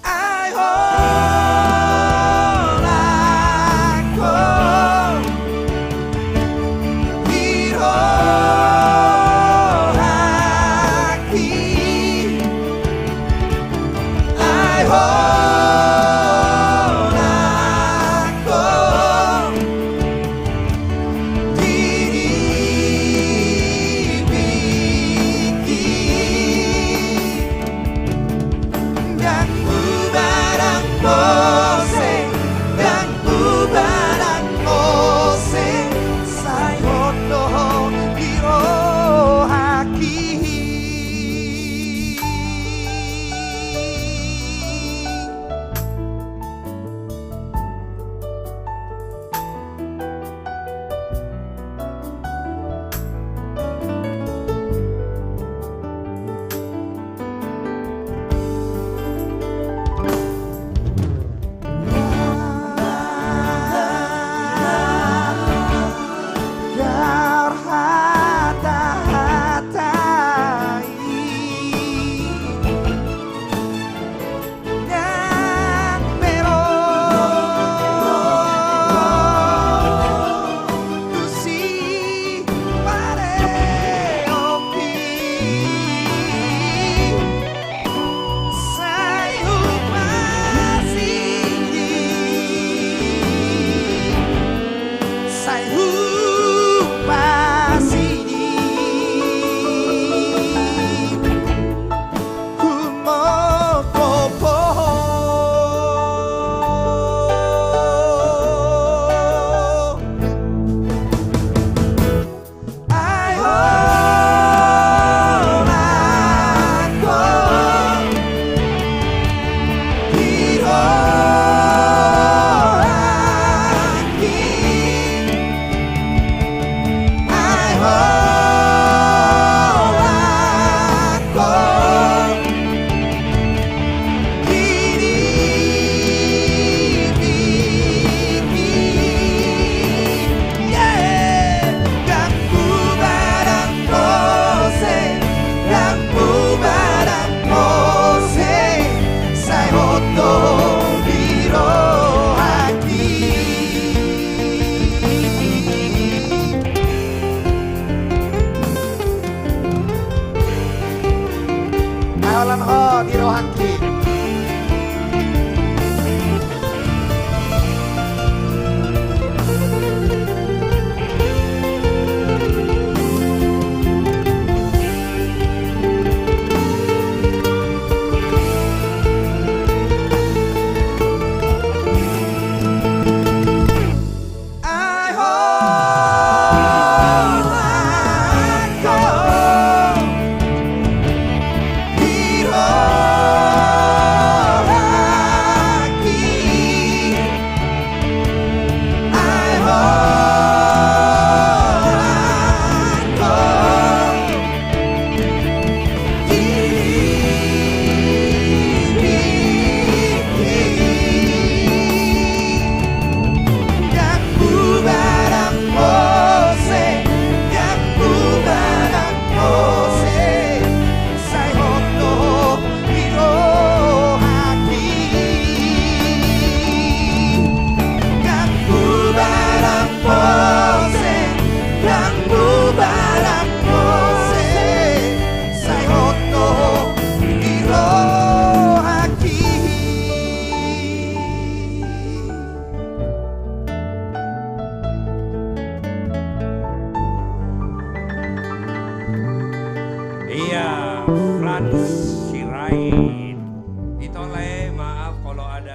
S16: ai holako hiro haki ai holako dan bubarang pose dan bubarang pose sai hoto hiro haki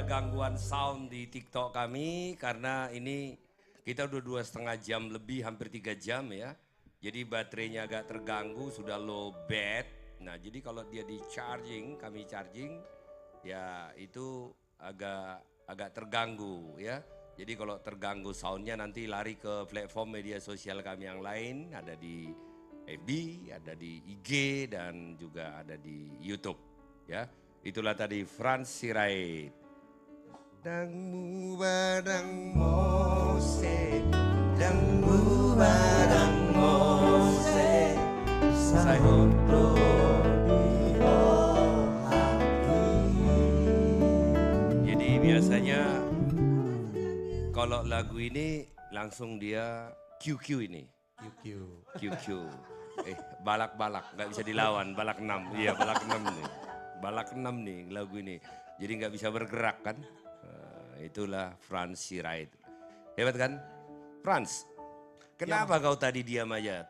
S4: ada gangguan sound di TikTok kami karena ini kita udah 2,5 jam lebih, hampir 3 jam ya. Jadi baterainya agak terganggu, sudah low bat. Nah jadi kalau dia di charging, kami charging, ya itu agak terganggu ya. Jadi kalau terganggu soundnya nanti lari ke platform media sosial kami yang lain, ada di FB, ada di IG dan juga ada di YouTube ya. Itulah tadi Franz Sirait. Dangmu badang mose, dangmu badang mose, sayotro Jadi biasanya kalau lagu ini langsung dia QQ ini. QQ. Balak-balak, nggak bisa dilawan, balak 6. Iya, balak 6 nih. Balak 6 nih lagu ini. Jadi nggak bisa bergerak kan. Itulah Franz Sirait. Hebat kan? Franz, kenapa kau tadi diam aja?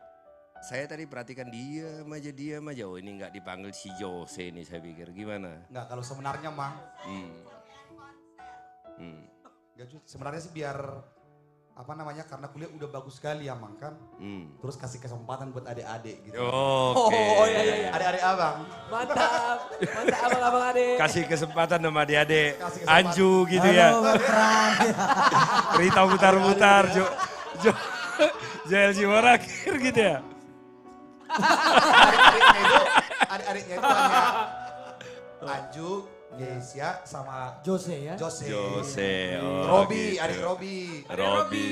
S4: Saya tadi perhatikan diam aja. Oh ini nggak dipanggil si Jose ini saya pikir. Gimana?
S6: Nggak, kalau sebenarnya Mang. Sebenarnya sih biar karena kuliah udah bagus sekali ya Mang kan. Terus kasih kesempatan buat adik-adik gitu.
S4: Oke.
S6: Iya. Adik-adik abang.
S12: Mantap abang adik.
S4: Kasih kesempatan sama adik-adik. Anju gitu ya. Rita mutar-mutar. Joel Siwarakir gitu ya.
S6: Adik-adiknya itu hanya Anju, Gesia sama
S7: Jose ya.
S4: Jose.
S6: Robi,
S4: Gitu.
S6: adik Robi.
S4: Robi.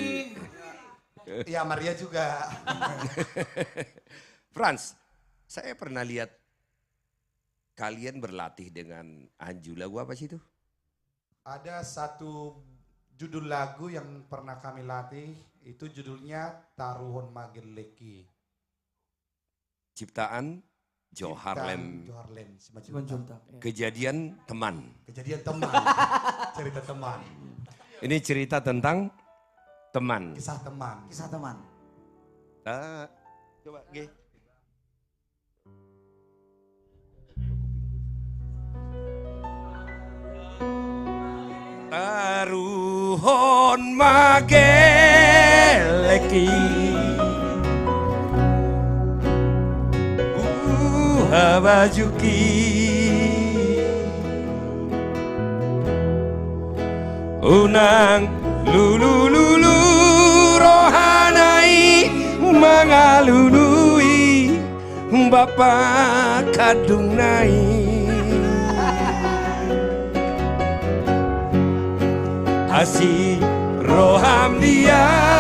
S6: Iya, Maria juga.
S4: Franz, saya pernah lihat kalian berlatih dengan Anju. Lagu apa sih itu?
S6: Ada satu judul lagu yang pernah kami latih, itu judulnya Taruhon Mageleki.
S4: Ciptaan Joharlem.
S7: Simanjuntak.
S4: Kejadian teman.
S6: Cerita teman.
S4: Ini cerita tentang teman.
S6: Kisah teman.
S4: Coba, G. Taruhon Mageleki Habajuki Unang lulu rohanai mangalului Bapa kadung nai Asih roham dia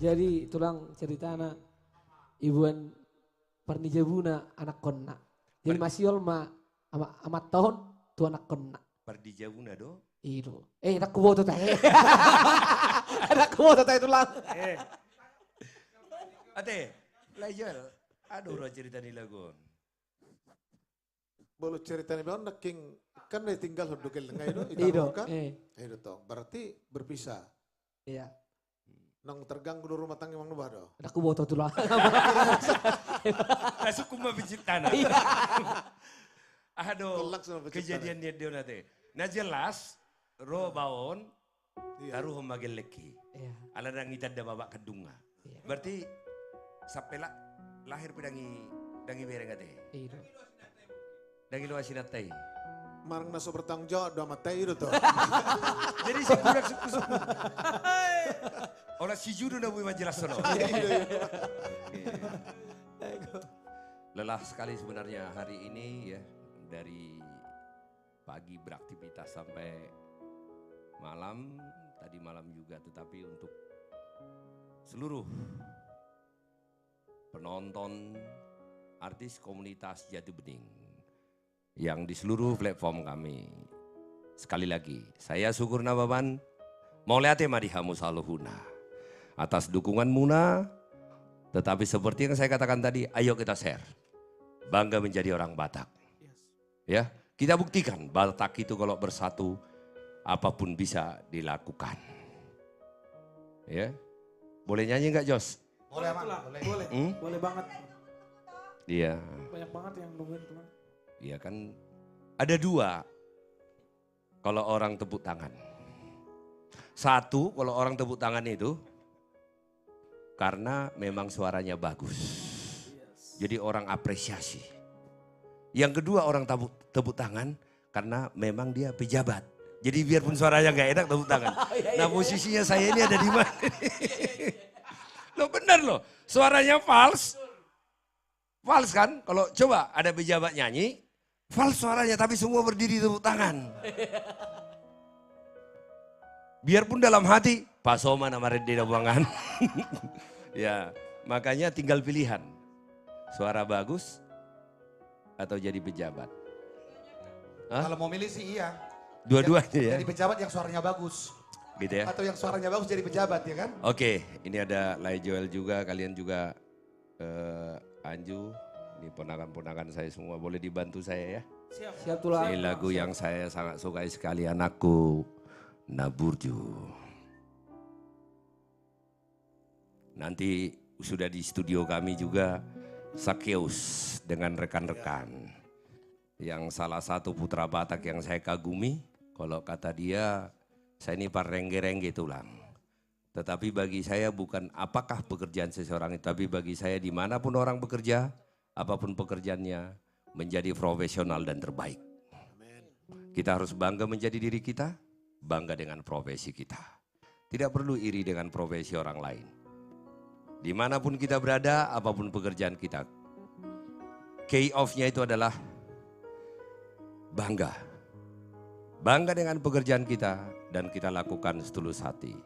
S12: Jadi tulang cerita anak ibuan Parnijabuna anak konna. Jadi masih ma amat tahun tu anak konna.
S4: Parnijabuna do?
S12: Itu. Nak kubo tu teh. Nak kubo tu teh tulang.
S4: Ate, Laijal, aduh cerita di lagu.
S5: Bolo cerita ni bang naking kan dia tinggal hudugel ngai do
S12: Ido.
S5: kan? Itu toh. Berarti berpisah.
S12: Iya.
S5: Nang terganggu di rumah tangga mang nubah do.
S12: Aku boto tulang.
S4: Masuk kuma penciptaan. Aduh, kejadian dia nanti. Nah jelas, roh baon, taruh mageleki. Ala nang itad da babak kedunga. Berarti sampai lahir dangi bereng ate.
S12: Iya.
S4: Dangi luas sinatai.
S5: Marang naso bertanggung jawab do matai itu toh.
S4: Jadi si budak suku-suku. Orang si judo na buat jelas sono. Lelah sekali sebenarnya hari ini ya, dari pagi beraktivitas sampai malam, tadi malam juga, tetapi untuk seluruh penonton artis komunitas Jati Bening yang di seluruh platform kami. Sekali lagi, saya Syukur Nababan Mauliate madihamu saluhuna. Atas dukungan Muna, tetapi seperti yang saya katakan tadi, ayo kita share. Bangga menjadi orang Batak. Ya, kita buktikan Batak itu kalau bersatu, apapun bisa dilakukan. Ya, boleh nyanyi nggak Jos?
S6: Boleh Aman, boleh.
S14: Boleh banget.
S4: Iya.
S14: Banyak banget yang nungguin teman.
S4: Iya kan, ada dua kalau orang tepuk tangan. Satu, kalau orang tepuk tangan itu karena memang suaranya bagus. Jadi orang apresiasi. Yang kedua orang tepuk tangan karena memang dia pejabat. Jadi biarpun suaranya gak enak tepuk tangan. Nah posisinya saya ini ada di mana? Loh benar loh, suaranya fals. Fals kan? Kalau coba ada pejabat nyanyi, fals suaranya tapi semua berdiri tepuk tangan. Biarpun dalam hati, Pak Soma nama Redina Buangan. Ya, makanya tinggal pilihan. Suara bagus atau jadi pejabat. Hah?
S6: Kalau mau milih sih iya.
S4: Dua-duanya ya.
S6: Jadi pejabat yang suaranya bagus.
S4: Gitu ya.
S6: Atau yang suaranya bagus jadi pejabat ya kan?
S4: Oke, ini ada Lai Joel juga, kalian juga Anju. Ini ponakan-ponakan saya semua, boleh dibantu saya ya.
S12: Siap tulang.
S4: Ini lagu yang saya sangat sukai sekali, Anakku Naburju. Nanti sudah di studio kami juga Sakeus dengan rekan-rekan. Yang salah satu putra Batak yang saya kagumi, kalau kata dia, saya ini parengge-rengge tulang. Tetapi bagi saya bukan apakah pekerjaan seseorang itu, tapi bagi saya dimanapun orang bekerja, apapun pekerjaannya, menjadi profesional dan terbaik. Kita harus bangga menjadi diri kita, bangga dengan profesi kita. Tidak perlu iri dengan profesi orang lain. Dimanapun kita berada, apapun pekerjaan kita, key off-nya itu adalah bangga. Bangga dengan pekerjaan kita dan kita lakukan setulus hati.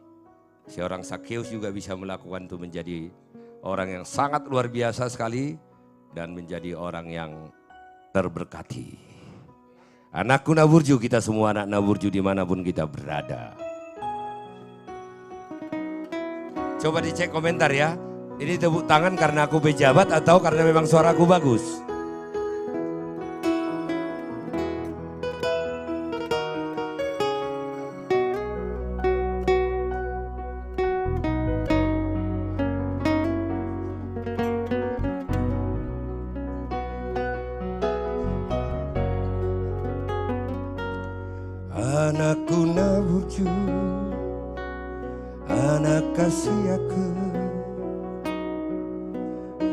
S4: Seorang Sakeus juga bisa melakukan itu menjadi orang yang sangat luar biasa sekali dan menjadi orang yang terberkati. Anakku Naburju, kita semua anak Naburju dimanapun kita berada. Coba dicek komentar ya. Ini tepuk tangan karena aku pejabat atau karena memang suaraku bagus? Anakku Naburju, anak kasih aku,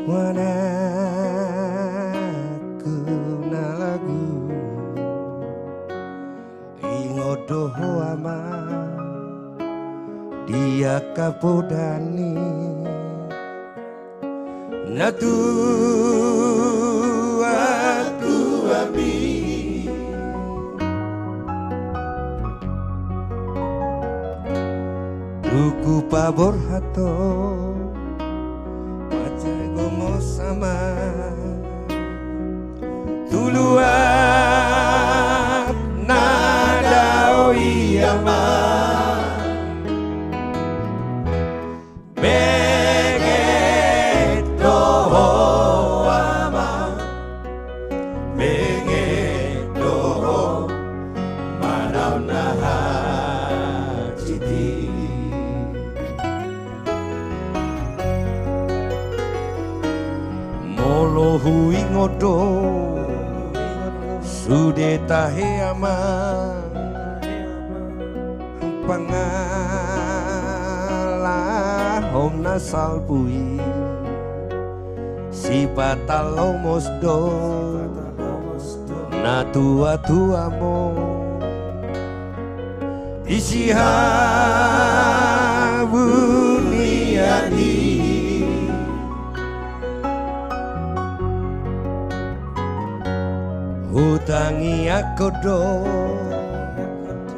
S4: anakku nalagu, ingodoho ama, dia kapodani, natu aku abi. Ruku pabor hato, wajah gomo sama, tuluap nada oyama, begeto ama, begeto manau naha citi. Molo hui ngodo sude tahe ama pangala hom nasal pui si patalo mosdo na tua tuamo isihabu niadi. Hutangi aku do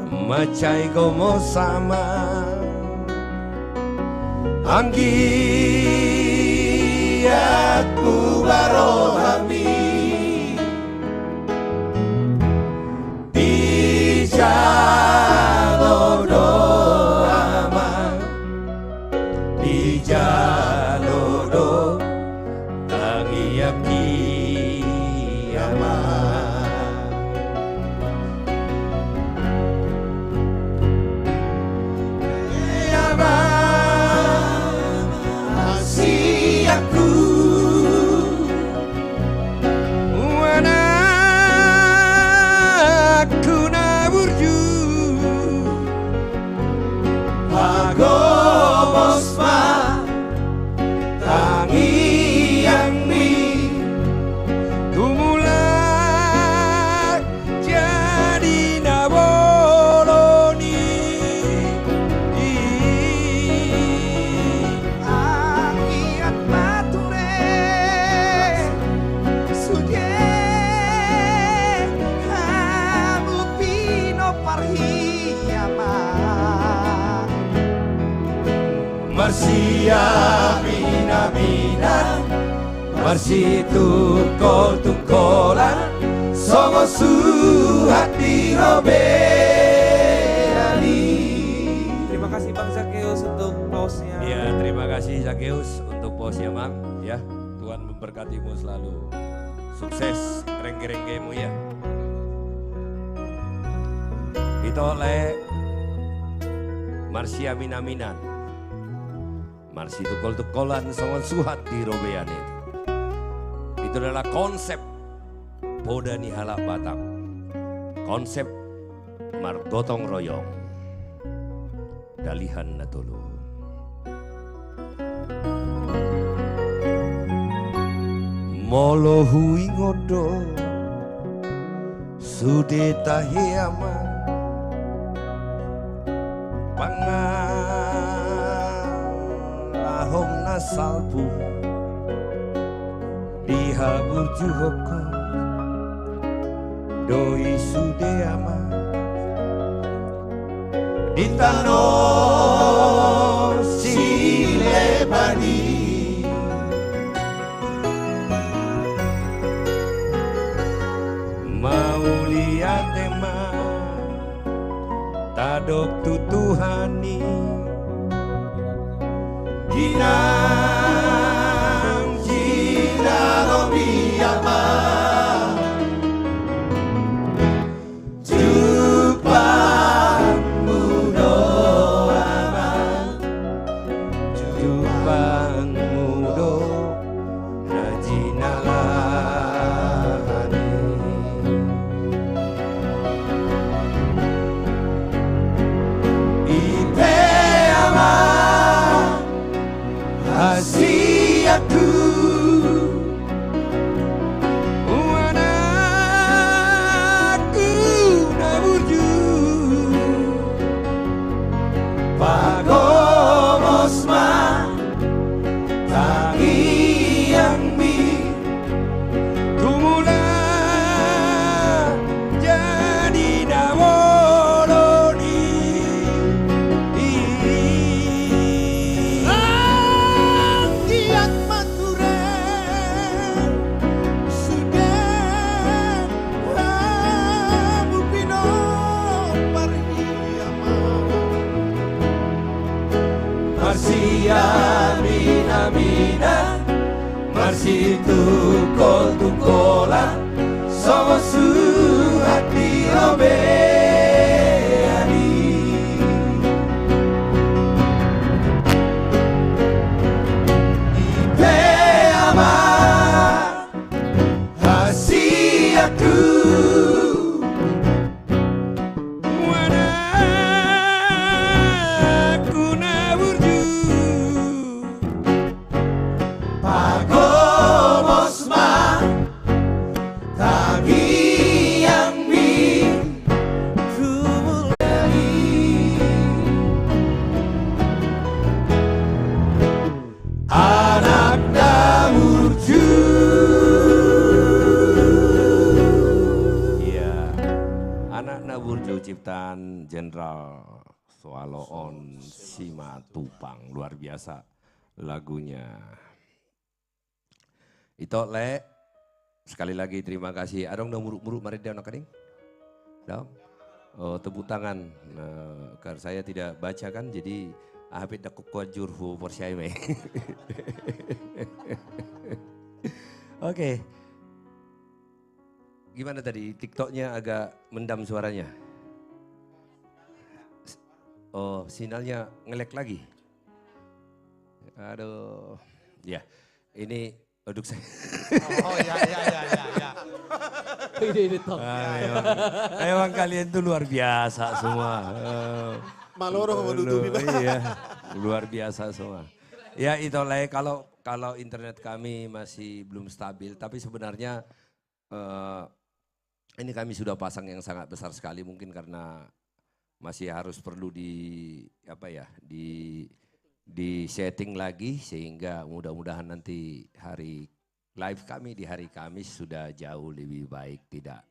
S4: macai gomo sama anggi aku barohami bijalo doa Marsia mina Marsitu kol tu kolan Songo suhat di robeani.
S3: Terima kasih Bang Zakeus untuk pausnya.
S4: Ya, terima kasih Zakeus untuk pausnya Mang. Ya, Tuhan memberkatimu selalu. Sukses rengge-renggemu ya. Itu oleh Marsia Minaminan. Marsi tukol-tukolan songon suhat di robeane. Itu adalah konsep Podani Halak Batak. Konsep Margotong Royong. Dalihan Natulu. Molo hui ngodo Sude tahiyama Pangalahong nasalpu Dihabur juhoko Doi sude ama Ditano sile bani Maulia tema Tadok tutuhani Ginang Jinarobi ama Jupangmu doama Jupangmu do Rajinalahani Ipe ama Hasiatu Wanaku nabuju Pagomosma Tangi yang mi Tumula Jadi nawoloni Anggiat maturen Sudah Bupino Pariyama Marsia mina Marsitu kol tu kola Songo suhat di robeani Ipe ama Hasiatu Wanaku naburju Pagomosma Tagi yang mi Tumulani Anak Namurju. Iya, Anak Naburju ciptaan Jenderal Swaloon Simatupang. Luar biasa lagunya. Itu le sekali lagi terima kasih. Adong dong muruk-muruk mari dia nak dong. Oh, tepuk tangan. Nah, karena saya tidak baca kan jadi Habis dah kuat jurhu persyai me. Oke. Gimana tadi? TikToknya agak mendam suaranya. Oh, sinyalnya ngelek lagi. Aduh. Ya, ini duduk saya.
S5: Oh ya.
S12: Ini top.
S4: Memang kalian tuh luar biasa semua.
S5: Maloro menutupi.
S4: Iya, luar biasa semua. Ya itulah kalau internet kami masih belum stabil, tapi sebenarnya ini kami sudah pasang yang sangat besar sekali mungkin karena masih harus perlu di setting lagi sehingga mudah-mudahan nanti hari live kami di hari Kamis sudah jauh lebih baik, tidak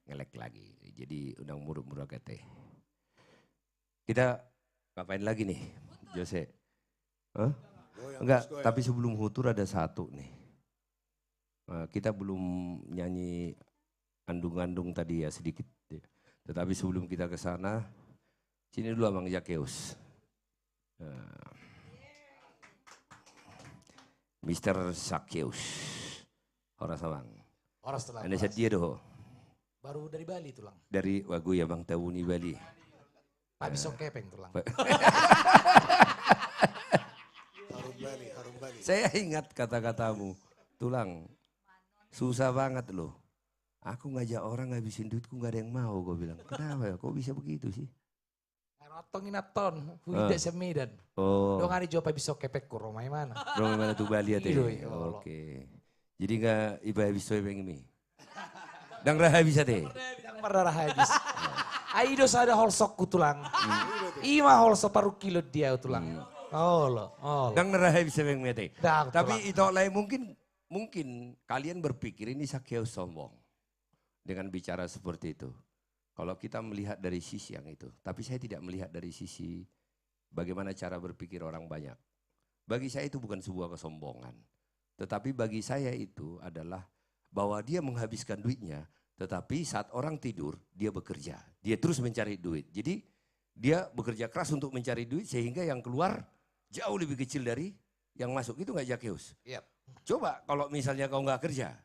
S4: ngelek lagi. Jadi undang muruk-muruk kete. Kita ngapain lagi nih, Jose? Hah? Enggak, tapi sebelum Hutur ada satu nih. Kita belum nyanyi andung-andung tadi ya sedikit. Tetapi sebelum kita ke sana, sini dulu Abang Zakeus. Mr. Zakeus. Horas Abang.
S17: Horas tulang.
S4: Anda sedia doh.
S17: Baru dari Bali tulang.
S4: Dari Wagu ya Bang Tawuni Bali.
S17: Pak Bisok Kepeng tulang.
S5: Harum Bali.
S4: Saya ingat kata-katamu, tulang. Susah banget loh. Aku ngajak orang ngabisin duitku gak ada yang mau, gue bilang. Kenapa ya? Kok bisa begitu sih?
S17: Rotong inaton, huida sa Medan.
S4: Oh.
S17: Dong hari jauh Pak Bisok Kepek ko, romay mana.
S4: Romay mana tuh Bali ya teh?
S17: Oke.
S4: Oke. Jadi gak iba habis soy ini. Dang raha bisa teh?
S17: Dang marah habis. Aido ada holsok ku tulang. Ima holsok paru kilo dia tulang. Oh lo.
S4: Dang raha bisa pengen teh.
S17: Dang,
S4: tapi itu lain mungkin kalian berpikir ini Zakeus sombong dengan bicara seperti itu. Kalau kita melihat dari sisi yang itu, tapi saya tidak melihat dari sisi bagaimana cara berpikir orang banyak. Bagi saya itu bukan sebuah kesombongan, tetapi bagi saya itu adalah bahwa dia menghabiskan duitnya, tetapi saat orang tidur dia bekerja, dia terus mencari duit. Jadi dia bekerja keras untuk mencari duit sehingga yang keluar jauh lebih kecil dari yang masuk. Itu nggak Zakeus?
S17: Yep.
S4: Coba kalau misalnya kau nggak kerja,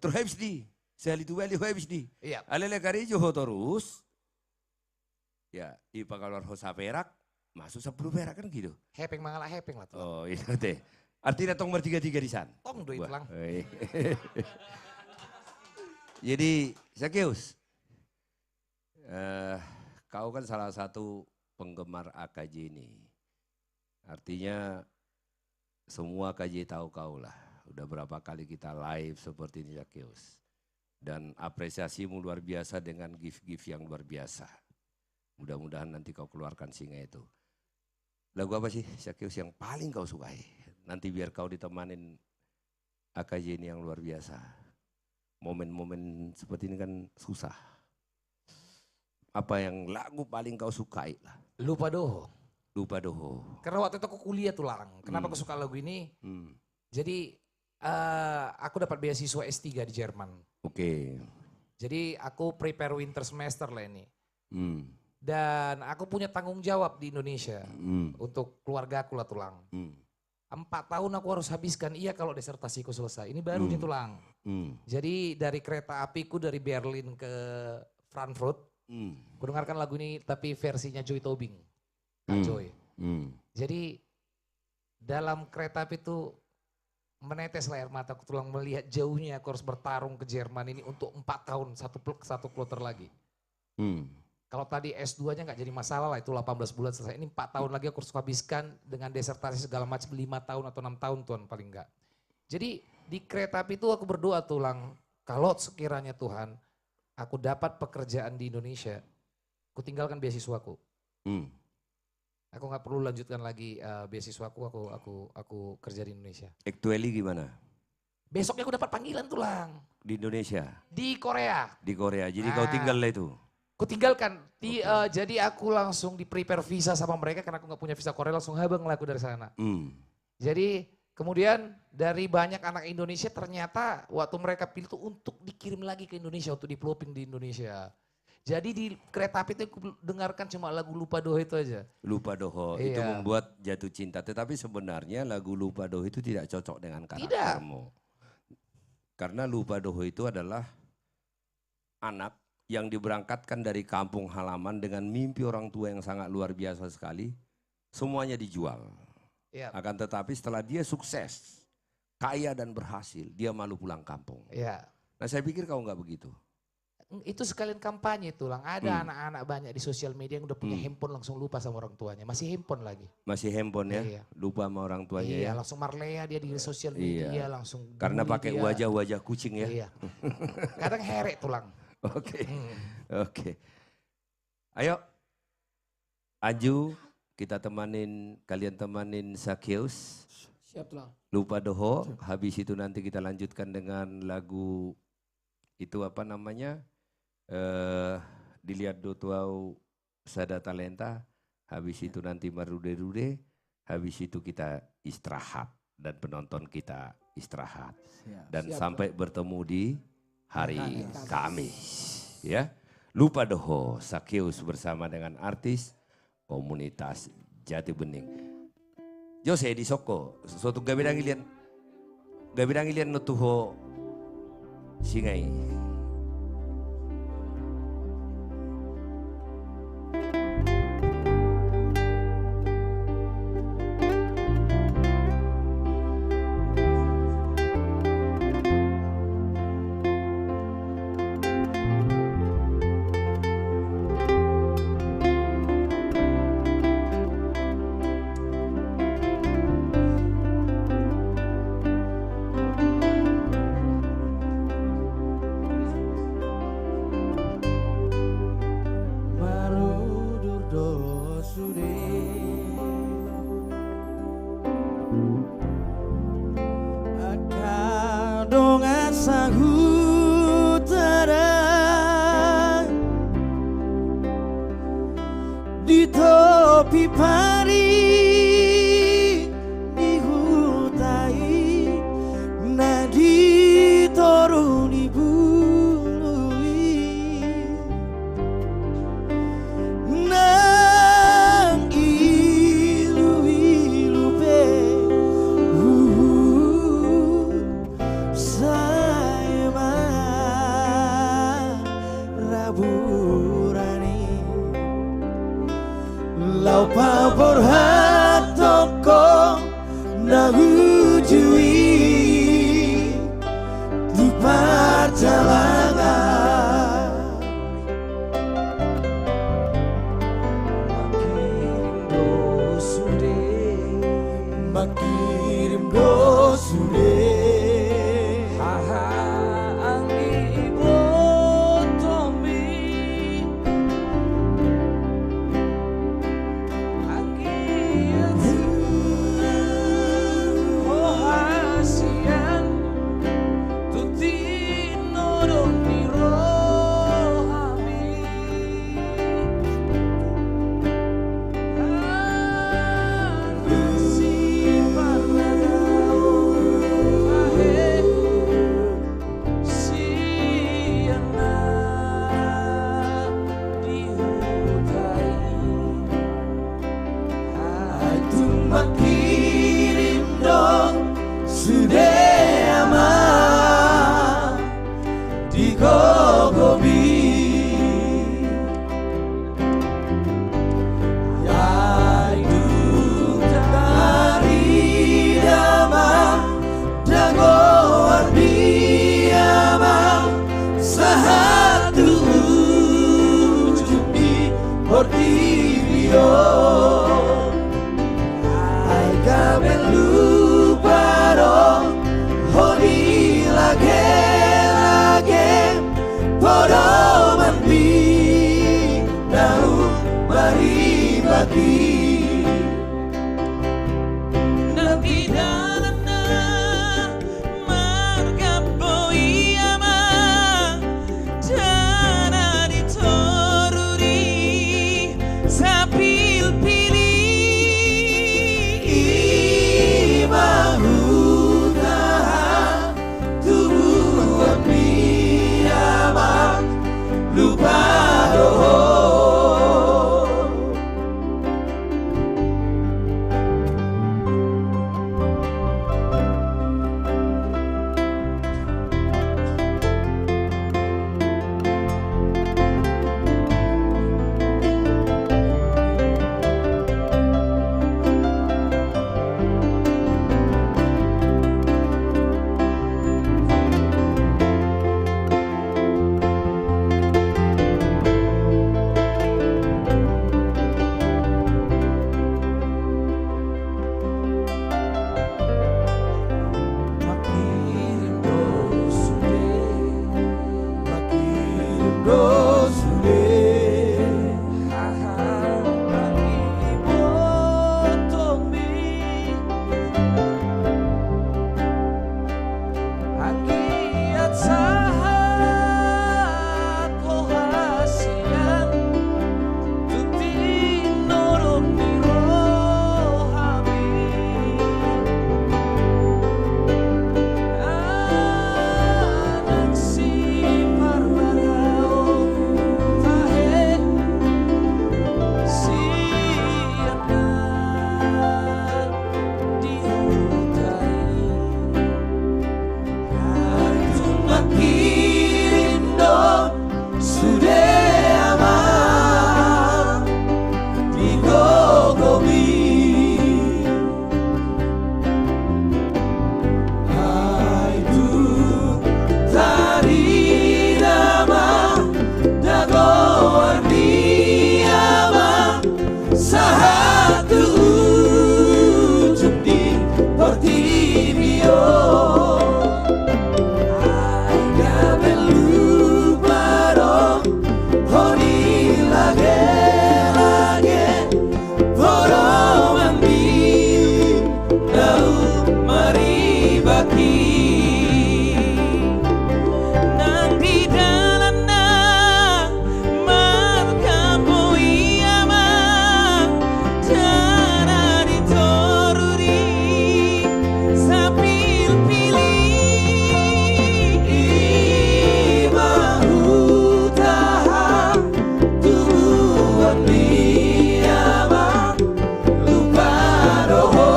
S4: terus habis di, sehari itu balik habis di.
S17: Iya.
S4: Alele kari joho terus, ya ipa kalau hosa perak, masuk 10 perak kan gitu.
S17: Hepeng mangalah hepeng lah tuh.
S4: Oh iya teh. Artinya tong bertiga-tiga di sana.
S17: Tong duit lang.
S4: Jadi Zakeus, kau kan salah satu penggemar AKJ ini. Artinya semua KJ tahu kau lah. Udah berapa kali kita live seperti ini Zakeus. Dan apresiasimu luar biasa dengan gift-gift yang luar biasa. Mudah-mudahan nanti kau keluarkan singa itu. Lagu apa sih Zakeus yang paling kau sukai? Nanti biar kau ditemanin AKJ ini yang luar biasa. Momen-momen seperti ini kan susah. Apa yang lagu paling kau sukai lah?
S17: Lupa Doho.
S4: Lupa Doho.
S17: Karena waktu itu aku kuliah tuh Larang. Kenapa aku suka lagu ini? Jadi aku dapat beasiswa S3 di Jerman.
S4: Oke.
S17: Jadi aku prepare winter semester lah ini. Dan aku punya tanggung jawab di Indonesia untuk keluarga aku lah tulang. 4 tahun aku harus habiskan, iya kalau disertasiku selesai. Ini baru nih tulang. Jadi dari kereta apiku dari Berlin ke Frankfurt, aku dengarkan lagu ini tapi versinya Joy Tobing. Kak Joy. Jadi dalam kereta api itu menetes air mata aku tulang melihat jauhnya aku harus bertarung ke Jerman ini untuk 4 tahun satu kloter lagi. Kalau tadi S2-nya nggak jadi masalah lah, itu 18 bulan selesai. Ini 4 tahun lagi aku harus habiskan dengan desertasi segala macam 5 tahun atau 6 tahun Tuhan paling enggak. Jadi di kereta api itu aku berdoa tulang, kalau sekiranya Tuhan aku dapat pekerjaan di Indonesia, aku tinggalkan beasiswaku. Aku nggak perlu lanjutkan lagi beasiswaku, aku kerja di Indonesia.
S4: Actually gimana?
S17: Besoknya aku dapat panggilan tulang.
S4: Di Indonesia?
S17: Di Korea.
S4: Di Korea, jadi kau tinggal lah itu?
S17: Aku tinggalkan, jadi aku langsung di prepare visa sama mereka karena aku nggak punya visa Korea, langsung habang lah aku dari sana. Jadi kemudian dari banyak anak Indonesia ternyata waktu mereka pilih tuh untuk dikirim lagi ke Indonesia, untuk dipeloping di Indonesia. Jadi di kereta api itu aku dengarkan cuma lagu Lupa Doho itu aja.
S4: Lupa Doho itu membuat jatuh cinta, tetapi sebenarnya lagu Lupa Doho itu tidak cocok dengan karaktermu. Karena Lupa Doho itu adalah anak yang diberangkatkan dari kampung halaman dengan mimpi orang tua yang sangat luar biasa sekali, semuanya dijual. Akan tetapi setelah dia sukses, kaya dan berhasil, dia malu pulang kampung. Nah saya pikir kau nggak begitu.
S17: Itu sekalian kampanye tulang. Ada anak-anak banyak di sosial media yang udah punya handphone langsung lupa sama orang tuanya. Masih handphone lagi.
S4: Masih handphone ya? Lupa sama orang tuanya ya?
S17: Langsung Marlea dia di sosial media langsung.
S4: Karena pakai wajah-wajah kucing ya?
S17: Iya. Kadang herek tulang.
S4: Oke. Ayo, Aju, kalian temanin Zakeus.
S7: Siap tulang.
S4: Lupa Doho, habis itu nanti kita lanjutkan dengan lagu itu apa namanya? Dilihat do tuau sada talenta, habis itu nanti marude-rude, habis itu kita istirahat dan penonton kita istirahat. Dan
S7: Siap.
S4: sampai bertemu di hari Kamis. Ya, lupa doho Sakeus bersama dengan artis komunitas Jati Bening. Jose di Soko, suatu gabirang ilian no tuho singai.
S16: Di topi pari di hutai nadi toruni bului nang ilu pe saya raburani lau pabor hatoko na hujui di perjalanan makirim go sude makirim dong sudah aman di Gogobi ya hidup dari damai dago arbiama satu ujung di Portillo luparo hodi lage podo mampi nau maribati nanti dalamna marga boyama jana ditoruri sapil pilih satu ujung di Portibio. Ainda belum baru honi lagi Poro ambil daun maribaki. Nang di dalamnya markapoi ama cara ditoruri sambil pilih bahu tahan tubuhan biama lupa doho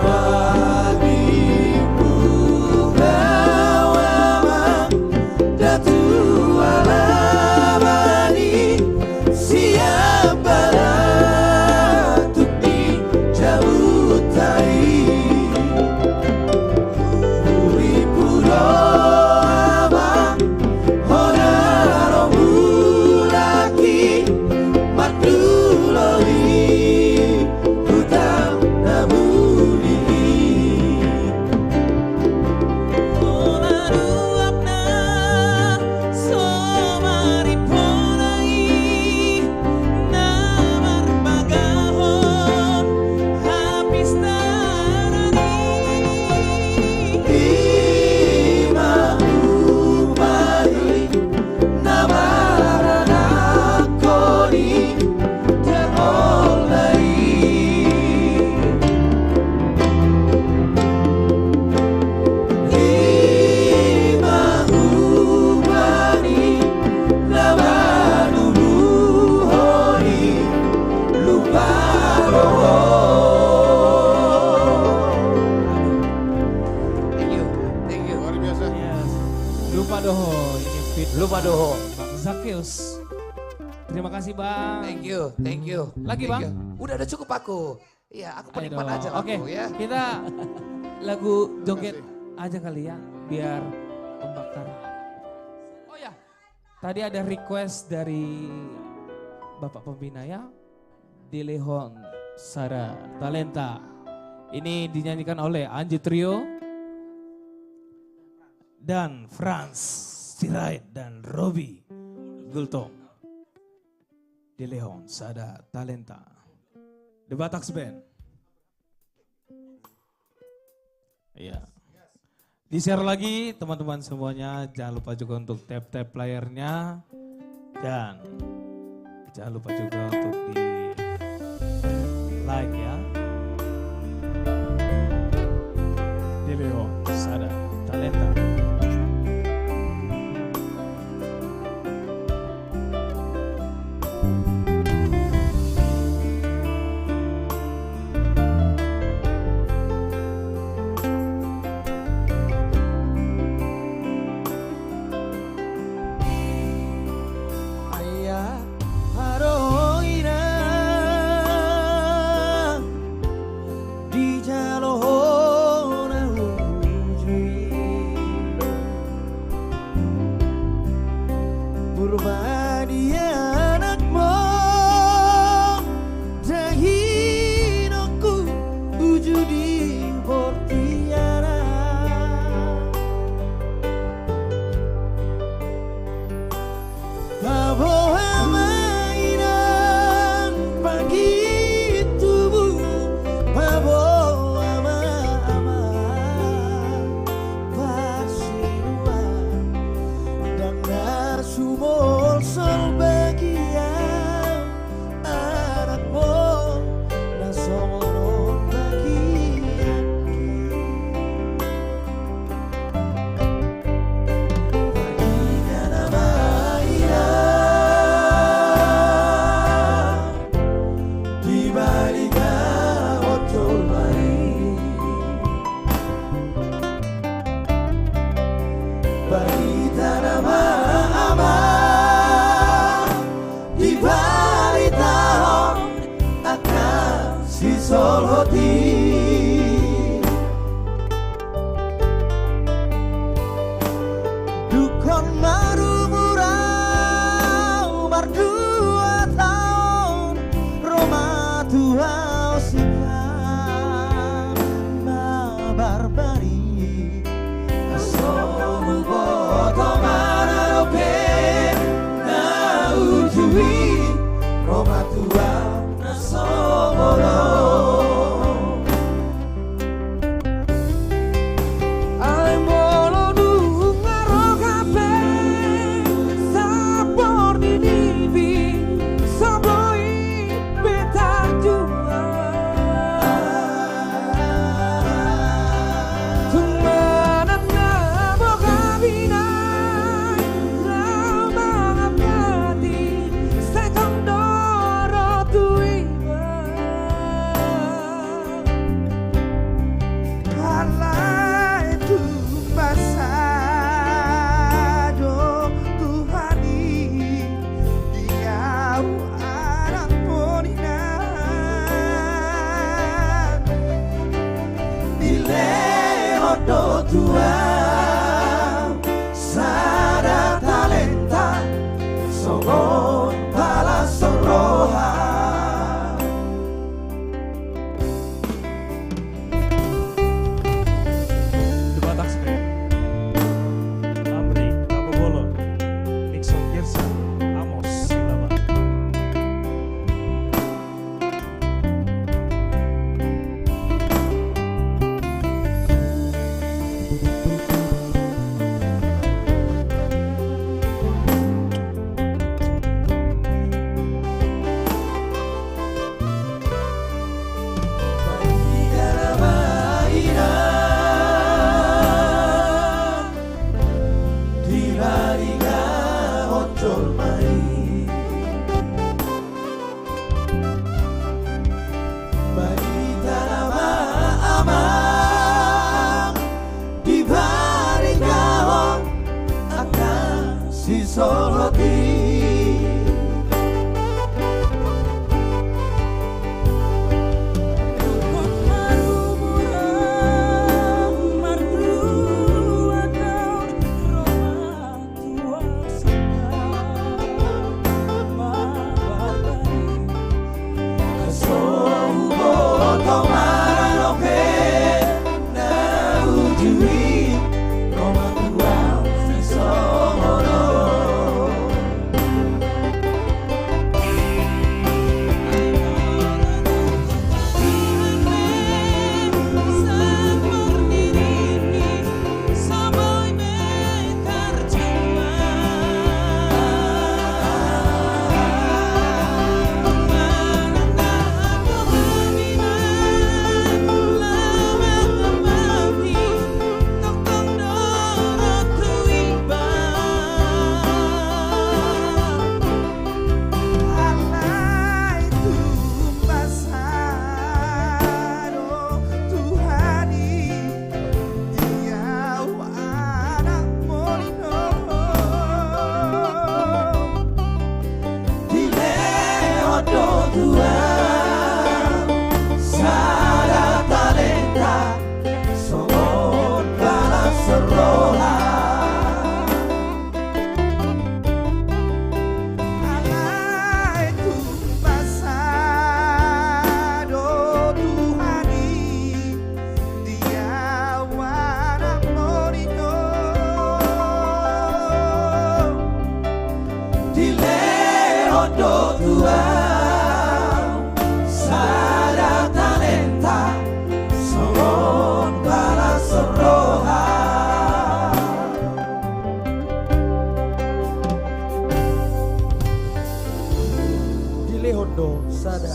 S16: mabimu gawama datu alabani siapa untuk dicabut tadi uri pulo ama honaro bulaki matuloi hutam namuli Olaruapna somari polai namar bagahon habis tarani ima umari namarana koni terolai ima umari namanulu honi lupa roho.
S17: Thank you.
S5: Luar biasa.
S14: Lupa doho, ini fit.
S12: Lupa doho.
S14: Bang Zakius. Terima kasih Bang.
S17: Thank you.
S14: Lagi,
S17: Thank
S14: Bang?
S17: you. Udah cukup aku. Iya, aku
S14: Ayo
S17: penikmat
S14: dong.
S17: aja
S14: Oke,
S17: aku ya.
S14: kita lagu joget aja kali ya, biar membakar. Oh ya, tadi ada request dari Bapak Pembina ya, Dilehon Sara Talenta. Ini dinyanyikan oleh Anji Trio dan Franz Sirait dan Robi Gultom. Dilehon Sara Talenta. The Bataks Band. Iya. Di-share lagi teman-teman semuanya. Jangan lupa juga untuk tap-tap layarnya. Dan jangan lupa juga untuk di like ya. Di Leon Sada Talenta.
S16: Ayah haroina di jalohona uji Purbadi anakmu dahinoku uju di Portiana Babo mainan pagi tubuh Babo ama pasiruan dan nasumol sol bagian anakmu nasomonon bagian bagian mainan di balik botol lain bagi tanah ama di balik tahun akan si soloti dukon marumuran Somon palasoroha.
S14: The Batak Band, Amri, Nabobolo, Nixon Gerson, Amos, Silava.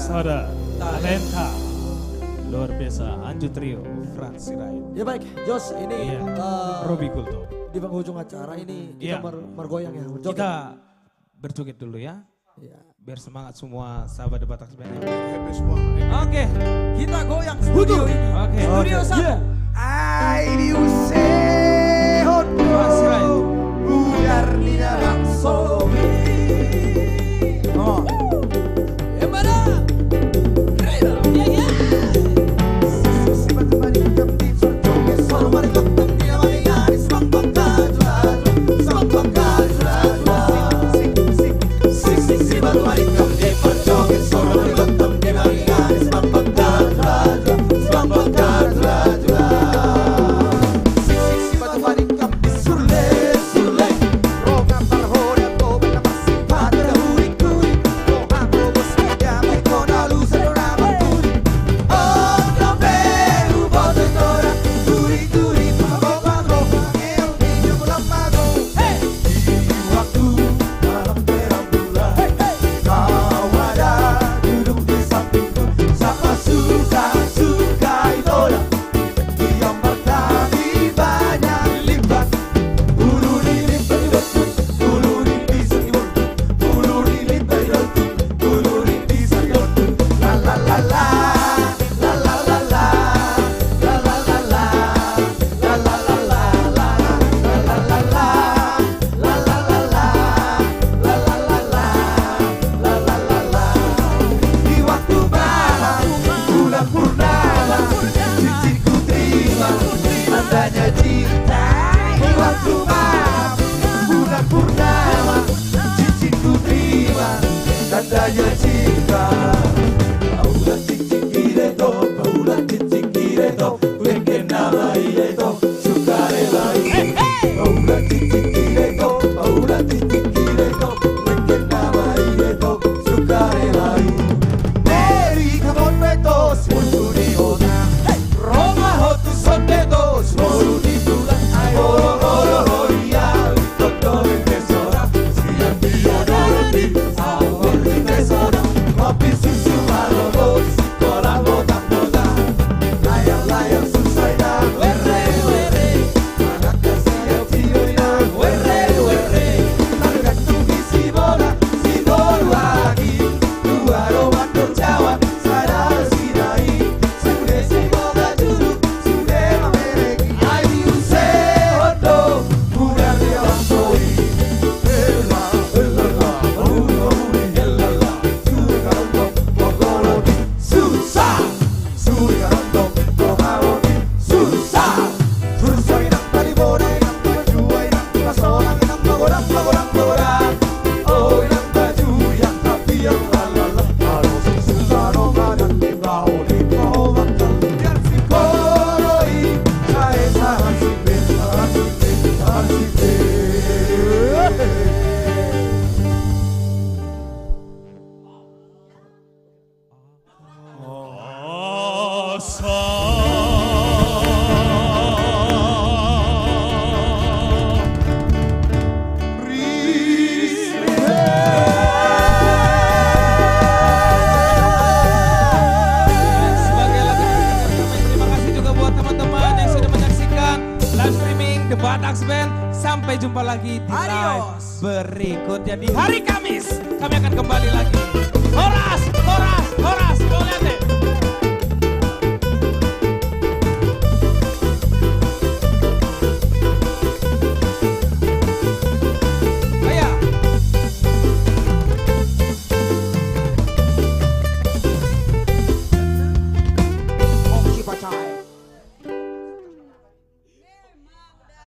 S14: Sada, talenta, luar biasa, Anju Trio, Franz Sirait.
S7: Ya baik, Jos ini
S14: Robi Kulto.
S7: Di penghujung acara ini kita bergoyang ya. Berjoget.
S14: Kita berjoget dulu ya. Biar semangat semua sahabat The Batak Band.
S16: Oke, kita goyang studio ini.
S14: Oke.
S16: Studio satu. Ai diuse hodo budar di dalam sobi.
S18: tandanya cinta. Paula Cicikireto, Paula Cicikireto, bikin nama itu sukarela. Paula Cicikireto, Paula Cicikireto, bikin nama itu sukarela. Mary, come on, betos, muncul di otak. Roma, hotus, sondetos, molu di tulang. Oro, oro, royal, todo el tesoro. Siap dia dormi, awal di tesoro. Kopi susu malos, kolam botak-botak. Layar-layar susah dan were-were. Anak kasihan ciuman, were-were. Target tugi si bola, si gol lagi. Dua roman terjawa, sadar si dai. Sudah si bola duduk, sudah memereki. Ayu sehodo, mudah dia langsui. Ella, ella, uno, ella, suri karondong, pogolodi, susah. Suri karondong, pogolodi, susah. Susah inang talibora, inang baju, inang pasolang, inang pagorang, pagorang, pagorang. Oh inang baju yang tapi yang lalala. Kalau si susah romanan di bawah makal. Biar si koroi, saya sahan si ben, sahan si ben, sahan si ben.
S14: Sebagai lagu pertama, terima kasih juga buat teman-teman yang sudah menyaksikan live streaming The Batax Band. Sampai jumpa lagi di live berikutnya di hari Kamis. Kami